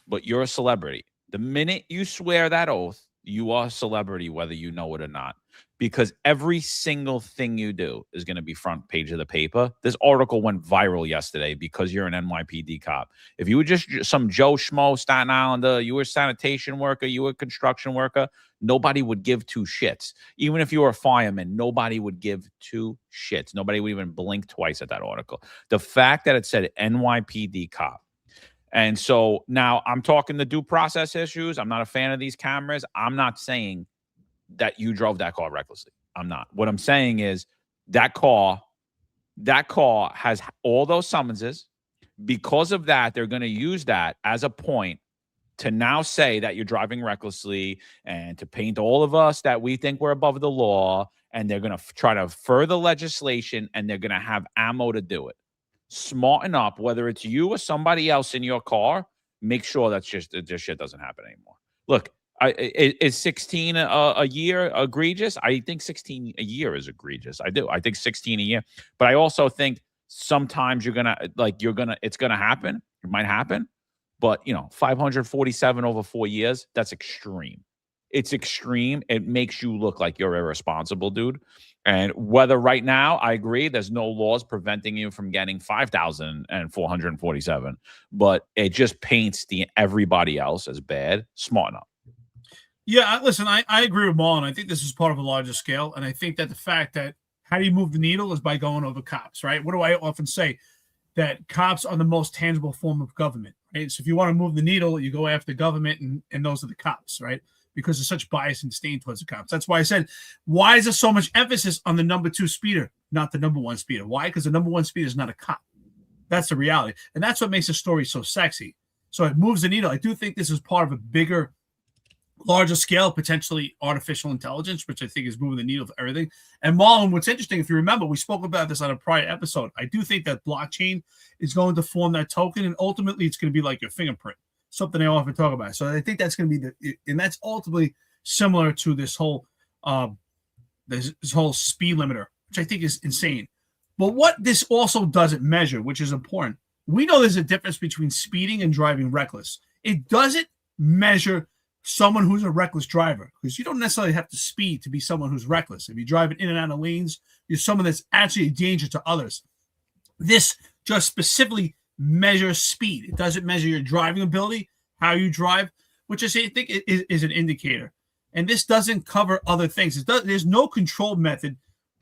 but you're a celebrity. The minute you swear that oath, you are a celebrity, whether you know it or not, because every single thing you do is going to be front page of the paper. This article went viral yesterday because you're an NYPD cop. If you were just some Joe Schmo, Staten Islander, you were a sanitation worker, you were a construction worker, nobody would give two shits. Even if you were a fireman, nobody would give two shits. Nobody would even blink twice at that article. The fact that it said NYPD cop. And so now I'm talking the due process issues. I'm not a fan of these cameras. I'm not saying that you drove that car recklessly. I'm not. What I'm saying is that car has all those summonses. Because of that, they're going to use that as a point to now say that you're driving recklessly and to paint all of us that we think we're above the law. And they're going to try to further legislation, and they're going to have ammo to do it. Smarten up, whether it's you or somebody else in your car. Make sure this shit doesn't happen anymore. Look, is 16 a year egregious? I think 16 a year is egregious. I do. I think 16 a year. But I also think sometimes it's gonna happen. It might happen. But 547 over 4 years, that's extreme. It's extreme. It makes you look like you're irresponsible, dude. And whether right now, I agree, there's no laws preventing you from getting 5,447, but it just paints everybody else as bad. Smarten up.
Yeah, listen, I agree with Mullen. I think this is part of a larger scale. And I think that the fact that how do you move the needle is by going over cops, right? What do I often say? That cops are the most tangible form of government, right? So if you want to move the needle, you go after government, and those are the cops, right? Because there's such bias and disdain towards the cops. That's why I said, why is there so much emphasis on the number 2 speeder, not the number 1 speeder? Why? Because the number 1 speeder is not a cop. That's the reality. And that's what makes the story so sexy. So it moves the needle. I do think this is part of a bigger, larger scale, potentially artificial intelligence, which I think is moving the needle for everything. And Marlon, what's interesting, if you remember, we spoke about this on a prior episode. I do think that blockchain is going to form that token, and ultimately it's going to be like your fingerprint, something I often talk about. So I think that's going to be and that's ultimately similar to this whole this whole speed limiter, which I think is insane. But what this also doesn't measure, which is important, we know there's a difference between speeding and driving reckless. It doesn't measure someone who's a reckless driver, because you don't necessarily have to speed to be someone who's reckless. If you're driving in and out of lanes, you're someone that's actually a danger to others. This just specifically measures speed. It doesn't measure your driving ability, how you drive, which I think is an indicator. And this doesn't cover other things. There's no control method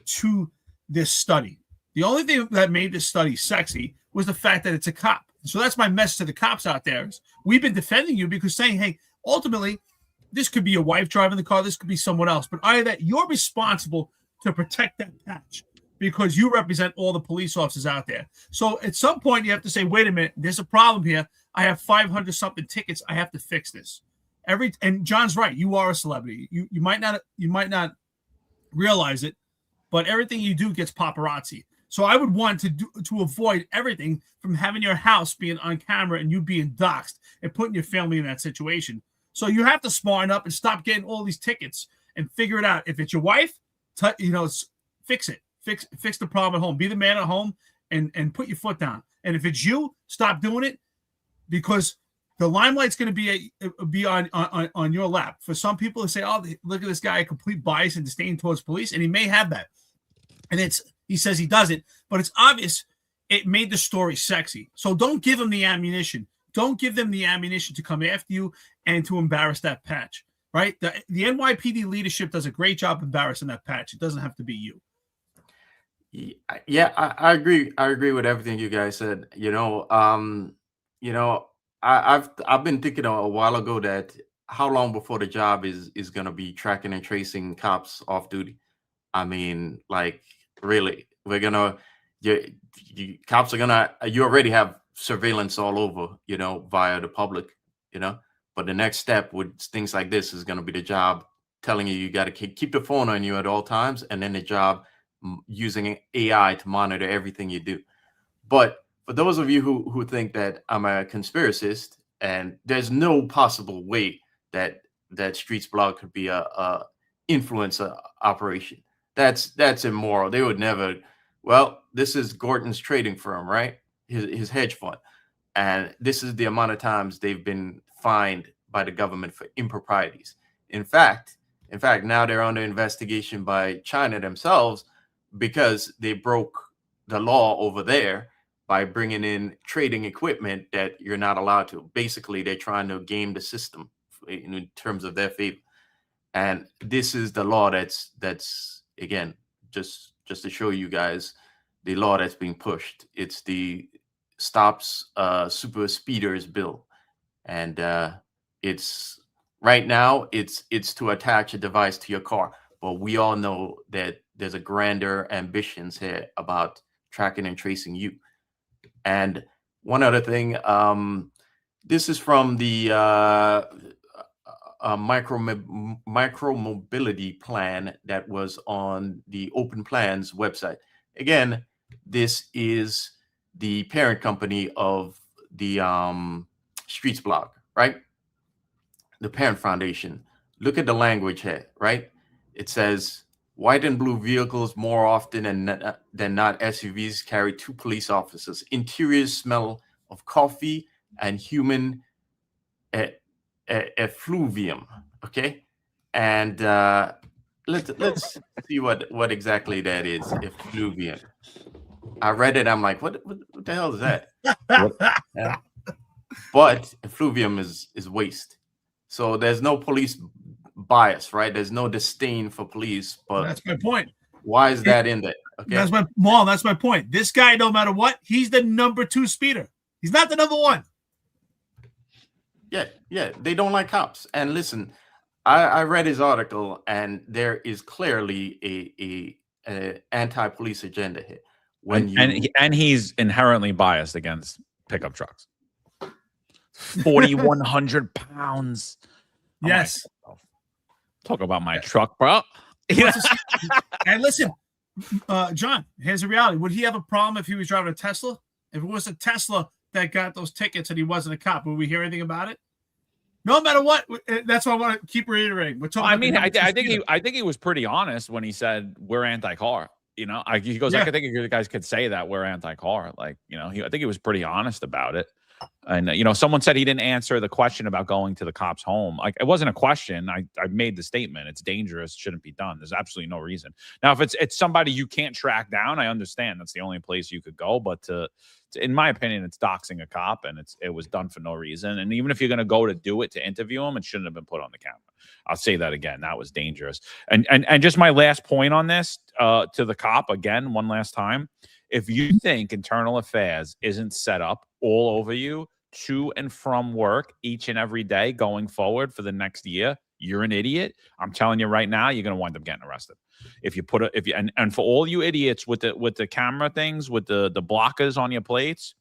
to this study. The only thing that made this study sexy was the fact that it's a cop. So that's my message to the cops out there. Is we've been defending you because saying, hey, ultimately, this could be your wife driving the car. This could be someone else. But either that you're responsible to protect that patch because you represent all the police officers out there. So at some point, you have to say, wait a minute, there's a problem here. I have 500 something tickets. I have to fix this. And John's right. You are a celebrity. You might not realize it, but everything you do gets paparazzi. So I would want to avoid everything from having your house being on camera and you being doxxed and putting your family in that situation. So you have to smarten up and stop getting all these tickets and figure it out. If it's your wife, fix it. Fix the problem at home. Be the man at home and put your foot down. And if it's you, stop doing it, because the limelight's going to be on your lap. For some people to say, oh, look at this guy, a complete bias and disdain towards police, and he may have that. And he says he doesn't, but it's obvious it made the story sexy. So don't give him the ammunition. Don't give them the ammunition to come after you and to embarrass that patch, right? The NYPD leadership does a great job embarrassing that patch. It doesn't have to be you.
Yeah, I agree. I agree with everything you guys said. I've been thinking a while ago that how long before the job is going to be tracking and tracing cops off duty? I mean, like, really, we're gonna, cops are gonna, you already have surveillance all over, via the public, but the next step with things like this is gonna be the job telling you got to keep the phone on you at all times, and then the job using AI to monitor everything you do. But for those of you who think that I'm a conspiracist, and there's no possible way that Streets Blog could be a influencer operation. That's immoral. They would never. Well, this is Gordon's trading firm, right? His hedge fund, and this is the amount of times they've been fined by the government for improprieties. In fact, now they're under investigation by China themselves because they broke the law over there by bringing in trading equipment that you're not allowed to. Basically, they're trying to game the system in terms of their favor. And this is the law that's again, just to show you guys the law that's being pushed. It's the Stops Super Speeders bill. And it's right now it's to attach a device to your car. But we all know that there's a grander ambitions here about tracking and tracing you. And one other thing, this is from the micro mobility plan that was on the Open Plans website. Again, this is the parent company of the Streets Blog, right? The parent foundation. Look at the language here, right? It says white and blue vehicles more often than not SUVs carry 2 police officers. Interiors smell of coffee and human effluvium. Okay, and let's see what exactly that is. Effluvium. I read it. I'm like, what the hell is that? But effluvium is waste. So there's no police bias, right? There's no disdain for police, but
That's my point.
why is that in there? Okay.
That's my point. This guy, no matter what, he's the number 2 speeder. He's not the number 1.
Yeah. They don't like cops. And listen, I read his article, and there is clearly a anti-police agenda here.
And he's inherently biased against pickup trucks. 4,100 pounds.
Yes.
Talk about my truck, bro.
And listen, John, here's the reality. Would he have a problem if he was driving a Tesla? If it was a Tesla that got those tickets and he wasn't a cop, would we hear anything about it? No matter what. That's what I want to keep reiterating. We're talking.
I think he was pretty honest when he said we're anti-car. He goes, I think you guys could say that we're anti-car. I think he was pretty honest about it. And, someone said he didn't answer the question about going to the cop's home. Like, it wasn't a question. I made the statement. It's dangerous. Shouldn't be done. There's absolutely no reason. Now, if it's somebody you can't track down, I understand. That's the only place you could go. But in my opinion, it's doxing a cop, and it was done for no reason. And even if you're going to go to do it to interview him, it shouldn't have been put on the camera. I'll say that again. That was dangerous. And just my last point on this to the cop, again, one last time. If you think internal affairs isn't set up all over you to and from work each and every day going forward for the next year, you're an idiot. I'm telling you right now, you're going to wind up getting arrested. And for all you idiots with the camera things, with the blockers on your plates,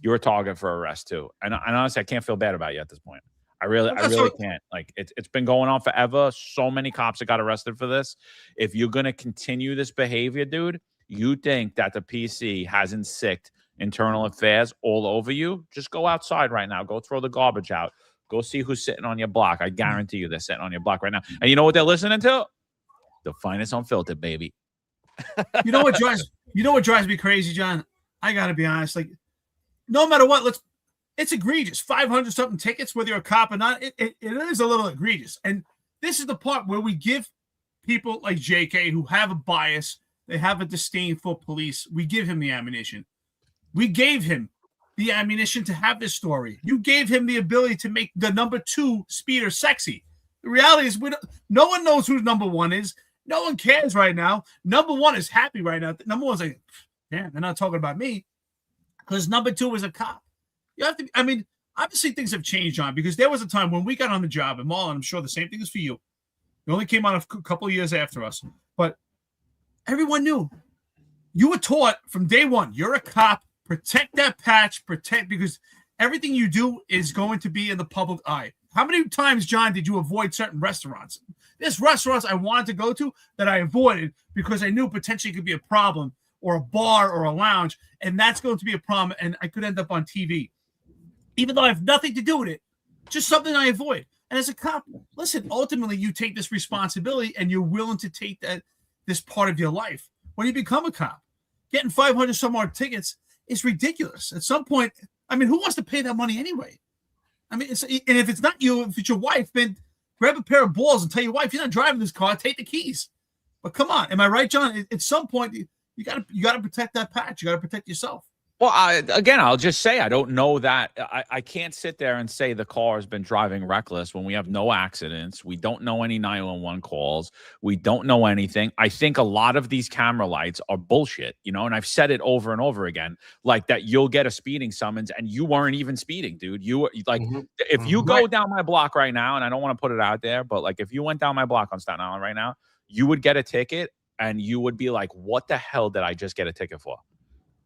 you're a target for arrest too. And honestly, I can't feel bad about you at this point. I really can't. Like, it's been going on forever. So many cops that got arrested for this. If you're going to continue this behavior, dude, you think that the PC hasn't sicked internal affairs all over you, just go outside right now. Go throw the garbage out. Go see who's sitting on your block. I guarantee you they're sitting on your block right now. And you know what they're listening to? The finest Unfiltered, baby.
You know what drives me crazy, John? I got to be honest. Like, no matter what, it's egregious. 500 something tickets, whether you're a cop or not, it is a little egregious. And this is the part where we give people like JK who have a bias, they have a disdain for police, we give him the ammunition. We gave him the ammunition to have this story. You gave him the ability to make the number 2 speeder sexy. The reality is no one knows who number 1 is. No one cares right now. Number 1 is happy right now. Number 1's like, damn, they're not talking about me. Because number 2 is a cop. You have to, obviously things have changed, John, because there was a time when we got on the job, and Marlon, I'm sure the same thing is for you. You only came on a couple of years after us. But everyone knew. You were taught from day one, you're a cop, protect that patch, because everything you do is going to be in the public eye. How many times, John, did you avoid certain restaurants? There's restaurants I wanted to go to that I avoided because I knew potentially it could be a problem, or a bar or a lounge, and that's going to be a problem, and I could end up on TV. Even though I have nothing to do with it, just something I avoid. And as a cop, listen, ultimately you take this responsibility and you're willing to take this part of your life. When you become a cop, getting 500 some odd tickets is ridiculous. At some point, who wants to pay that money anyway? And if it's not you, if it's your wife, then grab a pair of balls and tell your wife, you're not driving this car, take the keys. But come on, am I right, John? At some point, you gotta protect that patch. You gotta protect yourself.
Well, I'll just say I don't know that. I can't sit there and say the car has been driving reckless when we have no accidents. We don't know any 911 calls. We don't know anything. I think a lot of these camera lights are bullshit, and I've said it over and over again, like that you'll get a speeding summons and you weren't even speeding, dude. You were like, if you go down my block right now, and I don't want to put it out there, but like if you went down my block on Staten Island right now, you would get a ticket and you would be like, what the hell did I just get a ticket for?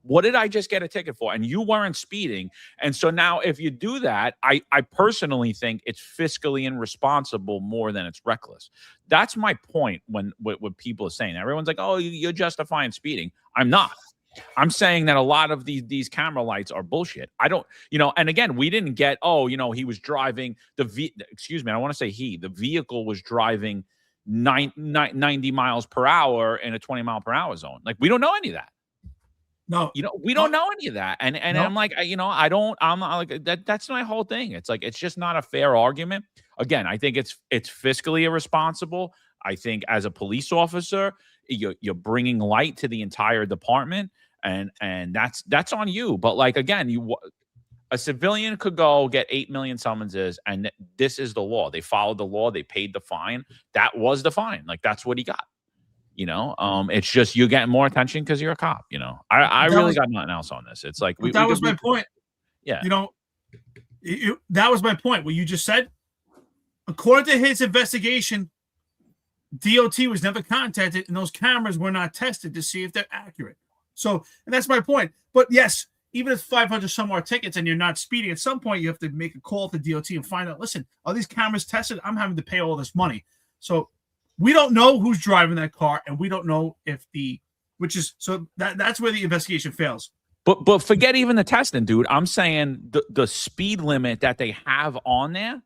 What did I just get a ticket for? And you weren't speeding. And so now if you do that, I personally think it's fiscally irresponsible more than it's reckless. That's my point when what people are saying. Everyone's like, oh, you're justifying speeding. I'm not. I'm saying that a lot of these camera lights are bullshit. I don't, and again, we didn't get, he was driving the vehicle was driving 90 miles per hour in a 20 mile per hour zone. Like, we don't know any of that.
No,
we don't know any of that. And
no.
I'm like, I'm not like that. That's my whole thing. It's like, it's just not a fair argument. Again, I think it's fiscally irresponsible. I think as a police officer, you're bringing light to the entire department, and that's on you. But like, again, A civilian could go get 8 million summonses, and this is the law. They followed the law. They paid the fine. That was the fine. Like, that's what he got. It's just you're getting more attention because you're a cop. I really got nothing else on this. It's like
that was my point.
Yeah.
That was my point. What you just said. According to his investigation, DOT was never contacted, and those cameras were not tested to see if they're accurate. So, and that's my point. But yes, even if 500 some more tickets and you're not speeding, at some point you have to make a call to DOT and find out, listen, are these cameras tested? I'm having to pay all this money. So we don't know who's driving that car, and we don't know if that's where the investigation fails.
But forget even the testing, dude. I'm saying the speed limit that they have on there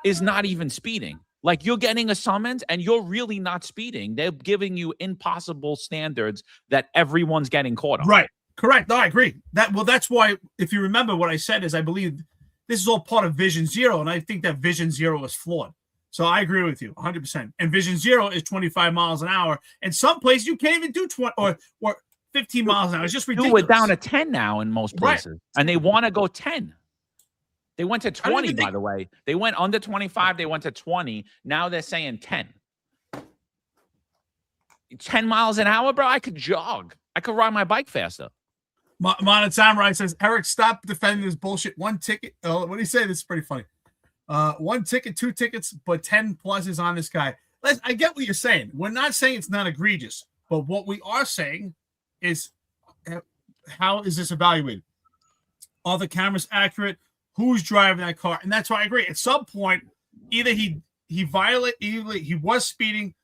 is not even speeding. Like, you're getting a summons and you're really not speeding. They're giving you impossible standards that everyone's getting caught on.
Right. Correct. No, I agree. That's why, if you remember what I said, is I believe this is all part of Vision Zero, and I think that Vision Zero is flawed. So I agree with you 100%. And Vision Zero is 25 miles an hour. And some places you can't even do 20 or 15 miles an hour. It's just ridiculous.
Dude, we're down to 10 now in most places. Right. And they want to go 10. They went to 20, by the way. They went under 25. They went to 20. Now they're saying 10. 10 miles an hour, bro? I could jog. I could ride my bike faster.
Monet Samurai says, Eric, stop defending this bullshit. One ticket. What do you say? This is pretty funny. 1 ticket, 2 tickets, but 10 pluses on this guy. I get what you're saying. We're not saying it's not egregious, but what we are saying is, how is this evaluated? Are the cameras accurate? Who's driving that car? And that's why I agree. At some point, either he was speeding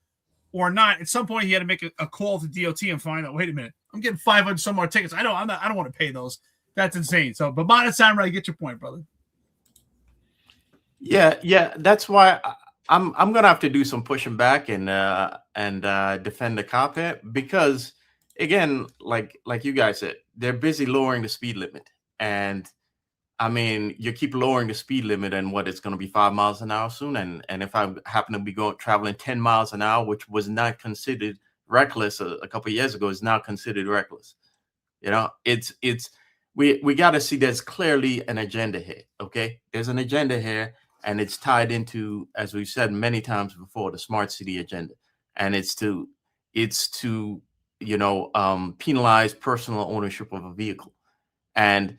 or not. At some point, he had to make a call to DOT and find out, wait a minute, I'm getting 500 some more tickets. I don't want to pay those. That's insane. So, but Monet Samurai, get your point, brother.
Yeah. That's why I'm gonna have to do some pushing back and defend the cop here, because again, like you guys said, they're busy lowering the speed limit, and I mean, you keep lowering the speed limit, and it's going to be 5 miles an hour soon. And if I happen to be traveling 10 miles an hour, which was not considered reckless a couple of years ago, is now considered reckless. We got to see there's clearly an agenda here. Okay, there's an agenda here, and it's tied into, as we've said many times before, the smart city agenda, and it's to penalize personal ownership of a vehicle. And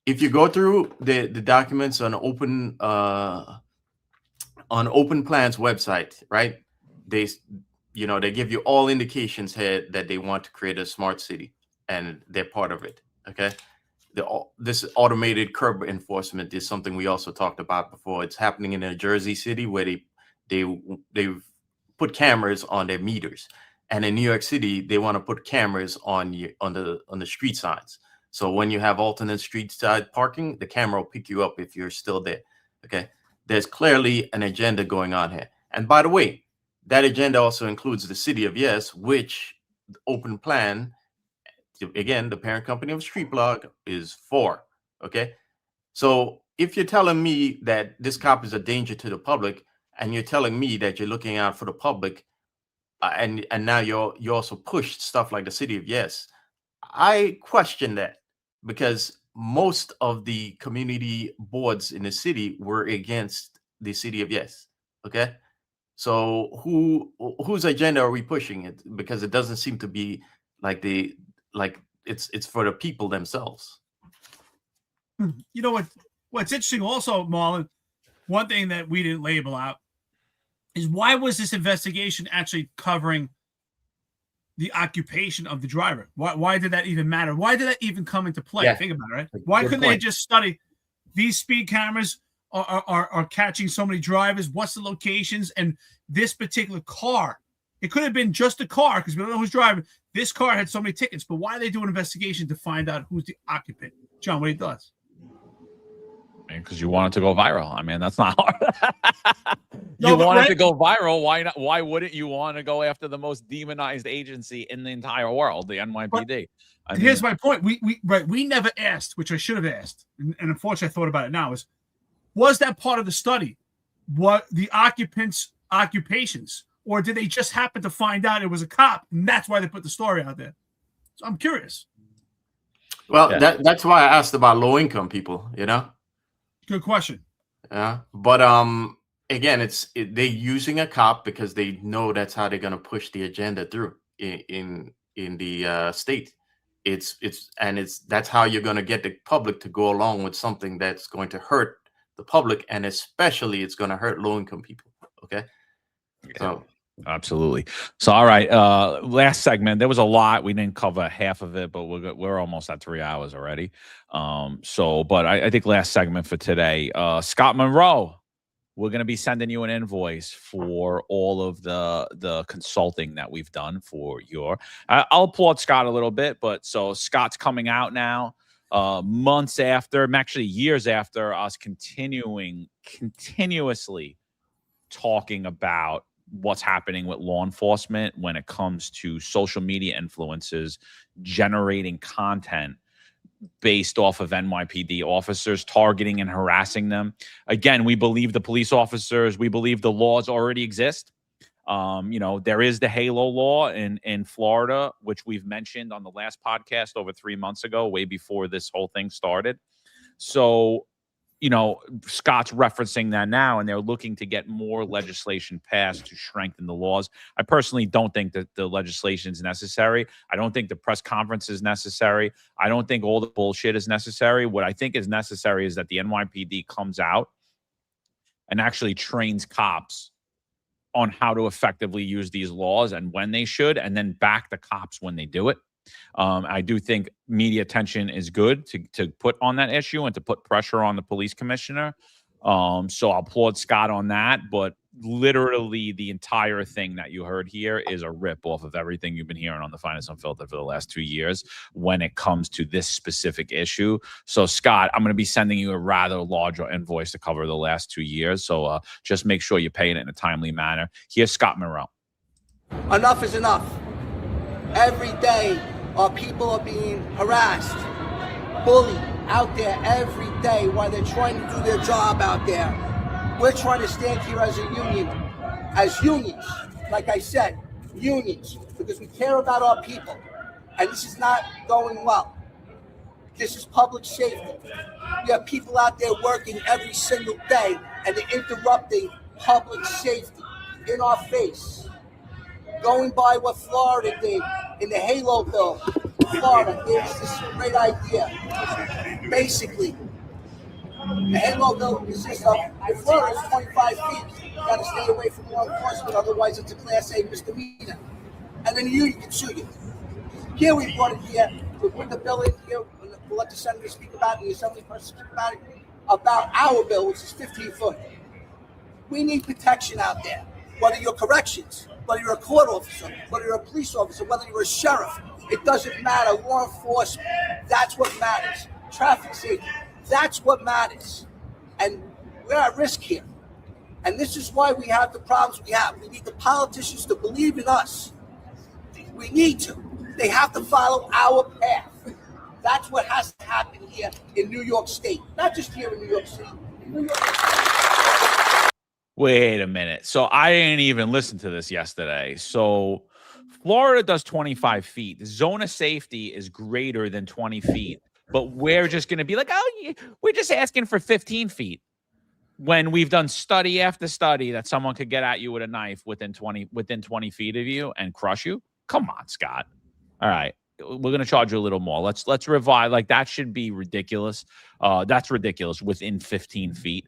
if you go through the documents on Open Plan's website, right? They give you all indications here that they want to create a smart city, and they're part of it. Okay, this automated curb enforcement is something we also talked about before. It's happening in a Jersey City where they've put cameras on their meters, and in New York City they want to put cameras on the street signs. So when you have alternate street side parking, the camera will pick you up if you're still there. Okay. There's clearly an agenda going on here. And by the way, that agenda also includes the City of Yes, which Open Plan, again, the parent company of Street Blog, is for. Okay. So if you're telling me that this cop is a danger to the public, and you're telling me that you're looking out for the public, and now you also push stuff like the City of Yes, I question that, because most of the community boards in the city were against the City of Yes. Okay, so whose agenda are we pushing? It because it doesn't seem to be it's for the people themselves.
You know what's interesting also, Marlon, one thing that we didn't label out is, why was this investigation actually covering the occupation of the driver? Why did that even matter? Why did that even come into play?
Yeah.
Think about it, right? Why couldn't they just study these speed cameras are catching so many drivers? What's the locations? And this particular car, it could have been just a car, because we don't know who's driving. This car had so many tickets, but why they do an investigation to find out who's the occupant? John, what are your thoughts?
Because you want it to go viral. I mean, that's not hard. You want it to go viral. Why not? Why wouldn't you want to go after the most demonized agency in the entire world, the NYPD?
Here's my point. We never asked, which I should have asked, and unfortunately I thought about it now, was that part of the study? What the occupants' occupations, or did they just happen to find out it was a cop, and that's why they put the story out there? So I'm curious.
Well,
Yeah.
that's why I asked about low income people.
Good question.
Yeah, but again, they're using a cop because they know that's how they're gonna push the agenda through in the state. That's how you're gonna get the public to go along with something that's going to hurt the public, and especially it's gonna hurt low income people. Okay, so.
Absolutely. So, all right. Last segment. There was a lot. We didn't cover half of it, but we're almost at 3 hours already. But I think last segment for today. Scott Monroe, we're going to be sending you an invoice for all of the consulting that we've done for your. I'll applaud Scott a little bit, but so Scott's coming out now. Months after, actually years after us continuously talking about what's happening with law enforcement when it comes to social media influencers generating content based off of NYPD officers, targeting and harassing them. Again, we believe the police officers, we believe the laws already exist. There is the Halo law in Florida, which we've mentioned on the last podcast over 3 months ago, way before this whole thing started. So, Scott's referencing that now, and they're looking to get more legislation passed to strengthen the laws. I personally don't think that the legislation is necessary. I don't think the press conference is necessary. I don't think all the bullshit is necessary. What I think is necessary is that the NYPD comes out and actually trains cops on how to effectively use these laws and when they should, and then back the cops when they do it. I do think media attention is good to put on that issue and to put pressure on the police commissioner. So I'll applaud Scott on that. But literally the entire thing that you heard here is a rip off of everything you've been hearing on the Finest Unfiltered for the last 2 years when it comes to this specific issue. So Scott, I'm going to be sending you a rather larger invoice to cover the last 2 years. So just make sure you're paying it in a timely manner. Here's Scott Monroe.
Enough is enough. Every day, our people are being harassed, bullied out there every day while they're trying to do their job out there. We're trying to stand here as a union, as unions, like I said, unions, because we care about our people. And this is not going well. This is public safety. We have people out there working every single day, and they're interrupting public safety in our face. Going by what Florida did in the Halo bill, Florida gave us this great idea. Basically, the Halo bill consists of, in Florida, it's 25 feet. You got to stay away from law enforcement, otherwise it's a Class A misdemeanor. And then the union can sue you. Here we brought it here, we put the bill in here, we'll let the senator speak about it, the assembly person speak about our bill, which is 15 foot. We need protection out there, whether you're corrections, whether you're a court officer, whether you're a police officer, whether you're a sheriff, it doesn't matter. Law enforcement, that's what matters. Traffic safety, that's what matters. And we're at risk here. And this is why we have the problems we have. We need the politicians to believe in us. We need to. They have to follow our path. That's what has to happen here in New York State. Not just here in New York City. In New York State.
Wait a minute. So I didn't even listen to this yesterday. So Florida does 25 feet. The zone of safety is greater than 20 feet. But we're just going to be like, oh, we're just asking for 15 feet. When we've done study after study that someone could get at you with a knife within 20 feet of you and crush you. Come on, Scott. All right. We're going to charge you a little more. Let's revive. Like, that should be ridiculous. That's ridiculous within 15 feet.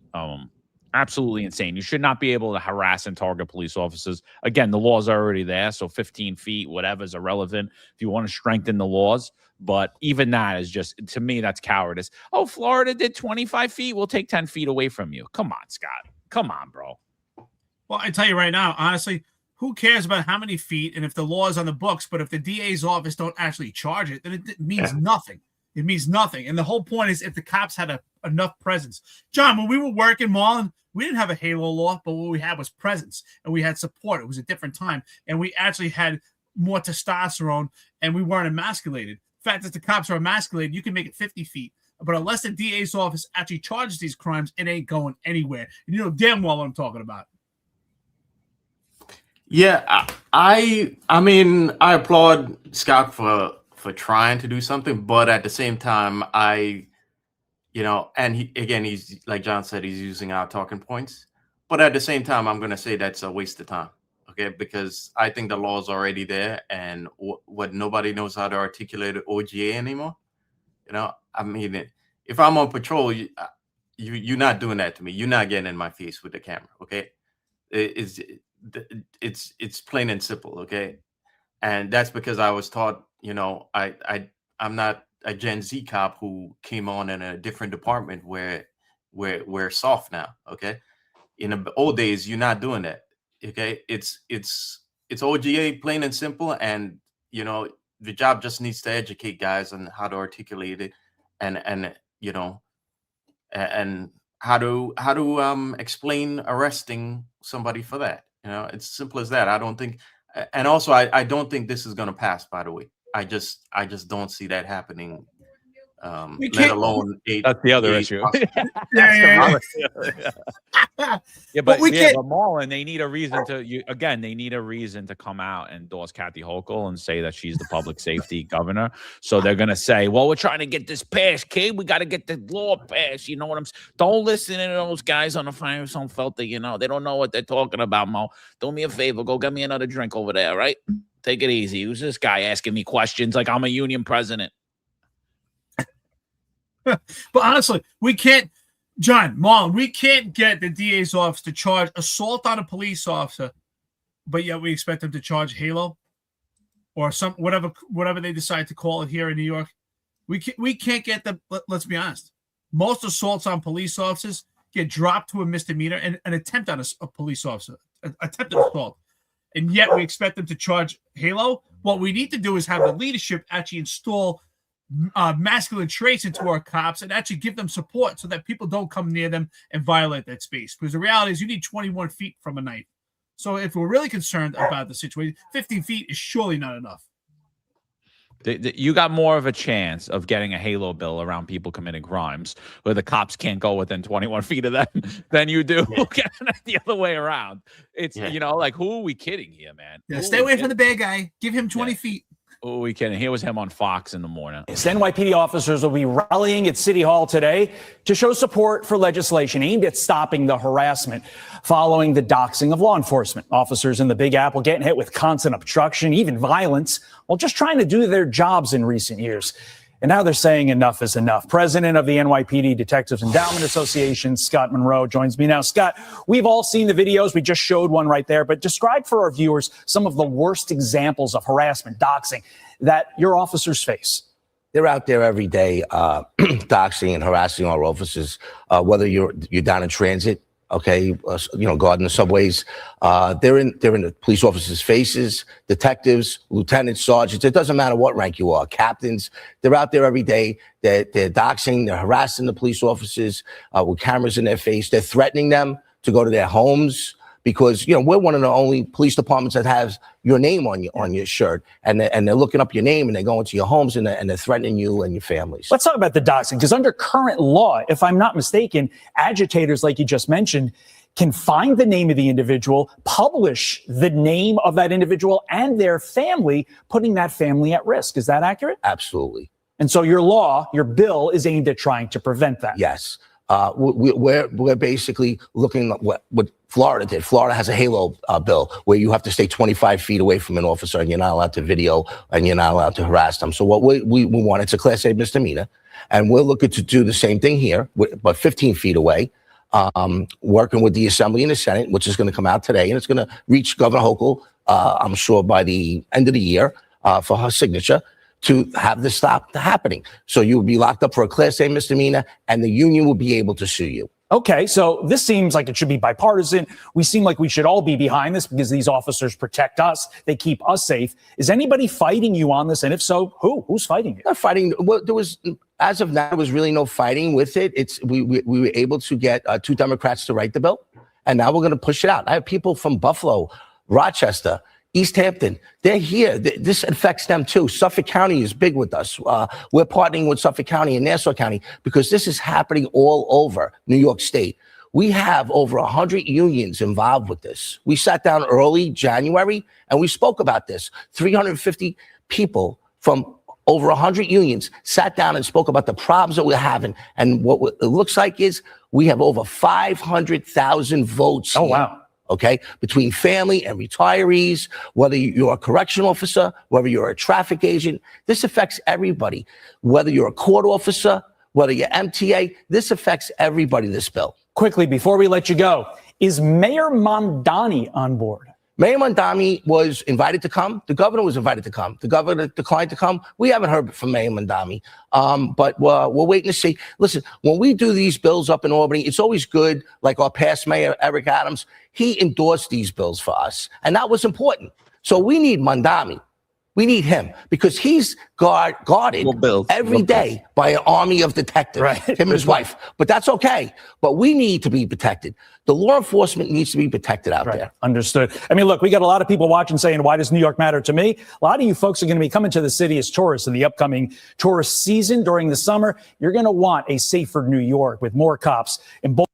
Absolutely insane. You should not be able to harass and target police officers. Again, the laws are already there, so 15 feet, whatever, is irrelevant if you want to strengthen the laws. But even that is just, to me, that's cowardice. Oh, Florida did 25 feet. We'll take 10 feet away from you. Come on, Scott. Come on, bro.
Well, I tell you right now, honestly, who cares about how many feet and if the law is on the books, but if the DA's office don't actually charge it, then it means nothing. It means nothing. And the whole point is if the cops had enough presence. John, when we were working, Marlon, we didn't have a Halo law, but what we had was presence, and we had support. It was a different time, and we actually had more testosterone, and we weren't emasculated. The fact that the cops are emasculated, you can make it 50 feet, but unless the DA's office actually charges these crimes, it ain't going anywhere. And you know damn well what I'm talking about.
Yeah, I mean, I applaud Scott for trying to do something, but at the same time, and he's like John said, he's using our talking points. But at the same time, I'm going to say that's a waste of time. Okay, because I think the law is already there, and what nobody knows how to articulate OGA anymore. I mean, if I'm on patrol, you're not doing that to me. You're not getting in my face with the camera. Okay, it's plain and simple. Okay, and that's because I was taught. I'm not a Gen Z cop who came on in a different department where we're soft now. Okay, in the old days, you're not doing that. Okay, it's OGA, plain and simple, and the job just needs to educate guys on how to articulate it, and how to explain arresting somebody for that. It's simple as that. I don't think, and also I don't think this is going to pass. By the way, I just don't see that happening. Let alone
that's the other issue. But Marlon, they need a reason they need a reason to come out and endorse Kathy Hochul and say that she's the public safety governor. So they're gonna say, well, we're trying to get this passed, kid. We got to get the law passed. You know what I'm saying? Don't listen to those guys on the Fire Zone Filter. They don't know what they're talking about, Mo. Do me a favor, go get me another drink over there, right? Take it easy. Who's this guy asking me questions like I'm a union president?
But honestly, we can't, John, Marlon, we can't get the DA's office to charge assault on a police officer, but yet we expect them to charge halo or whatever they decide to call it here in New York. We can't get them. Let's be honest. Most assaults on police officers get dropped to a misdemeanor and an attempt on a police officer, attempted assault. And yet we expect them to charge halo. What we need to do is have the leadership actually install masculine traits into our cops and actually give them support so that people don't come near them and violate that space. Because the reality is you need 21 feet from a knife. So if we're really concerned about the situation, 15 feet is surely not enough.
You got more of a chance of getting a halo bill around people committing crimes where the cops can't go within 21 feet of them than you do the other way around. It's, like, who are we kidding here, man?
Yeah, stay away from the bad guy. Give him 20 feet.
Oh, we kidding. Here was him on Fox in the morning.
NYPD officers will be rallying at City Hall today to show support for legislation aimed at stopping the harassment following the doxing of law enforcement. Officers in the Big Apple getting hit with constant obstruction, even violence, while just trying to do their jobs in recent years. And now they're saying enough is enough. President of the NYPD Detectives Endowment Association, Scott Monroe, joins me now. Scott, we've all seen the videos. We just showed one right there. But describe for our viewers some of the worst examples of harassment, doxing that your officers face.
They're out there every day doxing and harassing our officers, whether you're down in transit, guarding the subways. They're in the police officers' faces, detectives, lieutenants, sergeants. It doesn't matter what rank you are, captains. They're out there every day. They're doxing, they're harassing the police officers with cameras in their face. They're threatening them to go to their homes because, we're one of the only police departments that has your name on your shirt. And they're looking up your name and they're going to your homes and they're threatening you and your families.
Let's talk about the doxing, because under current law, if I'm not mistaken, agitators, like you just mentioned, can find the name of the individual, publish the name of that individual and their family, putting that family at risk. Is that accurate?
Absolutely.
And so your bill is aimed at trying to prevent that.
Yes. We're basically looking at what Florida did. Florida has a halo bill where you have to stay 25 feet away from an officer and you're not allowed to video and you're not allowed to harass them. So what we want, it's a Class A misdemeanor. And we're looking to do the same thing here, but 15 feet away, working with the Assembly and the Senate, which is going to come out today. And it's going to reach Governor Hochul, I'm sure, by the end of the year for her signature, to have this stop happening. So you will be locked up for a Class A misdemeanor and the union will be able to sue you.
Okay, so this seems like it should be bipartisan. We seem like we should all be behind this because these officers protect us. They keep us safe. Is anybody fighting you on this? And if so, who? Who's fighting you?
Not fighting. Well, as of now, there was really no fighting with it. We were able to get 2 Democrats to write the bill. And now we're going to push it out. I have people from Buffalo, Rochester, East Hampton. They're here. This affects them too. Suffolk County is big with us. We're partnering with Suffolk County and Nassau County because this is happening all over New York State. We have over 100 unions involved with this. We sat down early January and we spoke about this. 350 people from over 100 unions sat down and spoke about the problems that we're having. And what it looks like is we have over 500,000 votes.
Oh,
here,
wow.
okay, between family and retirees, whether you're a correction officer, whether you're a traffic agent, this affects everybody. Whether you're a court officer, whether you're MTA, this affects everybody, this bill.
Quickly, before we let you go, is Mayor Mamdani on board?
Mayor Mamdani was invited to come. The governor was invited to come. The governor declined to come. We haven't heard from Mayor Mamdani, but we're waiting to see. Listen, when we do these bills up in Albany, it's always good, like our past mayor, Eric Adams, he endorsed these bills for us, and that was important. So we need Mamdani. We need him because he's guarded every day by an army of detectives, him and his wife. But that's okay. But we need to be protected. The law enforcement needs to be protected out there.
Understood. I mean, look, we got a lot of people watching saying, why does New York matter to me? A lot of you folks are going to be coming to the city as tourists in the upcoming tourist season during the summer. You're going to want a safer New York with more cops in both.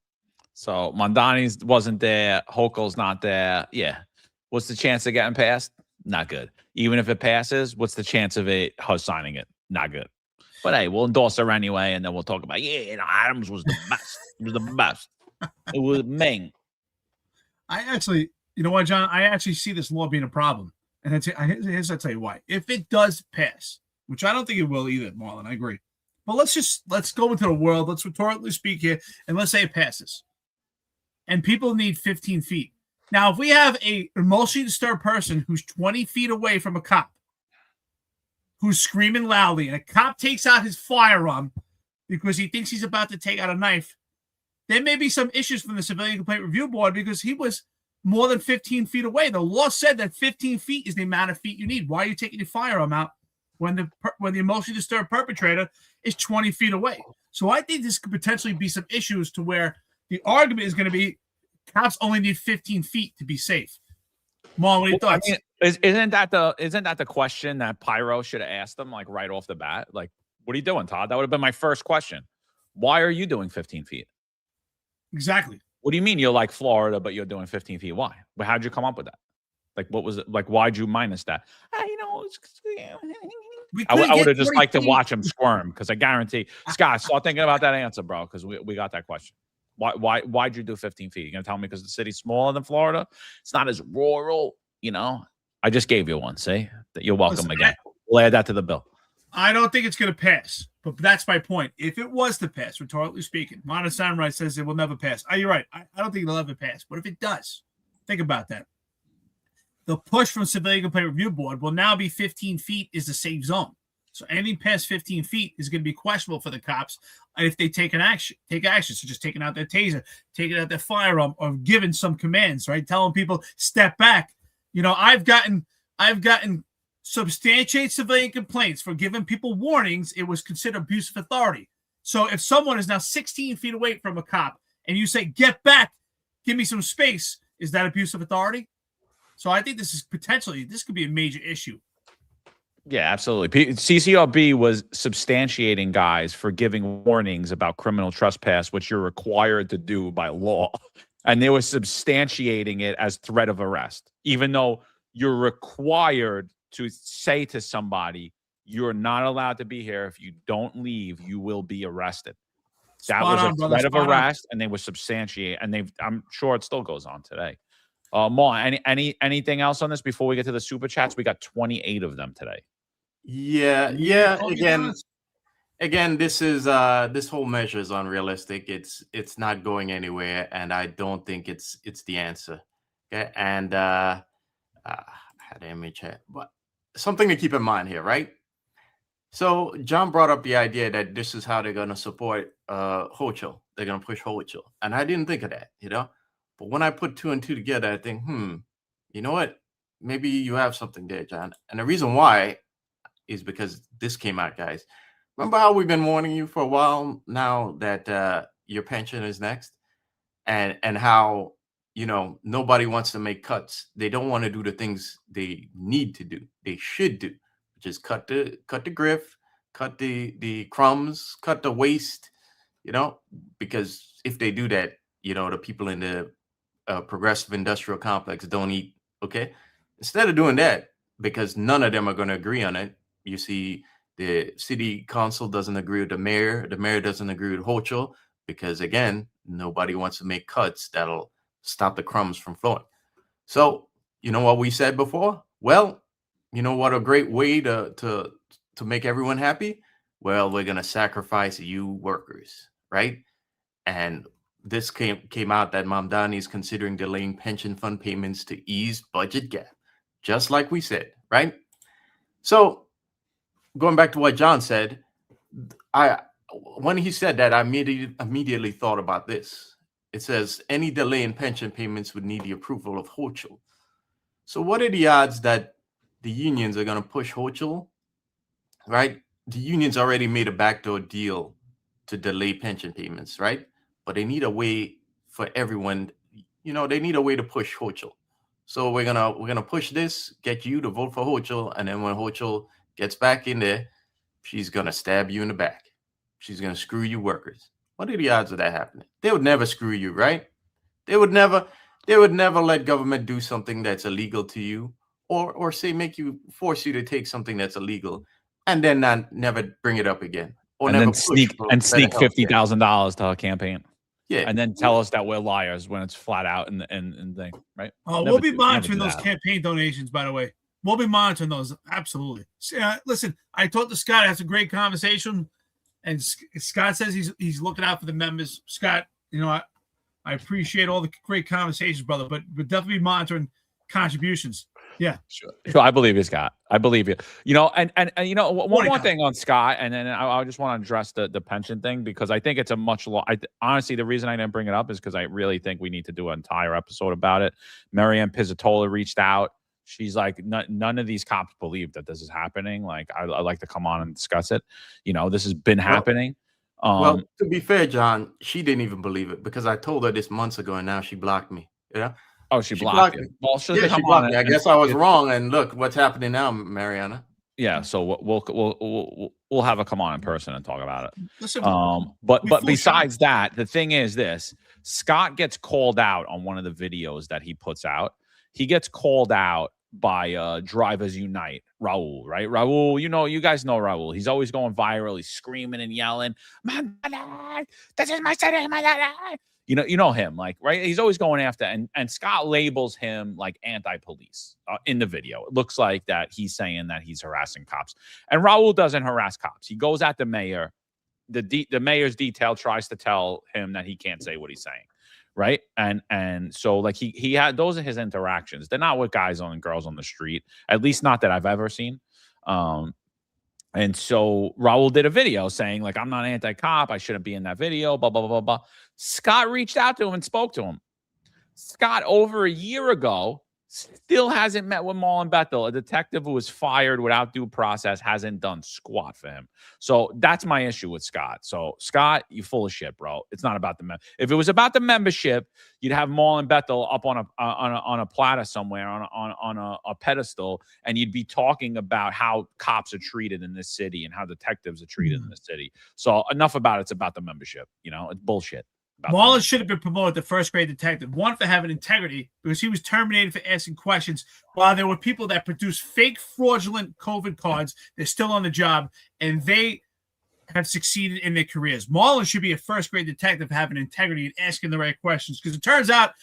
So Mamdani wasn't there. Hochul's not there. Yeah. What's the chance of getting passed? Not good. Even if it passes, what's the chance of us signing it? Not good. But hey, we'll endorse her anyway, and then we'll talk about, Adams was the best. It was the best. It was Ming.
I actually, you know what, John? I actually see this law being a problem. And I'll tell you why. If it does pass, which I don't think it will either, Marlon, I agree. But let's go into the world. Let's rhetorically speak here, and let's say it passes. And people need 15 feet. Now, if we have a emotionally disturbed person who's 20 feet away from a cop, who's screaming loudly, and a cop takes out his firearm because he thinks he's about to take out a knife, there may be some issues from the Civilian Complaint Review Board because he was more than 15 feet away. The law said that 15 feet is the amount of feet you need. Why are you taking your firearm out when the emotionally disturbed perpetrator is 20 feet away? So I think this could potentially be some issues to where the argument is going to be cops only need 15 feet to be safe. Mom, what are your thoughts?
I mean, isn't that the question that Pyro should have asked them, like, right off the bat? Like, what are you doing, Todd? That would have been my first question. Why are you doing 15 feet?
Exactly.
What do you mean you're like Florida, but you're doing 15 feet? Why? But how'd you come up with that? Like, what was it? Like, why'd you minus that? I would have just liked to watch him squirm because I guarantee, Scott, start thinking about that answer, bro, because we got that question. Why'd you do 15 feet? You're going to tell me because the city's smaller than Florida? It's not as rural, I just gave you one, see? You're welcome again. We'll add that to the bill.
I don't think it's going to pass, but that's my point. If it was to pass, rhetorically speaking, Modern Samurai says it will never pass. You're right. I don't think it'll ever pass, but if it does, think about that. The push from Civilian Complaint Review Board will now be 15 feet is the safe zone. So anything past 15 feet is going to be questionable for the cops if they take action, so just taking out their taser, taking out their firearm, or giving some commands, right? Telling people, step back. I've gotten substantiate civilian complaints for giving people warnings. It was considered abuse of authority. So if someone is now 16 feet away from a cop and you say, get back, give me some space, is that abuse of authority? So I think this could be a major issue.
Yeah, absolutely. CCRB was substantiating guys for giving warnings about criminal trespass, which you're required to do by law. And they were substantiating it as threat of arrest, even though you're required to say to somebody, you're not allowed to be here. If you don't leave, you will be arrested. That was a threat of arrest, and they were substantiate. And I'm sure it still goes on today. Ma, anything else on this before we get to the super chats? We got 28 of them today.
Yeah. Again, this whole measure is unrealistic. It's not going anywhere, and I don't think it's the answer. Okay, and I had an image here, but something to keep in mind here, right? So John brought up the idea that this is how they're going to support Hochul. They're going to push Hochul, and I didn't think of that, But when I put two and two together, I think, you know what? Maybe you have something there, John. And the reason why is because this came out, guys. Remember how we've been warning you for a while now that your pension is next, and how nobody wants to make cuts. They don't want to do the things they need to do. They should do, which is cut the grift, cut the crumbs, cut the waste. Because if they do that, the people in the progressive industrial complex don't eat. Okay, instead of doing that, because none of them are going to agree on it. You see The city council doesn't agree with the mayor. The mayor doesn't agree with Hochul because, again, nobody wants to make cuts that'll stop the crumbs from flowing. So, you know what we said before? Well, you know what a great way to make everyone happy? Well, we're gonna sacrifice you workers, right? And this came out that Mamdani is considering delaying pension fund payments to ease budget gap, just like we said, right? So, going back to what John said, when he said that, I immediately thought about this. It says any delay in pension payments would need the approval of Hochul. So what are the odds that the unions are going to push Hochul, right? The unions already made a backdoor deal to delay pension payments, right? But they need a way for everyone, they need a way to push Hochul. So we're gonna push this, get you to vote for Hochul, and then when Hochul gets back in there, she's gonna stab you in the back. She's gonna screw you workers. What are the odds of that happening? They would never screw you, right? They would never let government do something that's illegal to you, or say force you to take something that's illegal, and then never bring it up again, or
and
never
then sneak $50,000 to our campaign.
Yeah,
and then tell us that we're liars when it's flat out and thing, right?
Oh,
Never
we'll be
do-
monitoring
never do
those
that.
campaign donations, by the way. We'll be monitoring those. Absolutely. Listen, I talked to Scott. I had a great conversation, and Scott says he's looking out for the members. Scott, I appreciate all the great conversations, brother, but we'll definitely be monitoring contributions. Yeah.
Sure, I believe you, Scott. I believe you. And one more thing on Scott, and then I just want to address the pension thing because I think it's a much honestly, the reason I didn't bring it up is because I really think we need to do an entire episode about it. Marianne Pizzatola reached out. She's like, none of these cops believe that this is happening. Like, I'd like to come on and discuss it. This has been happening.
Well, to be fair, John, she didn't even believe it because I told her this months ago, and now she blocked me. Yeah.
Oh, she blocked you. Well,
she blocked me. I guess I was wrong. And look, what's happening now, Mariana?
Yeah, so we'll have her come on in person and talk about it.
Listen,
but besides that, the thing is this: Scott gets called out on one of the videos that he puts out. He gets called out by Drivers Unite, Raul, right? Raul, you guys know Raul. He's always going viral. He's screaming and yelling, "Mandala, this is my city, Mandala." You know him, like, right? He's always going after, and Scott labels him like anti-police in the video. It looks like that he's saying that he's harassing cops, and Raul doesn't harass cops. He goes at the mayor. The mayor's detail tries to tell him that he can't say what he's saying, right? And so like he had, those are his interactions. They're not with guys and girls on the street, at least not that I've ever seen. And so Raul did a video saying, like, I'm not anti-cop. I shouldn't be in that video, blah, blah, blah, blah. Scott reached out to him and spoke to him. Scott, over a year ago, still hasn't met with Marlon Bethel, a detective who was fired without due process, hasn't done squat for him. So that's my issue with Scott. So, Scott, you full of shit, bro. It's not about the if it was about the membership, you'd have Marlon Bethel up on a platter somewhere, on a pedestal, and you'd be talking about how cops are treated in this city and how detectives are treated in this city. So enough about it's about the membership. It's bullshit.
Marlon should have been promoted to first grade detective. One, for having integrity, because he was terminated for asking questions while there were people that produced fake fraudulent COVID cards. They're still on the job, and they have succeeded in their careers. Marlon should be a first grade detective for having integrity and asking the right questions, because it turns out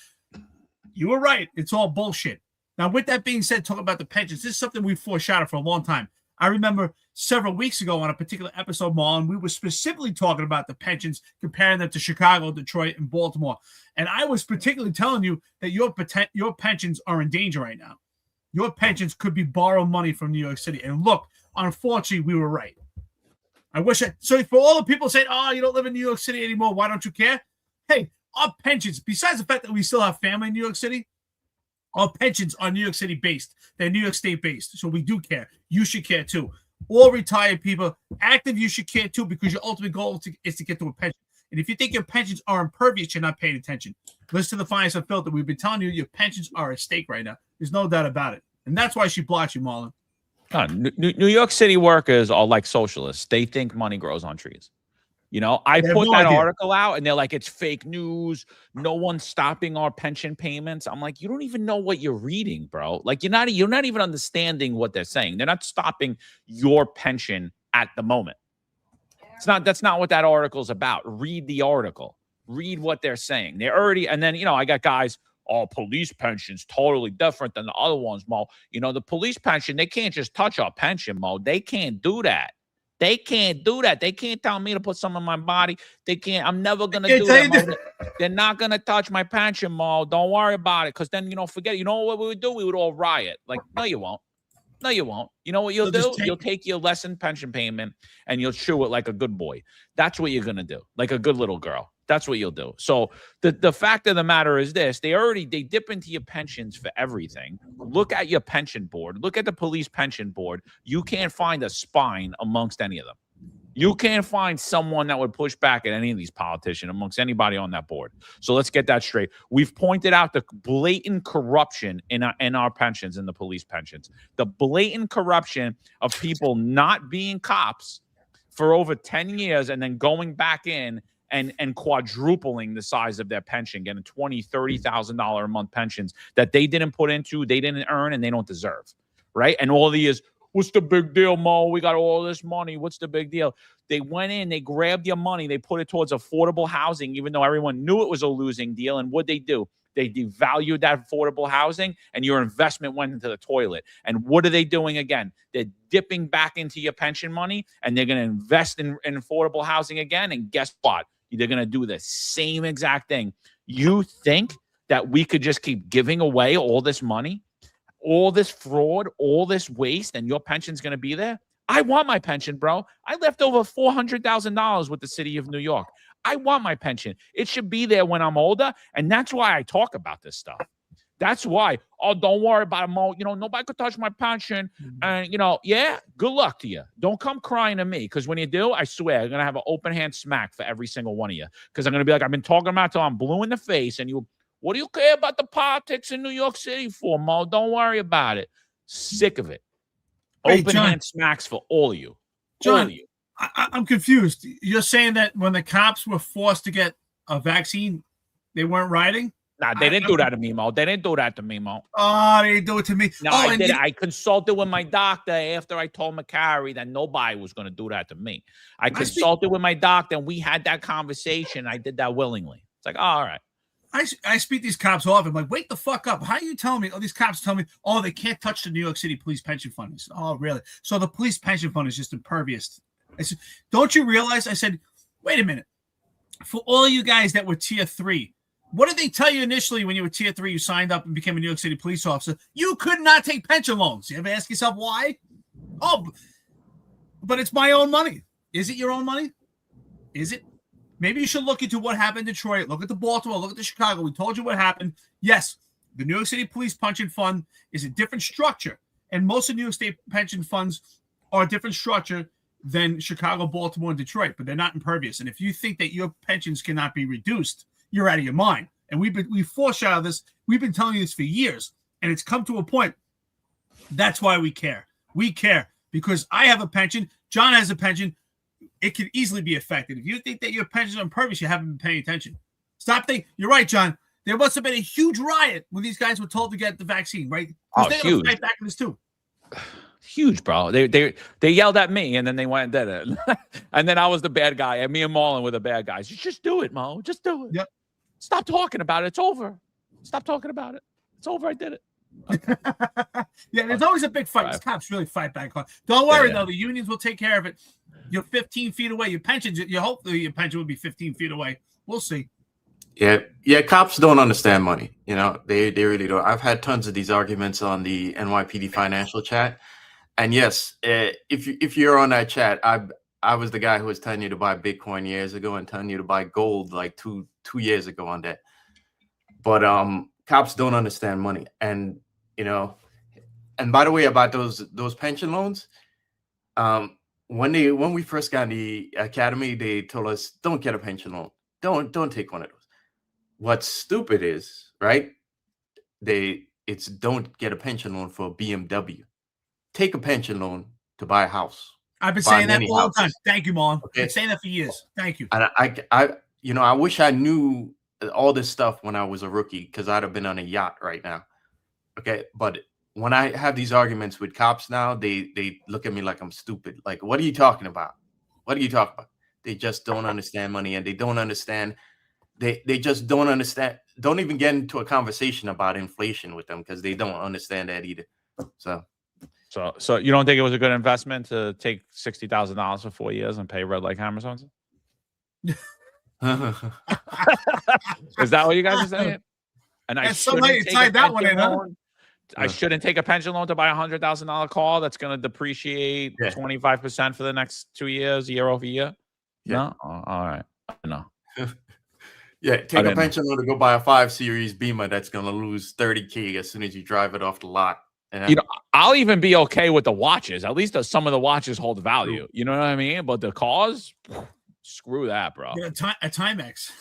you were right. It's all bullshit. Now, with that being said, talking about the pensions, this is something we foreshadowed for a long time. I remember several weeks ago on a particular episode, Marlon, we were specifically talking about the pensions, comparing them to Chicago, Detroit, and Baltimore. And I was particularly telling you that your pensions are in danger right now. Your pensions could be borrowed money from New York City. And look, unfortunately, we were right. So for all the people saying, oh, you don't live in New York City anymore, why don't you care? Hey, our pensions, besides the fact that we still have family in New York City, our pensions are New York City based. They're New York State based. So we do care. You should care too. All retired people, active, you should care too, because your ultimate goal is to get to a pension. And if you think your pensions are impervious, you're not paying attention. Listen to the Finance Unfiltered. We've been telling you your pensions are at stake right now. There's no doubt about it. And that's why she blocked you, Marlon.
God, New York City workers are like socialists. They think money grows on trees. I put that article out and they're like, it's fake news. No one's stopping our pension payments. I'm like, you don't even know what you're reading, bro. Like, you're not even understanding what they're saying. They're not stopping your pension at the moment. That's not what that article's about. Read the article. Read what they're saying. They're already, and then, I got guys, police pension's totally different than the other ones, Mo. The police pension, they can't just touch our pension, Mo. They can't do that. They can't do that. They can't tell me to put some in my body. They can't. I'm never going to do that, Mo. They're not going to touch my pension, Mo. Don't worry about it. Because then, forget it. You know what we would do? We would all riot. Like, no, you won't. No, you won't. You know what you'll do? You'll take your lessened pension payment and you'll chew it like a good boy. That's what you're going to do. Like a good little girl. That's what you'll do. So the fact of the matter is this. They dip into your pensions for everything. Look at your pension board. Look at the police pension board. You can't find a spine amongst any of them. You can't find someone that would push back at any of these politicians amongst anybody on that board. So let's get that straight. We've pointed out the blatant corruption in our pensions, in the police pensions. The blatant corruption of people not being cops for over 10 years and then going back in and quadrupling the size of their pension, getting $20,000, $30,000 a month pensions that they didn't put into, they didn't earn, and they don't deserve, right? And all the years, what's the big deal, Mo? We got all this money. What's the big deal? They went in, they grabbed your money, they put it towards affordable housing, even though everyone knew it was a losing deal. And what'd they do? They devalued that affordable housing, and your investment went into the toilet. And what are they doing again? They're dipping back into your pension money, and they're going to invest in affordable housing again. And guess what? They're going to do the same exact thing. You think that we could just keep giving away all this money, all this fraud, all this waste, and your pension's going to be there? I want my pension, bro. I left over $400,000 with the city of New York. I want my pension. It should be there when I'm older, and that's why I talk about this stuff. That's why. Oh, don't worry about it, Mo. Nobody could touch my pension. And, yeah, good luck to you. Don't come crying to me, because when you do, I swear, I'm going to have an open hand smack for every single one of you, because I'm going to be like, I've been talking about it till I'm blue in the face, and what do you care about the politics in New York City for, Mo? Don't worry about it. Sick of it.
Hey,
Open hand smacks for all of you.
John,
all of you.
I'm confused. You're saying that when the cops were forced to get a vaccine, they weren't riding?
Nah, they didn't do that to me, Mo. They didn't do that to me, Mo.
Oh, they didn't do it to me.
No, I did. I consulted with my doctor after I told McCary that nobody was going to do that to me. I consulted with my doctor, and we had that conversation. I did that willingly. It's like, oh, all right.
I speak these cops off. I'm like, wake the fuck up. How are you telling me? Oh, these cops tell me, oh, they can't touch the New York City Police Pension Fund. I said, oh, really? So the police pension fund is just impervious. I said, don't you realize? I said, wait a minute. For all you guys that were tier 3, what did they tell you initially when you were tier 3, you signed up and became a New York City police officer? You could not take pension loans. You ever ask yourself why? Oh, but it's my own money. Is it your own money? Is it? Maybe you should look into what happened in Detroit. Look at the Baltimore. Look at the Chicago. We told you what happened. Yes, the New York City Police Pension Fund is a different structure. And most of New York State pension funds are a different structure than Chicago, Baltimore, and Detroit. But they're not impervious. And if you think that your pensions cannot be reduced, you're out of your mind. And we foreshadow this. We've been telling you this for years. And it's come to a point. That's why we care. We care because I have a pension. John has a pension. It can easily be affected. If you think that your pension is on purpose, you haven't been paying attention. Stop thinking. You're right, John. There must have been a huge riot when these guys were told to get the vaccine, right?
Oh,
they
huge.
fight back on this too.
Huge, bro. They yelled at me, and then they went and did it. And then I was the bad guy, and me and Marlon were the bad guys. You just do it, Mo. Just do it.
Yep.
Stop talking about it. It's over. Stop talking about it. It's over. I did it. Okay.
Yeah, there's always a big fight. These cops really fight back hard. Don't worry, though. The unions will take care of it. You're 15 feet away. Your pensions, hopefully your pension will be 15 feet away. We'll see.
Yeah. Cops don't understand money. They really don't. I've had tons of these arguments on the NYPD financial chat, and yes, if you're on that chat, I was the guy who was telling you to buy Bitcoin years ago and telling you to buy gold like two years ago on that. But cops don't understand money, and and by the way, about those pension loans, when we first got in the academy, they told us don't get a pension loan, don't take one of those. What's stupid is, right? It's don't get a pension loan for a BMW. Take a pension loan to buy a house.
I've been saying that all the time. Thank you, Mom. Okay. I've been saying that for years. Thank you.
And I wish I knew all this stuff when I was a rookie, because I'd have been on a yacht right now. Okay, but when I have these arguments with cops now, they look at me like I'm stupid. Like, what are you talking about? What are you talking about? They just don't understand money, and they don't understand. They just don't understand. Don't even get into a conversation about inflation with them because they don't understand that either.
So you don't think it was a good investment to take $60,000 for 4 years and pay red light cameras on? Is that what you guys are saying? And I shouldn't take that one in, huh? I shouldn't take a pension loan to buy $100,000 car that's going to depreciate 25% for the next 2 years, year over year. No, all right, no.
Yeah, take a pension loan to go buy a 5 Series Beamer that's going to lose 30K as soon as you drive it off the lot.
You know, I'll even be okay with the watches. At least some of the watches hold value. You know what I mean? But the cars, screw that, bro.
Yeah, a Timex.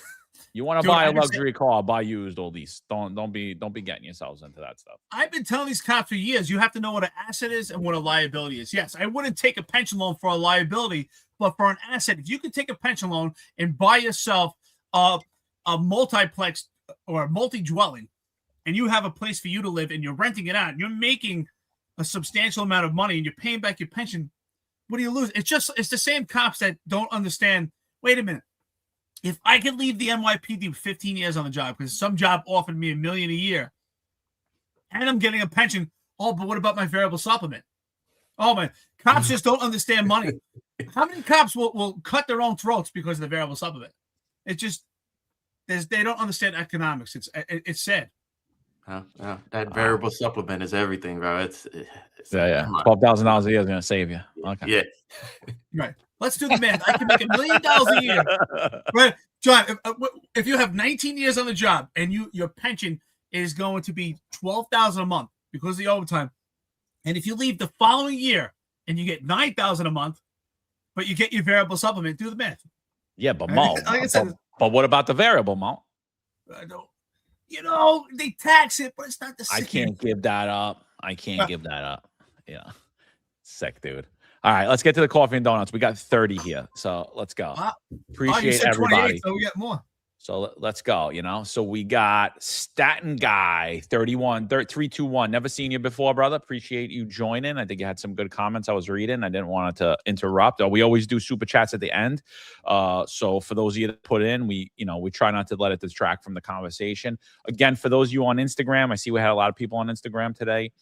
You want to buy a luxury car, buy used or lease. Don't be getting yourselves into that stuff.
I've been telling these cops for years, you have to know what an asset is and what a liability is. Yes, I wouldn't take a pension loan for a liability, but for an asset, if you could take a pension loan and buy yourself a multiplex or a multi-dwelling, and you have a place for you to live and you're renting it out, you're making a substantial amount of money and you're paying back your pension, what do you lose? It's the same cops that don't understand, wait a minute, if I could leave the NYPD with 15 years on the job because some job offered me $1 million a year and I'm getting a pension, oh, but what about my variable supplement? Oh, man, cops just don't understand money. How many cops will cut their own throats because of the variable supplement? It just, they don't understand economics. It's sad.
That variable supplement is everything, bro. It's
$12,000 a year is going to save you. Okay.
Yeah.
Right. Let's do the math. I can make $1 million a year. Right, John. If you have 19 years on the job and your pension is going to be $12,000 a month because of the overtime, and if you leave the following year and you get $9,000 a month, but you get your variable supplement, do the math.
Yeah, but Mo.
Like I said,
but what about the variable, Mo?
You know, they tax it, but it's not the same.
I can't give that up. Yeah. Sick, dude. All right, let's get to the coffee and donuts. We got 30 here, so let's go. Appreciate everybody.
So we got more.
So let's go, you know. So we got Staten Guy, 321. Never seen you before, brother. Appreciate you joining. I think you had some good comments I was reading. I didn't want it to interrupt. We always do super chats at the end. So for those of you that put in, we try not to let it distract from the conversation. Again, for those of you on Instagram, I see we had a lot of people on Instagram today.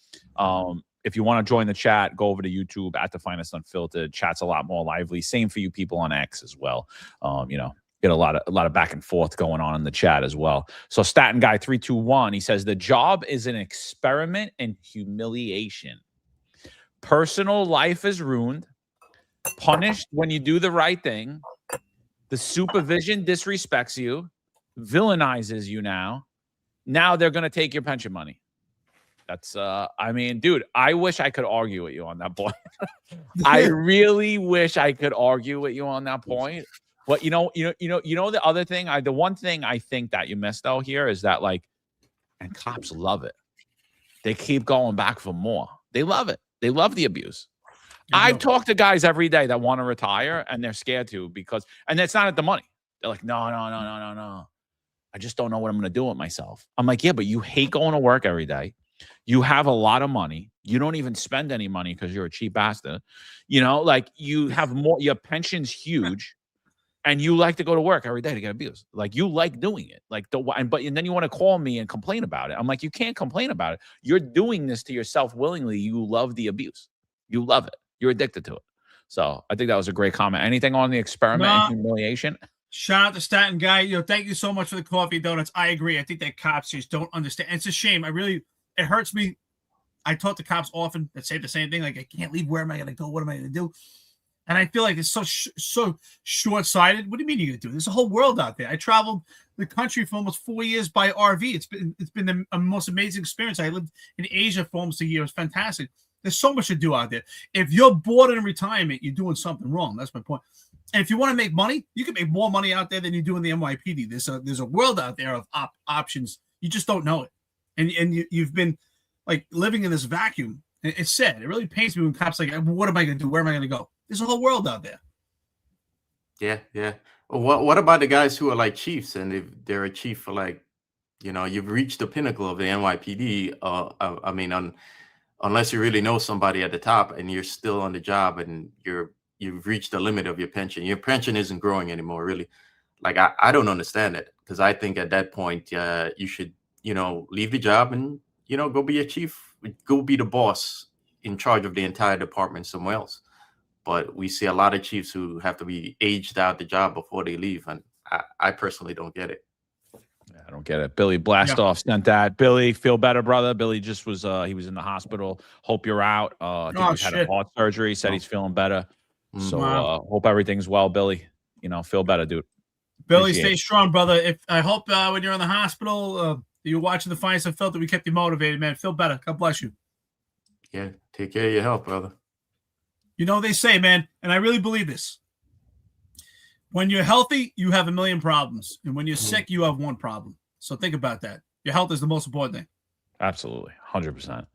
If you want to join the chat, go over to YouTube at The Finest Unfiltered. Chat's a lot more lively. Same for you people on X as well. Get a lot of back and forth going on in the chat as well. So Staten Guy 321, he says the job is an experiment in humiliation. Personal life is ruined, punished when you do the right thing. The supervision disrespects you, villainizes you now. Now they're going to take your pension money. That's dude, I wish I could argue with you on that point. I really wish I could argue with you on that point. But you know the other thing, the one thing I think that you missed out here is that and cops love it. They keep going back for more. They love it. They love the abuse. I've talked to guys every day that want to retire and they're scared to and it's not at the money. They're like, no. I just don't know what I'm going to do with myself. I'm like, yeah, but you hate going to work every day. You have a lot of money. You don't even spend any money because you're a cheap bastard. You have more, your pension's huge. And you like to go to work every day to get abused. You like doing it. And then you want to call me and complain about it. I'm like, you can't complain about it. You're doing this to yourself willingly. You love the abuse. You love it. You're addicted to it. So I think that was a great comment. Anything on the experiment and humiliation?
Shout out to Staten Guy. Thank you so much for the coffee and donuts. I agree. I think that cops just don't understand. It's a shame. It hurts me. I talk to cops often that say the same thing. Like, I can't leave. Where am I going to go? What am I going to do? And I feel like it's so short-sighted. What do you mean you're going to do? There's a whole world out there. I traveled the country for almost 4 years by RV. It's been the most amazing experience. I lived in Asia for almost a year. It was fantastic. There's so much to do out there. If you're bored in retirement, you're doing something wrong. That's my point. And if you want to make money, you can make more money out there than you do in the NYPD. There's a world out there of options. You just don't know it. And you've been living in this vacuum. It's sad. It really pains me when cops what am I going to do? Where am I going to go? There's a whole world out there.
Yeah. Well, what about the guys who are chiefs and if they're a chief for you've reached the pinnacle of the NYPD? unless you really know somebody at the top and you're still on the job and you've reached the limit of your pension isn't growing anymore, really. Like, I don't understand it, because I think at that point, you should, leave the job and, go be a chief, go be the boss in charge of the entire department somewhere else. But we see a lot of chiefs who have to be aged out the job before they leave. And I personally don't get it.
I don't get it. Billy Blastoff sent that. Billy, feel better, brother. Billy just was he was in the hospital. Hope you're out. I think he's had a heart surgery. Said he's feeling better. So hope everything's well, Billy. Feel better, dude.
Billy,
Appreciate
stay
it.
strong, brother. I hope when you're in the hospital, you're watching the Finest Unfiltered, we kept you motivated, man. Feel better. God bless you.
Yeah, take care of your health, brother.
They say, man, and I really believe this. When you're healthy, you have a million problems. And when you're sick, you have one problem. So think about that. Your health is the most important thing.
Absolutely. 100%.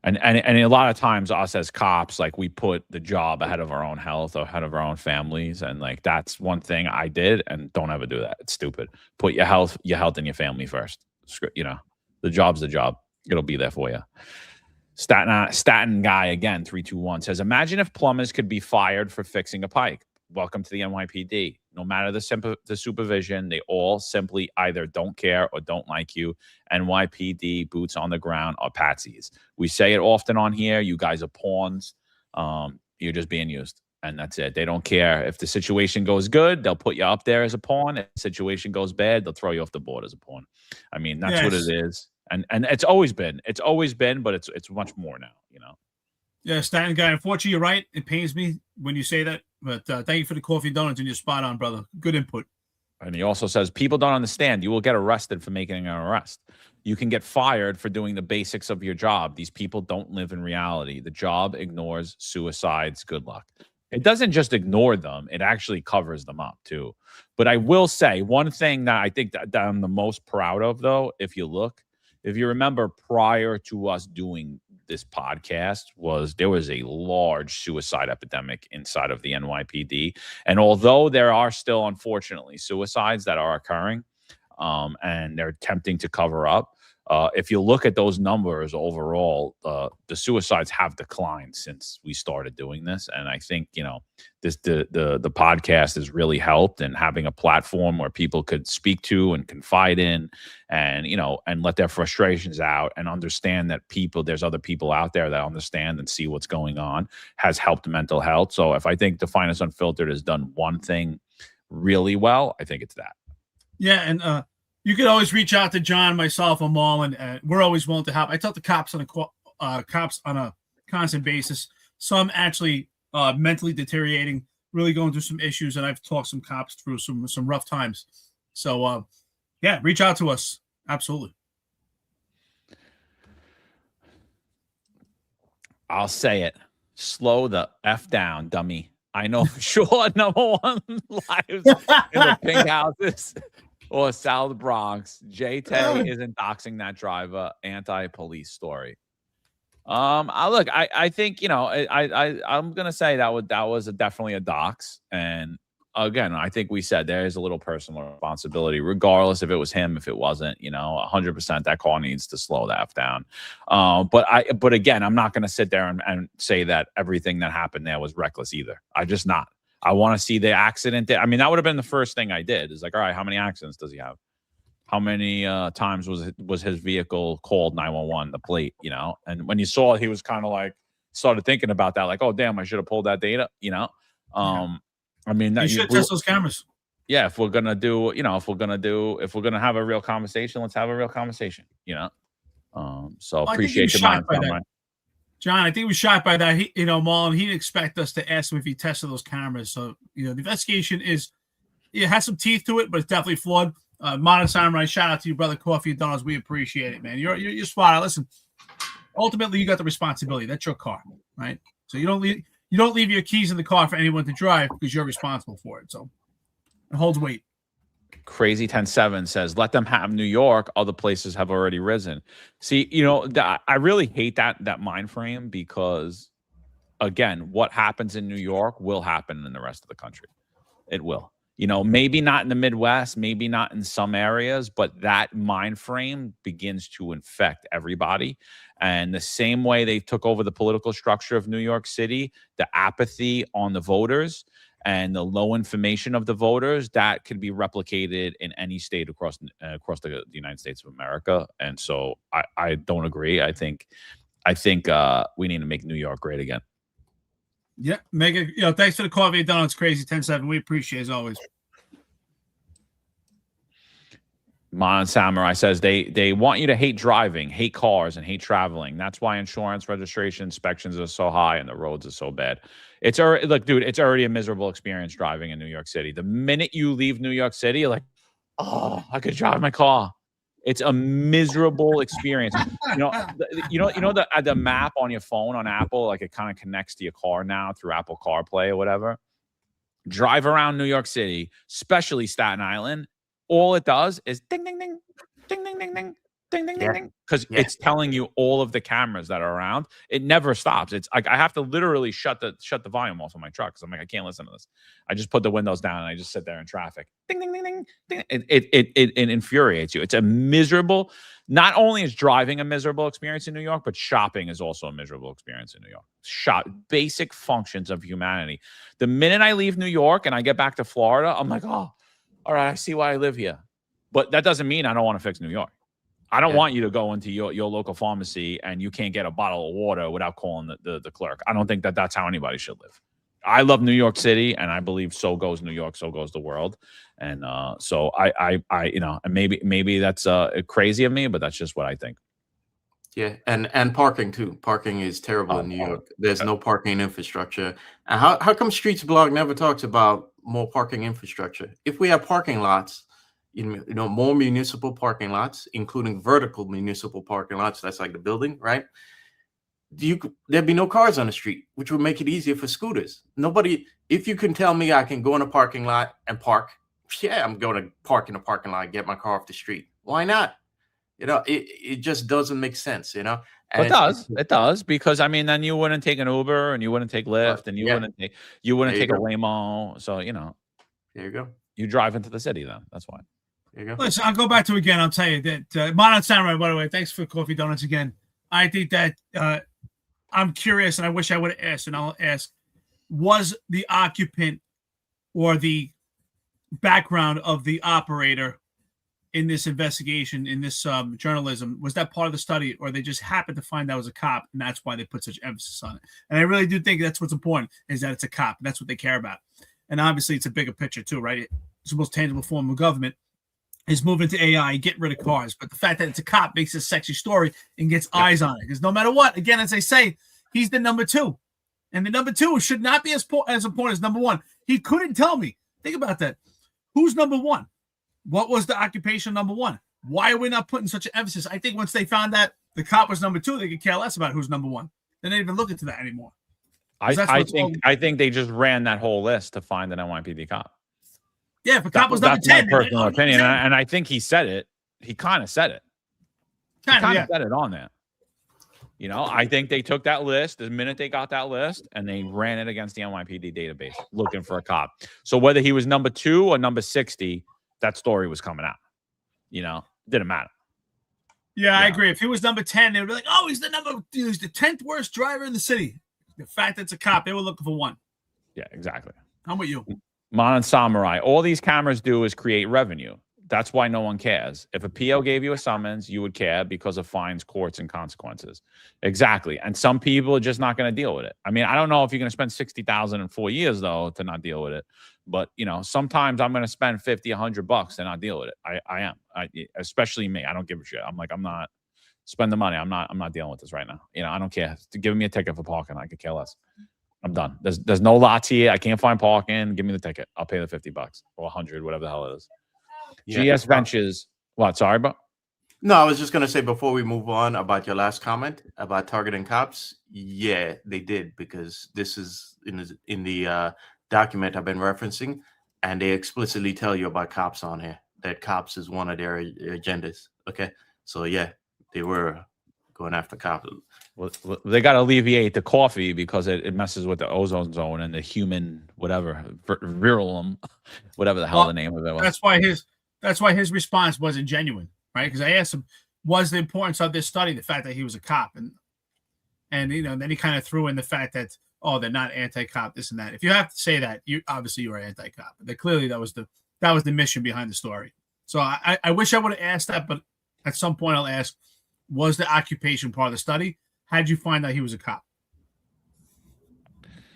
And a lot of times us as cops, like, we put the job ahead of our own health or ahead of our own families. And like, that's one thing I did, and don't ever do that. It's stupid. Put your health and your family first. The job's the job. It'll be there for you. Staten guy again, 321 says, imagine if plumbers could be fired for fixing a pipe. Welcome to the NYPD. No matter the supervision, they all simply either don't care or don't like you. NYPD, boots on the ground, or patsies. We say it often on here. You guys are pawns. You're just being used. And that's it. They don't care. If the situation goes good, they'll put you up there as a pawn. If the situation goes bad, they'll throw you off the board as a pawn. I mean, that's what it is. And it's always been. It's always been, but it's much more now,
Yeah, Staten guy. Unfortunately, you're right. It pains me when you say that. But thank you for the coffee and donuts, and you're spot on, brother. Good input.
And he also says, people don't understand. You will get arrested for making an arrest. You can get fired for doing the basics of your job. These people don't live in reality. The job ignores suicides. Good luck. It doesn't just ignore them. It actually covers them up, too. But I will say one thing that I think that I'm the most proud of, though, if you remember, prior to us doing this podcast, there was a large suicide epidemic inside of the NYPD. And although there are still, unfortunately, suicides that are occurring, and they're attempting to cover up, if you look at those numbers overall, the suicides have declined since we started doing this. And I think, the podcast has really helped, and having a platform where people could speak to and confide in, and, and let their frustrations out, and understand that there's other people out there that understand and see what's going on, has helped mental health. So if I think the Finest Unfiltered has done one thing really well, I think it's that.
Yeah, and you can always reach out to John, myself, or Marlon. We're always willing to help. I talk to cops on a constant basis. Some actually mentally deteriorating, really going through some issues, and I've talked some cops through some rough times. So, reach out to us. Absolutely.
I'll say it. Slow the F down, dummy. I know for sure number one lives in the pink houses or South Bronx. JT isn't doxing that driver. Anti-police story. I think, I'm gonna say that was definitely a dox. And again, I think we said there is a little personal responsibility, regardless if it was him, if it wasn't, 100% that car needs to slow the F down. But again, I'm not gonna sit there and say that everything that happened there was reckless either. I want to see the accident. I mean, that would have been the first thing I did. Is like, all right, how many accidents does he have? How many times was his vehicle called 911, the plate, And when you saw it, he was kind of like, started thinking about that, like, oh, damn, I should have pulled that data, I mean,
you should test those cameras.
Yeah, if we're gonna have a real conversation, let's have a real conversation, So appreciate your mind.
John, I think he was shocked by that. Marlon, he didn't expect us to ask him if he tested those cameras. So, the investigation has some teeth to it, but it's definitely flawed. Modern Samurai, shout out to you, brother. Coffee and donuts, we appreciate it, man. You're smart. Listen, ultimately, you got the responsibility. That's your car, right? So you don't leave your keys in the car for anyone to drive because you're responsible for it. So it holds weight.
Crazy 10-7 says, let them have New York. Other places have already risen. See, I really hate that mind frame, because, again, what happens in New York will happen in the rest of the country. It will. You know, maybe not in the Midwest, maybe not in some areas, but that mind frame begins to infect everybody. And the same way they took over the political structure of New York City, the apathy on the voters and the low information of the voters, that could be replicated in any state across the United States of America. And so I don't agree. I think we need to make New York great again.
Yeah, Megan, thanks for the coffee. Done. It's crazy 10-7. We appreciate it as always.
Mon Samurai says they want you to hate driving, hate cars, and hate traveling. That's why insurance, registration, inspections are so high and the roads are so bad. It's already, look, dude, it's already a miserable experience driving in New York City. The minute you leave New York City, you're like, oh, I could drive my car. It's a miserable experience. The map on your phone on Apple, like it kind of connects to your car now through Apple CarPlay or whatever. Drive around New York City, especially Staten Island. All it does is ding, ding, ding, ding, ding, ding, ding, ding, ding, ding, ding, because it's telling you all of the cameras that are around. It never stops. It's like I have to literally shut the volume off of my truck because I'm like, I can't listen to this. I just put the windows down and I just sit there in traffic. Ding, ding, ding, ding, ding. It infuriates you. It's a miserable. Not only is driving a miserable experience in New York, but shopping is also a miserable experience in New York. Basic functions of humanity. The minute I leave New York and I get back to Florida, I'm like, oh, all right, I see why I live here. But that doesn't mean I don't want to fix New York. I don't want you to go into your local pharmacy and you can't get a bottle of water without calling the clerk. I don't think that's how anybody should live. I love New York City, and I believe so goes New York, so goes the world. And so I and maybe that's crazy of me, but that's just what I think.
Yeah, and parking too. Parking is terrible in New York. There's no parking infrastructure. And how come Streets Blog never talks about more parking infrastructure? If we have parking lots, more municipal parking lots, including vertical municipal parking lots, that's like the building, right? There'd be no cars on the street, which would make it easier for scooters. Nobody, if you can tell me I can go in a parking lot and park, yeah, I'm going to park in a parking lot and get my car off the street. Why not? It just doesn't make sense, And
it does, because I mean, then you wouldn't take an Uber and you wouldn't take Lyft and you wouldn't take a Waymo. So
there you go.
You drive into the city then. That's why.
There you go. Listen, I'll go back to again. I'll tell you that Mon Samurai, by the way, thanks for coffee donuts again. I think that I'm curious, and I wish I would have asked, and I'll ask: was the occupant or the background of the operator in this investigation, in this journalism, was that part of the study, or they just happened to find out it was a cop, and that's why they put such emphasis on it? And I really do think that's what's important, is that it's a cop. That's what they care about. And obviously, it's a bigger picture too, right? It's the most tangible form of government is moving to AI, getting rid of cars. But the fact that it's a cop makes it a sexy story and gets eyes on it. Because no matter what, again, as I say, he's the number two. And the number two should not be as important as number one. He couldn't tell me. Think about that. Who's number one? What was the occupation number one? Why are we not putting such an emphasis? I think once they found that the cop was number two, they could care less about who's number one. They didn't even look into that anymore.
I think they just ran that whole list to find an NYPD cop.
Yeah, if a cop was number 10.
That's my personal opinion, and I think he said it. He kind of said it. He kind of said it on there. I think they took that list the minute they got that list and they ran it against the NYPD database looking for a cop. So whether he was number 2 or number 60, that story was coming out. Didn't matter.
Yeah, I agree. If he was number 10, they would be like, oh, he's the 10th worst driver in the city. The fact that it's a cop, they were looking for one.
Yeah, exactly.
How about you?
Mon Samurai, all these cameras do is create revenue. That's why no one cares. If a PO gave you a summons, you would care because of fines, courts, and consequences. Exactly. And some people are just not going to deal with it. I mean, I don't know if you're going to spend $60,000 in 4 years, though, to not deal with it. But, sometimes I'm going to spend $50, $100 to not deal with it. I am. Especially me. I don't give a shit. I'm not spend the money. I'm not dealing with this right now. I don't care. Give me a ticket for parking. I could care less. I'm done. There's no lots here. I can't find parking. Give me the ticket. I'll pay the $50 or $100, whatever the hell it is.
Yeah.
GS Ventures. What? Sorry, bro.
No, I was just gonna say before we move on about your last comment about targeting cops. Yeah, they did, because this is in the document I've been referencing, and they explicitly tell you about cops on here. That cops is one of their agendas. Okay, so yeah, they were going after cops.
Well, they got to alleviate the coffee because it messes with the ozone zone and the human whatever virulum, whatever the hell
Well,
the name of it was.
That's why his response wasn't genuine, right? Because I asked him, was the importance of this study the fact that he was a cop, and then he kind of threw in the fact that, oh, they're not anti-cop, this and that. If you have to say that, you are anti-cop. But clearly that was the mission behind the story. So I wish I would have asked that, but at some point I'll ask, was the occupation part of the study? How'd you find out he was a cop?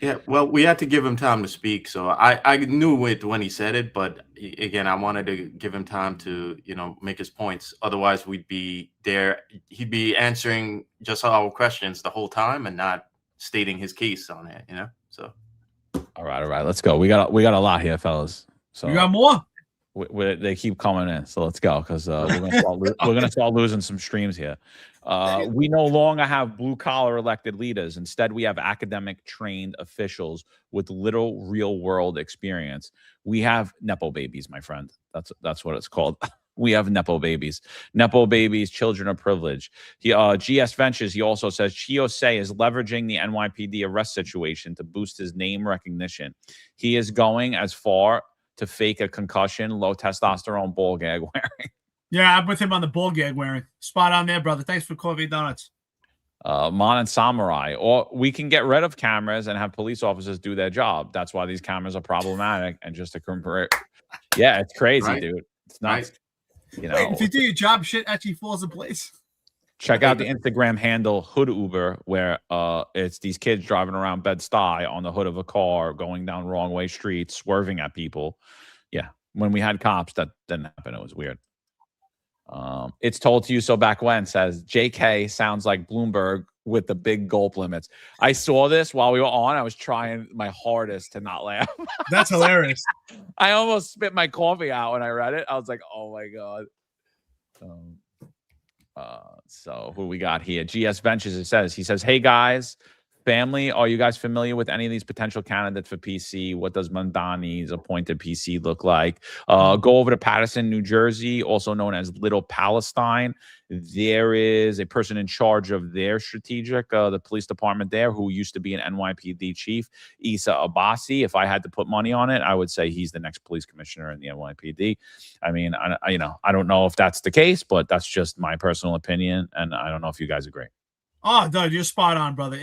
Yeah, well, we had to give him time to speak. So I knew it when he said it, but again, I wanted to give him time to, make his points. Otherwise, we'd be there. He'd be answering just our questions the whole time and not stating his case on it, So.
All right. Let's go. We got a lot here, fellas. So
you got more?
They keep coming in, so let's go because we're gonna start losing some streams here. We no longer have blue collar elected leaders. Instead, we have academic trained officials with little real world experience. We have nepo babies, my friend. That's what it's called. We have nepo babies. Nepo babies, children of privilege. GS Ventures, he also says, Chi Ossé is leveraging the NYPD arrest situation to boost his name recognition. He is going as far to fake a concussion, low testosterone ball gag wearing.
Yeah, I'm with him on the ball gag wearing. Spot on there, brother. Thanks for coffee donuts.
Mon and Samurai. Or we can get rid of cameras and have police officers do their job. That's why these cameras are problematic. And just to compare, yeah, it's crazy,
Right.
dude. It's nuts.
Wait, if you do your job, shit actually falls in place.
Check out the Instagram handle Hood Uber, where it's these kids driving around Bed-Stuy on the hood of a car, going down wrong way streets, swerving at people. Yeah, when we had cops, that didn't happen. It was weird. It's told to you so back when says JK sounds like Bloomberg with the big gulp limits. I saw this while we were on. I was trying my hardest to not laugh.
That's hilarious.
I almost spit my coffee out when I read it. I was like, oh my God. So who we got here? GS Ventures, he says, hey guys, family, are you guys familiar with any of these potential candidates for PC? What does Mandani's appointed PC look like? Go over to Paterson, New Jersey, also known as Little Palestine. There is a person in charge of their strategic, the police department there, who used to be an NYPD chief, Issa Abbasi. If I had to put money on it, I would say he's the next police commissioner in the NYPD. I mean, I don't know if that's the case, but that's just my personal opinion, and I don't know if you guys agree.
Oh, dude, you're spot on, brother.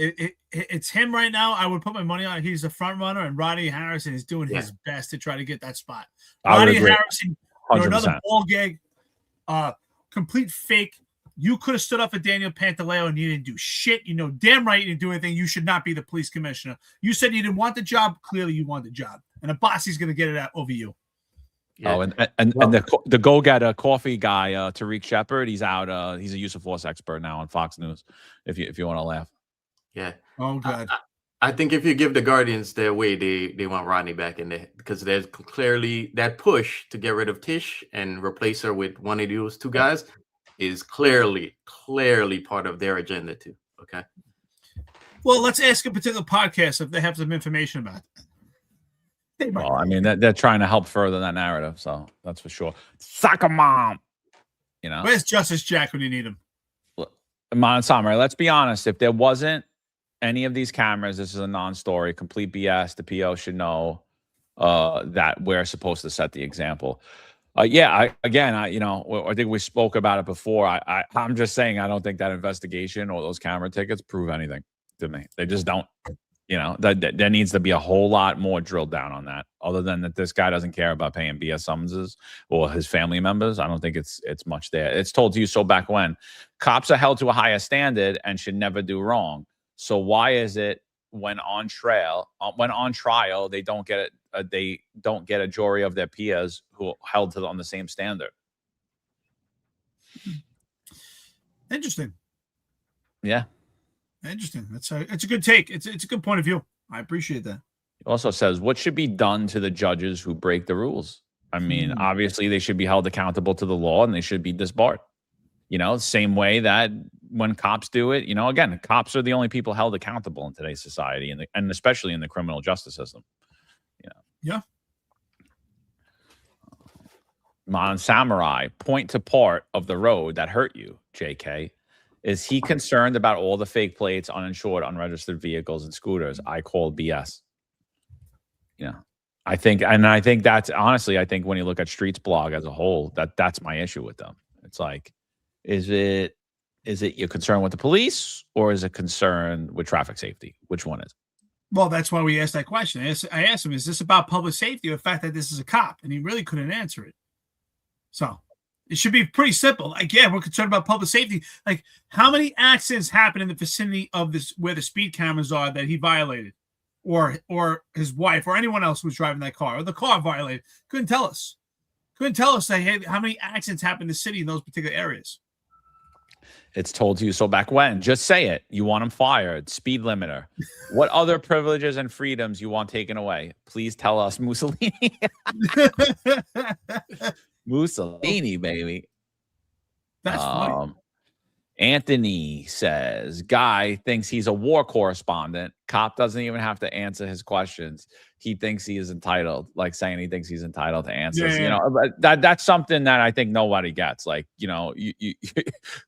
It's him right now. I would put my money on it. He's the front runner, and Rodney Harrison is doing his best to try to get that spot. Rodney Harrison, you're another ball gag, complete fake. You could have stood up for Daniel Pantaleo and you didn't do shit. You know damn right you didn't do anything. You should not be the police commissioner. You said you didn't want the job. Clearly, you want the job, and Abbasi's going to get it out over you.
Yeah. Oh, and the go-getter coffee guy, Tariq Shepard, he's out. He's a use of force expert now on Fox News. If you want to laugh,
yeah.
Oh God.
I think if you give the Guardians their way, they want Rodney back in there because there's clearly that push to get rid of Tish and replace her with one of those two guys is clearly part of their agenda too. Okay.
Well, let's ask a particular podcast if they have some information about it.
Well, I mean, they're trying to help further that narrative, so that's for sure. Soccer mom,
Where's Justice Jack when you need him?
Mon Samurai, let's be honest. If there wasn't any of these cameras, this is a non-story, complete BS. The PO should know that we're supposed to set the example. I think we spoke about it before. I'm just saying I don't think that investigation or those camera tickets prove anything to me. They just don't. That there needs to be a whole lot more drilled down on that. Other than that, this guy doesn't care about paying BS summonses or his family members. I don't think it's much there. It's told to you so back when. Cops are held to a higher standard and should never do wrong. So why is it when on trial they don't get a jury of their peers who are held on the same standard?
Interesting.
Yeah.
Interesting. It's a good take. It's a good point of view. I appreciate that.
It also says what should be done to the judges who break the rules. I mean, obviously they should be held accountable to the law and they should be disbarred. Same way that when cops do it, again, cops are the only people held accountable in today's society and especially in the criminal justice system.
Yeah.
Mon Samurai, point to part of the road that hurt you, JK. Is he concerned about all the fake plates, uninsured, unregistered vehicles, and scooters? I call BS. You know, I think that's honestly, I think when you look at Streets blog as a whole, that's my issue with them. It's like, is it your concern with the police or is it concern with traffic safety? Which one is it?
Well, that's why we asked that question. I asked him, is this about public safety or the fact that this is a cop? And he really couldn't answer it. So it should be pretty simple. Like, yeah, we're concerned about public safety. Like, how many accidents happen in the vicinity of this where the speed cameras are that he violated, or his wife, or anyone else who was driving that car, or the car violated? Couldn't tell us. Couldn't tell us that, hey, how many accidents happen in the city in those particular areas.
It's told to you so back when. Just say it. You want him fired. Speed limiter. What other privileges and freedoms you want taken away? Please tell us, Mussolini. Mussolini, baby.
That's funny.
Anthony says, guy thinks he's a war correspondent. Cop doesn't even have to answer his questions. He thinks he is entitled, like saying he thinks he's entitled to answers. You know, that's something that I think nobody gets. Like, you know, you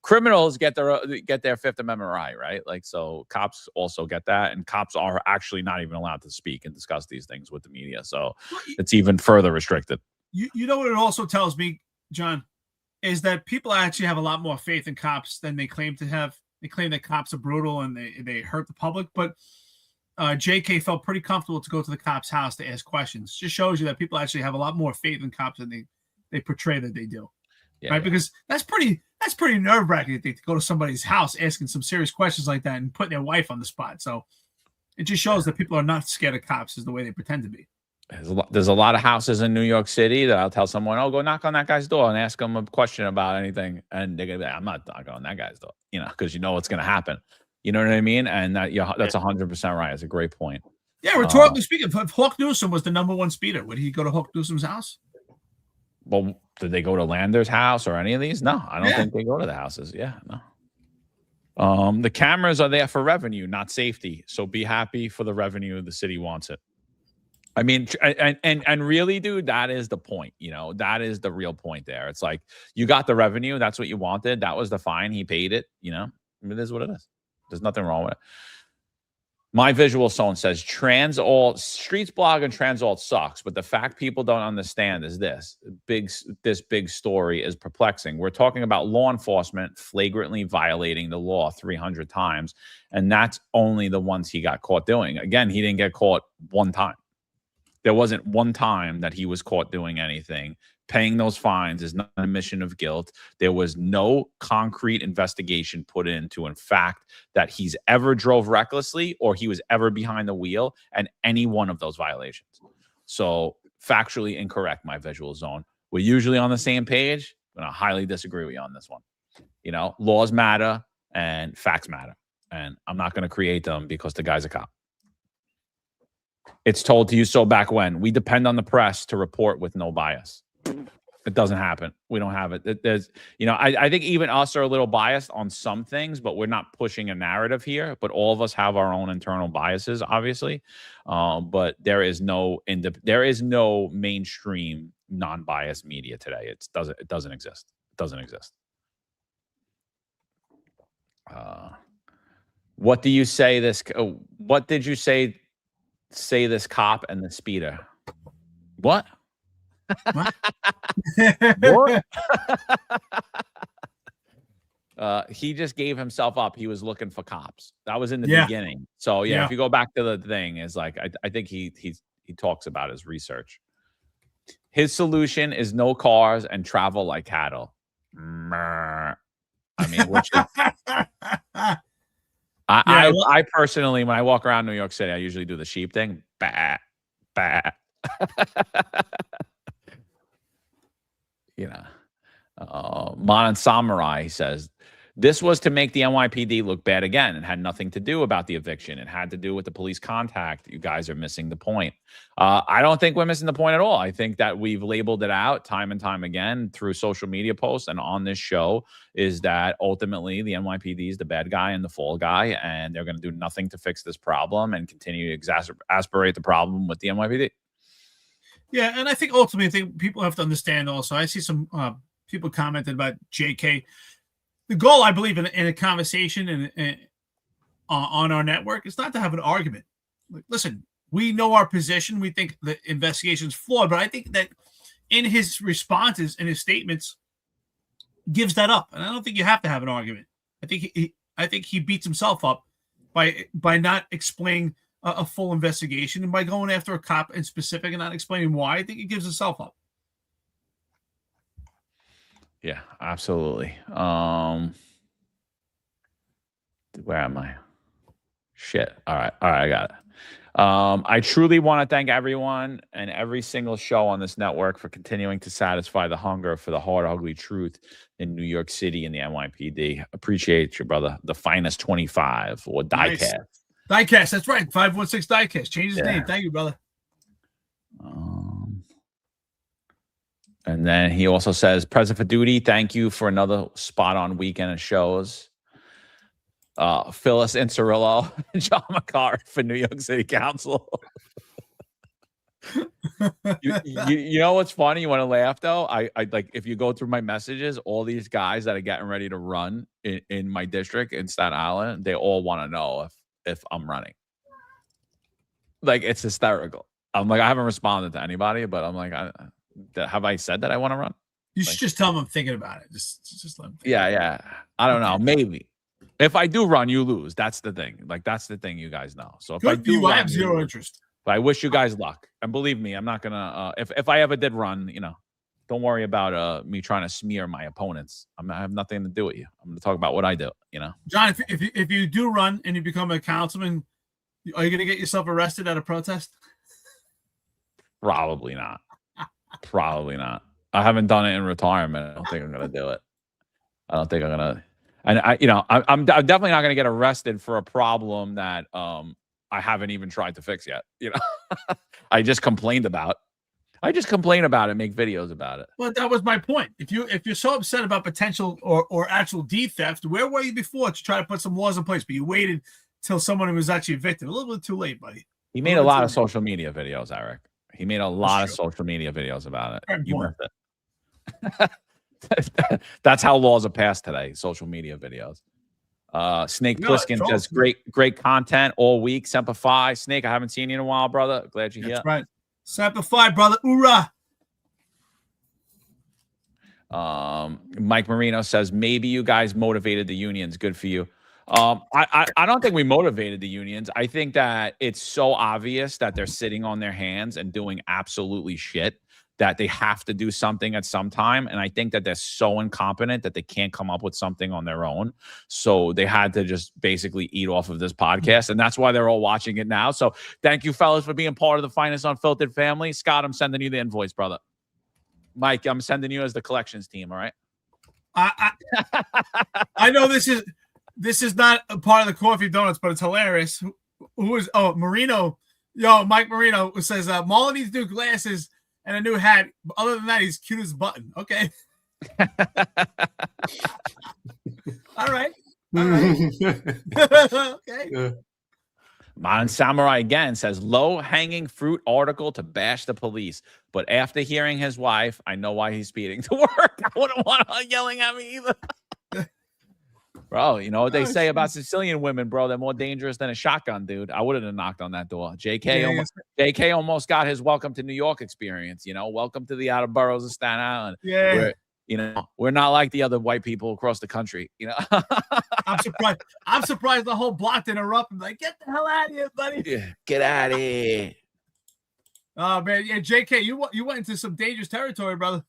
criminals get their Fifth Amendment right? Like, so cops also get that, and cops are actually not even allowed to speak and discuss these things with the media. So it's even further restricted.
You know what it also tells me, John, is that people actually have a lot more faith in cops than they claim to have. They claim that cops are brutal and they hurt the public, but JK felt pretty comfortable to go to the cop's house to ask questions. Just shows you that people actually have a lot more faith in cops than they portray that they do.
Yeah,
right? Yeah. Because that's pretty nerve-wracking to go to somebody's house asking some serious questions like that and putting their wife on the spot. So it just shows that people are not scared of cops as the way they pretend to be.
There's a lot of houses in New York City that I'll tell someone, oh, go knock on that guy's door and ask him a question about anything. And they're going to be like, I'm not knocking on that guy's door, you know, because you know what's going to happen. You know what I mean? And that's 100% right. It's a great point.
Yeah, rhetorically speaking, if Hawk Newsom was the number 1 speeder, would he go to Hawk Newsom's house?
Well, did they go to Lander's house or any of these? No, I don't think they go to the houses. Yeah, no. The cameras are there for revenue, not safety. So be happy for the revenue. The city wants it. I mean, and really, dude, that is the point. You know, that is the real point there. It's like, you got the revenue. That's what you wanted. That was the fine. He paid it. You know, it is what it is. There's nothing wrong with it. My visual zone says Streets blog and Transalt sucks, but the fact people don't understand is this big story is perplexing. We're talking about law enforcement flagrantly violating the law 300 times, and that's only the ones he got caught doing. Again, he didn't get caught one time. There wasn't one time that he was caught doing anything. Paying those fines is not an admission of guilt. There was no concrete investigation put into, in fact, that he's ever drove recklessly or he was ever behind the wheel and any one of those violations. So factually incorrect, my visual zone. We're usually on the same page, but I highly disagree with you on this one. You know, laws matter and facts matter. And I'm not going to create them because the guy's a cop. It's told to you so back when. We depend on the press to report with no bias. It doesn't happen. We don't have it. There's, you know, I think even us are a little biased on some things, but we're not pushing a narrative here. But all of us have our own internal biases, obviously. But there is no mainstream non-biased media today. It doesn't exist. It doesn't exist. What do you say this? What did you say this cop and the speeder? What? What? He just gave himself up. He was looking for cops. That was in the beginning. So yeah, if you go back to the thing, is like I think he talks about his research. His solution is no cars and travel like cattle. I mean, which is, I personally, when I walk around New York City, I usually do the sheep thing. Bah, bah. You know, Mon and Samurai, he says, this was to make the NYPD look bad again. It had nothing to do about the eviction. It had to do with the police contact. You guys are missing the point. I don't think we're missing the point at all. I think that we've labeled it out time and time again through social media posts and on this show, is that ultimately the NYPD is the bad guy and the fall guy, and they're going to do nothing to fix this problem and continue to exacerbate the problem with the NYPD.
Yeah, and I think ultimately, people have to understand also. I see some people commented about JK. the goal, I believe, in a conversation and on our network is not to have an argument. Like, listen, we know our position. We think the investigation's flawed, but I think that in his responses and his statements gives that up. And I don't think you have to have an argument. I think he beats himself up by not explaining a full investigation and by going after a cop in specific and not explaining why. I think he gives himself up.
Yeah, absolutely. Where am I? Shit. All right, I got it. I truly want to thank everyone and every single show on this network for continuing to satisfy the hunger for the hard, ugly truth in New York City and the NYPD. Appreciate you, brother. The finest 25 or Diecast.
Nice. Diecast, that's right. 516 Diecast. Change his name. Thank you, brother.
And then he also says, present for duty. Thank you for another spot on weekend of shows. Phyllis Incerillo, John McCart for New York City Council. you know what's funny? You want to laugh though? I like if you go through my messages, all these guys that are getting ready to run in my district in Staten Island, they all want to know if I'm running. Like it's hysterical. I'm like, I haven't responded to anybody, but I'm like, have I said that I want to run?
You should just tell them I'm thinking about it. Just let them.
Yeah. I don't know. Maybe. If I do run, you lose. That's the thing. Like that's the thing you guys know. So if I do,
I have zero interest.
But I wish you guys luck. And believe me, I'm not gonna. If I ever did run, don't worry about me trying to smear my opponents. I have nothing to do with you. I'm gonna talk about what I do.
John, if you do run and you become a councilman, are you gonna get yourself arrested at a protest?
Probably not. Probably not. I haven't done it in retirement. I don't think I'm gonna do it. I don't think I'm gonna. And I'm definitely not going to get arrested for a problem that I haven't even tried to fix yet. I just complained about. I just complain about it, make videos about it.
Well, that was my point. If you're so upset about potential or actual theft, where were you before to try to put some laws in place? But you waited till someone was actually evicted. A little bit too late, buddy.
He made a lot of social media videos, Eric. He made a lot of social media videos about it. You missed it. That's how laws are passed today. Social media videos. Snake Plissken says great content all week. Semper Fi. Snake, I haven't seen you in a while, brother. Glad you're here.
That's right. Semper Fi, brother. Hoorah.
Mike Marino says maybe you guys motivated the unions. Good for you. I don't think we motivated the unions. I think that it's so obvious that they're sitting on their hands and doing absolutely shit that they have to do something at some time. And I think that they're so incompetent that they can't come up with something on their own. So they had to just basically eat off of this podcast. And that's why they're all watching it now. So thank you, fellas, for being part of the finest Unfiltered family. Scott, I'm sending you the invoice, brother. Mike, I'm sending you as the collections team. All right.
I know this is not a part of the coffee donuts, but it's hilarious. Marino. Mike Marino says, Marlon needs new glasses and a new hat. But other than that, he's cute as a button. Okay. All right. Okay.
Modern Samurai again says low-hanging fruit article to bash the police. But after hearing his wife, I know why he's speeding to work. I wouldn't want her yelling at me either. Bro, you know what they say about Sicilian women, bro? They're more dangerous than a shotgun, dude. I wouldn't have knocked on that door. JK almost got his welcome to New York experience, welcome to the outer boroughs of Staten Island.
Yeah.
We're not like the other white people across the country,
I'm surprised the whole block didn't erupt. I'm like, get the hell out of here, buddy.
Yeah, get out of here.
Oh, man. Yeah, JK, you went into some dangerous territory, brother.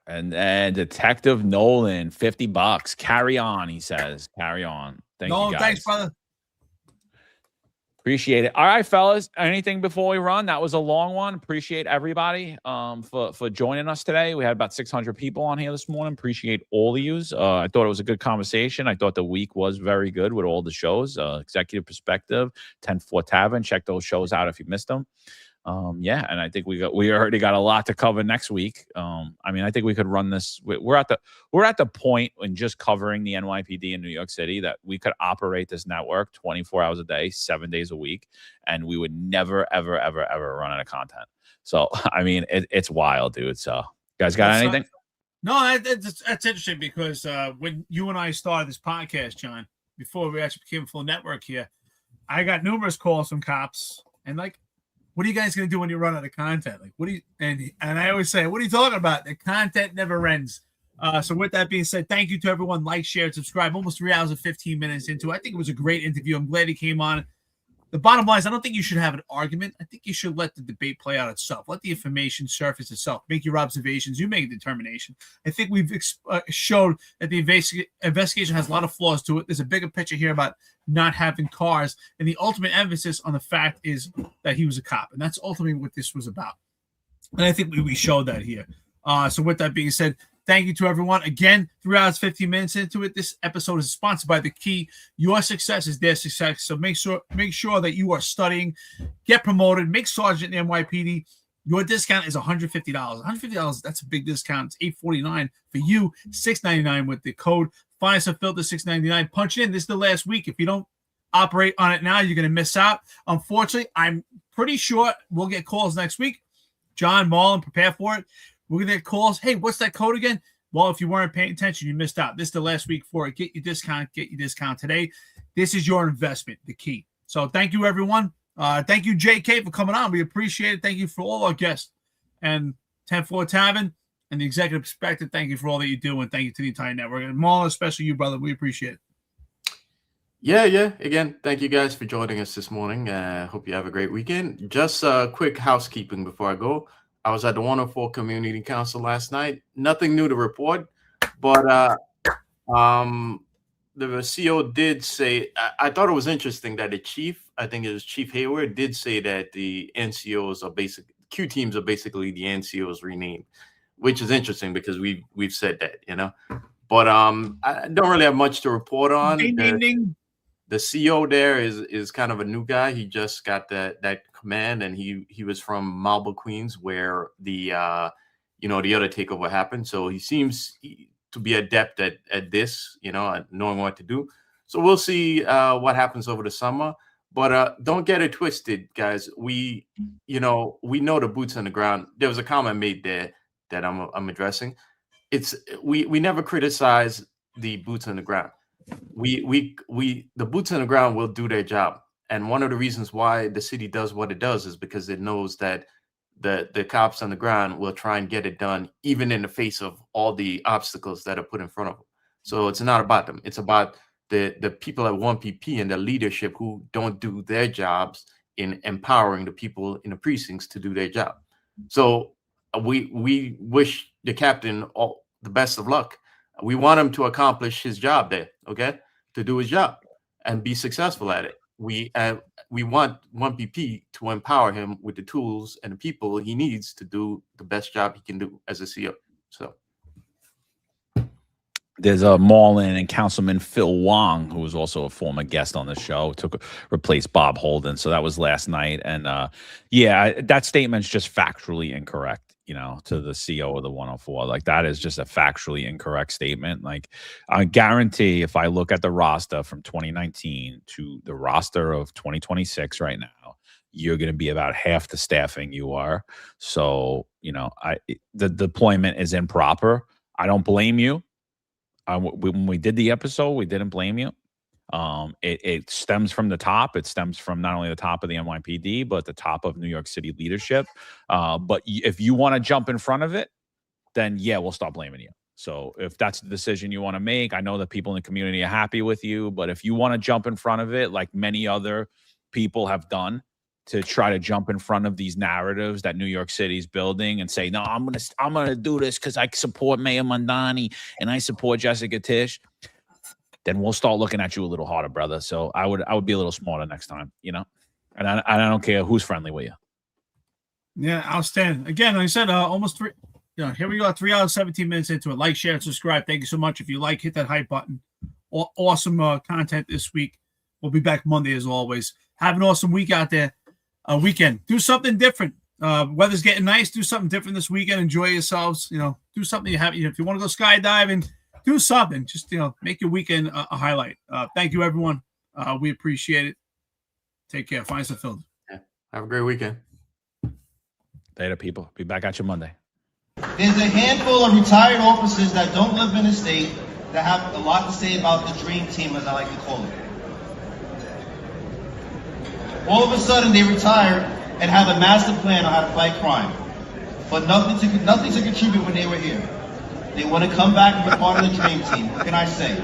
And then Detective Nolan, $50. Carry on, he says. Carry on. Thank you, guys.
Thanks, brother.
Appreciate it. All right, fellas. Anything before we run? That was a long one. Appreciate everybody for joining us today. We had about 600 people on here this morning. Appreciate all of yous. I thought it was a good conversation. I thought the week was very good with all the shows. Executive Perspective, 10-4 Tavern. Check those shows out if you missed them. And I think we already got a lot to cover next week. I think we could run this. We're at the point in just covering the NYPD in New York City that we could operate this network 24 hours a day, 7 days a week, and we would never, ever, ever, ever run out of content. So, it's wild, dude. So, you guys got anything?
No, that's interesting because when you and I started this podcast, John, before we actually became a full network here, I got numerous calls from cops and like, what are you guys going to do when you run out of content? Like, what do you, and I always say, what are you talking about? The content never ends. So with that being said, thank you to everyone. Like, share, subscribe. Almost 3 hours and 15 minutes into it. I think it was a great interview. I'm glad he came on. The bottom line is I don't think you should have an argument. I think you should let the debate play out itself. Let the information surface itself. Make your observations. You make a determination. I think we've showed that the investigation has a lot of flaws to it. There's a bigger picture here about not having cars. And the ultimate emphasis on the fact is that he was a cop. And that's ultimately what this was about. And I think we showed that here. So with that being said, thank you to everyone. Again, 3 hours, 15 minutes into it. This episode is sponsored by The Key. Your success is their success. So make sure that you are studying, get promoted, make sergeant in the NYPD. Your discount is $150. $150, that's a big discount. It's $849 for you, $699 with the code Finest Unfiltered $699. Punch it in. This is the last week. If you don't operate on it now, you're going to miss out. Unfortunately, I'm pretty sure we'll get calls next week. John, Marlon, prepare for it. We're going to get calls. Hey, what's that code again? Well, if you weren't paying attention, you missed out. This is the last week for it. Get your discount. Get your discount today. This is your investment, The Key. So thank you, everyone. Thank you, JK, for coming on. We appreciate it. Thank you for all our guests. And 10-4 Tavern and the executive perspective, thank you for all that you do. And thank you to the entire network. And Marlon, especially you, brother. We appreciate it.
Yeah. Again, thank you guys for joining us this morning. Hope you have a great weekend. Just quick housekeeping before I go. I was at the 104 Community Council last night. Nothing new to report, but the CO did say, I thought it was interesting that the chief, I think it was Chief Hayward, did say that the NCOs are Q teams are basically the NCOs renamed, which is interesting because we've said that, But I don't really have much to report on. The CO there is kind of a new guy. He just got that command, and he was from Marlboro, Queens, where the other takeover happened. So he seems to be adept at this, at knowing what to do. So we'll see what happens over the summer. But don't get it twisted, guys. We know the boots on the ground. There was a comment made there that I'm addressing. We never criticize the boots on the ground. The boots on the ground will do their job. And one of the reasons why the city does what it does is because it knows that the cops on the ground will try and get it done, even in the face of all the obstacles that are put in front of them. So it's not about them. It's about the people at 1PP and the leadership who don't do their jobs in empowering the people in the precincts to do their job. So we wish the captain all the best of luck. We want him to accomplish his job there, okay? To do his job and be successful at it. We want 1PP to empower him with the tools and the people he needs to do the best job he can do as a CEO. So
there's a Marlon and Councilman Phil Wong, who was also a former guest on the show, replaced Bob Holden. So that was last night. And that statement's just factually incorrect. To the CO of the 104. Like, that is just a factually incorrect statement. Like, I guarantee if I look at the roster from 2019 to the roster of 2026 right now, you're going to be about half the staffing you are. So, the deployment is improper. I don't blame you. When we did the episode, we didn't blame you. It stems from the top. It stems from not only the top of the NYPD, but the top of New York City leadership. But if you want to jump in front of it, then we'll stop blaming you. So if that's the decision you want to make, I know that people in the community are happy with you, but if you want to jump in front of it, like many other people have done, to try to jump in front of these narratives that New York City's building and say, no, I'm gonna do this because I support Mayor Mondani and I support Jessica Tisch, then we'll start looking at you a little harder, brother. So I would be a little smarter next time, and I don't care who's friendly with you.
Yeah, outstanding. Again, like I said, almost three. Here we go, 3 hours, 17 minutes into it. Like, share, and subscribe. Thank you so much. If you like, hit that hype button. Awesome content this week. We'll be back Monday as always. Have an awesome week out there. Weekend. Do something different. Weather's getting nice. Do something different this weekend. Enjoy yourselves. Do something you have. If you want to go skydiving, do something. Just make your weekend a highlight. Thank you, everyone. We appreciate it. Take care. Find some film.
Have a great weekend.
Later, people. Be back at you Monday.
There's a handful of retired officers that don't live in the state that have a lot to say about the dream team, as I like to call it. All of a sudden, they retire and have a master plan on how to fight crime, but nothing to contribute when they were here. They want to come back and be part of the dream team. What can I say?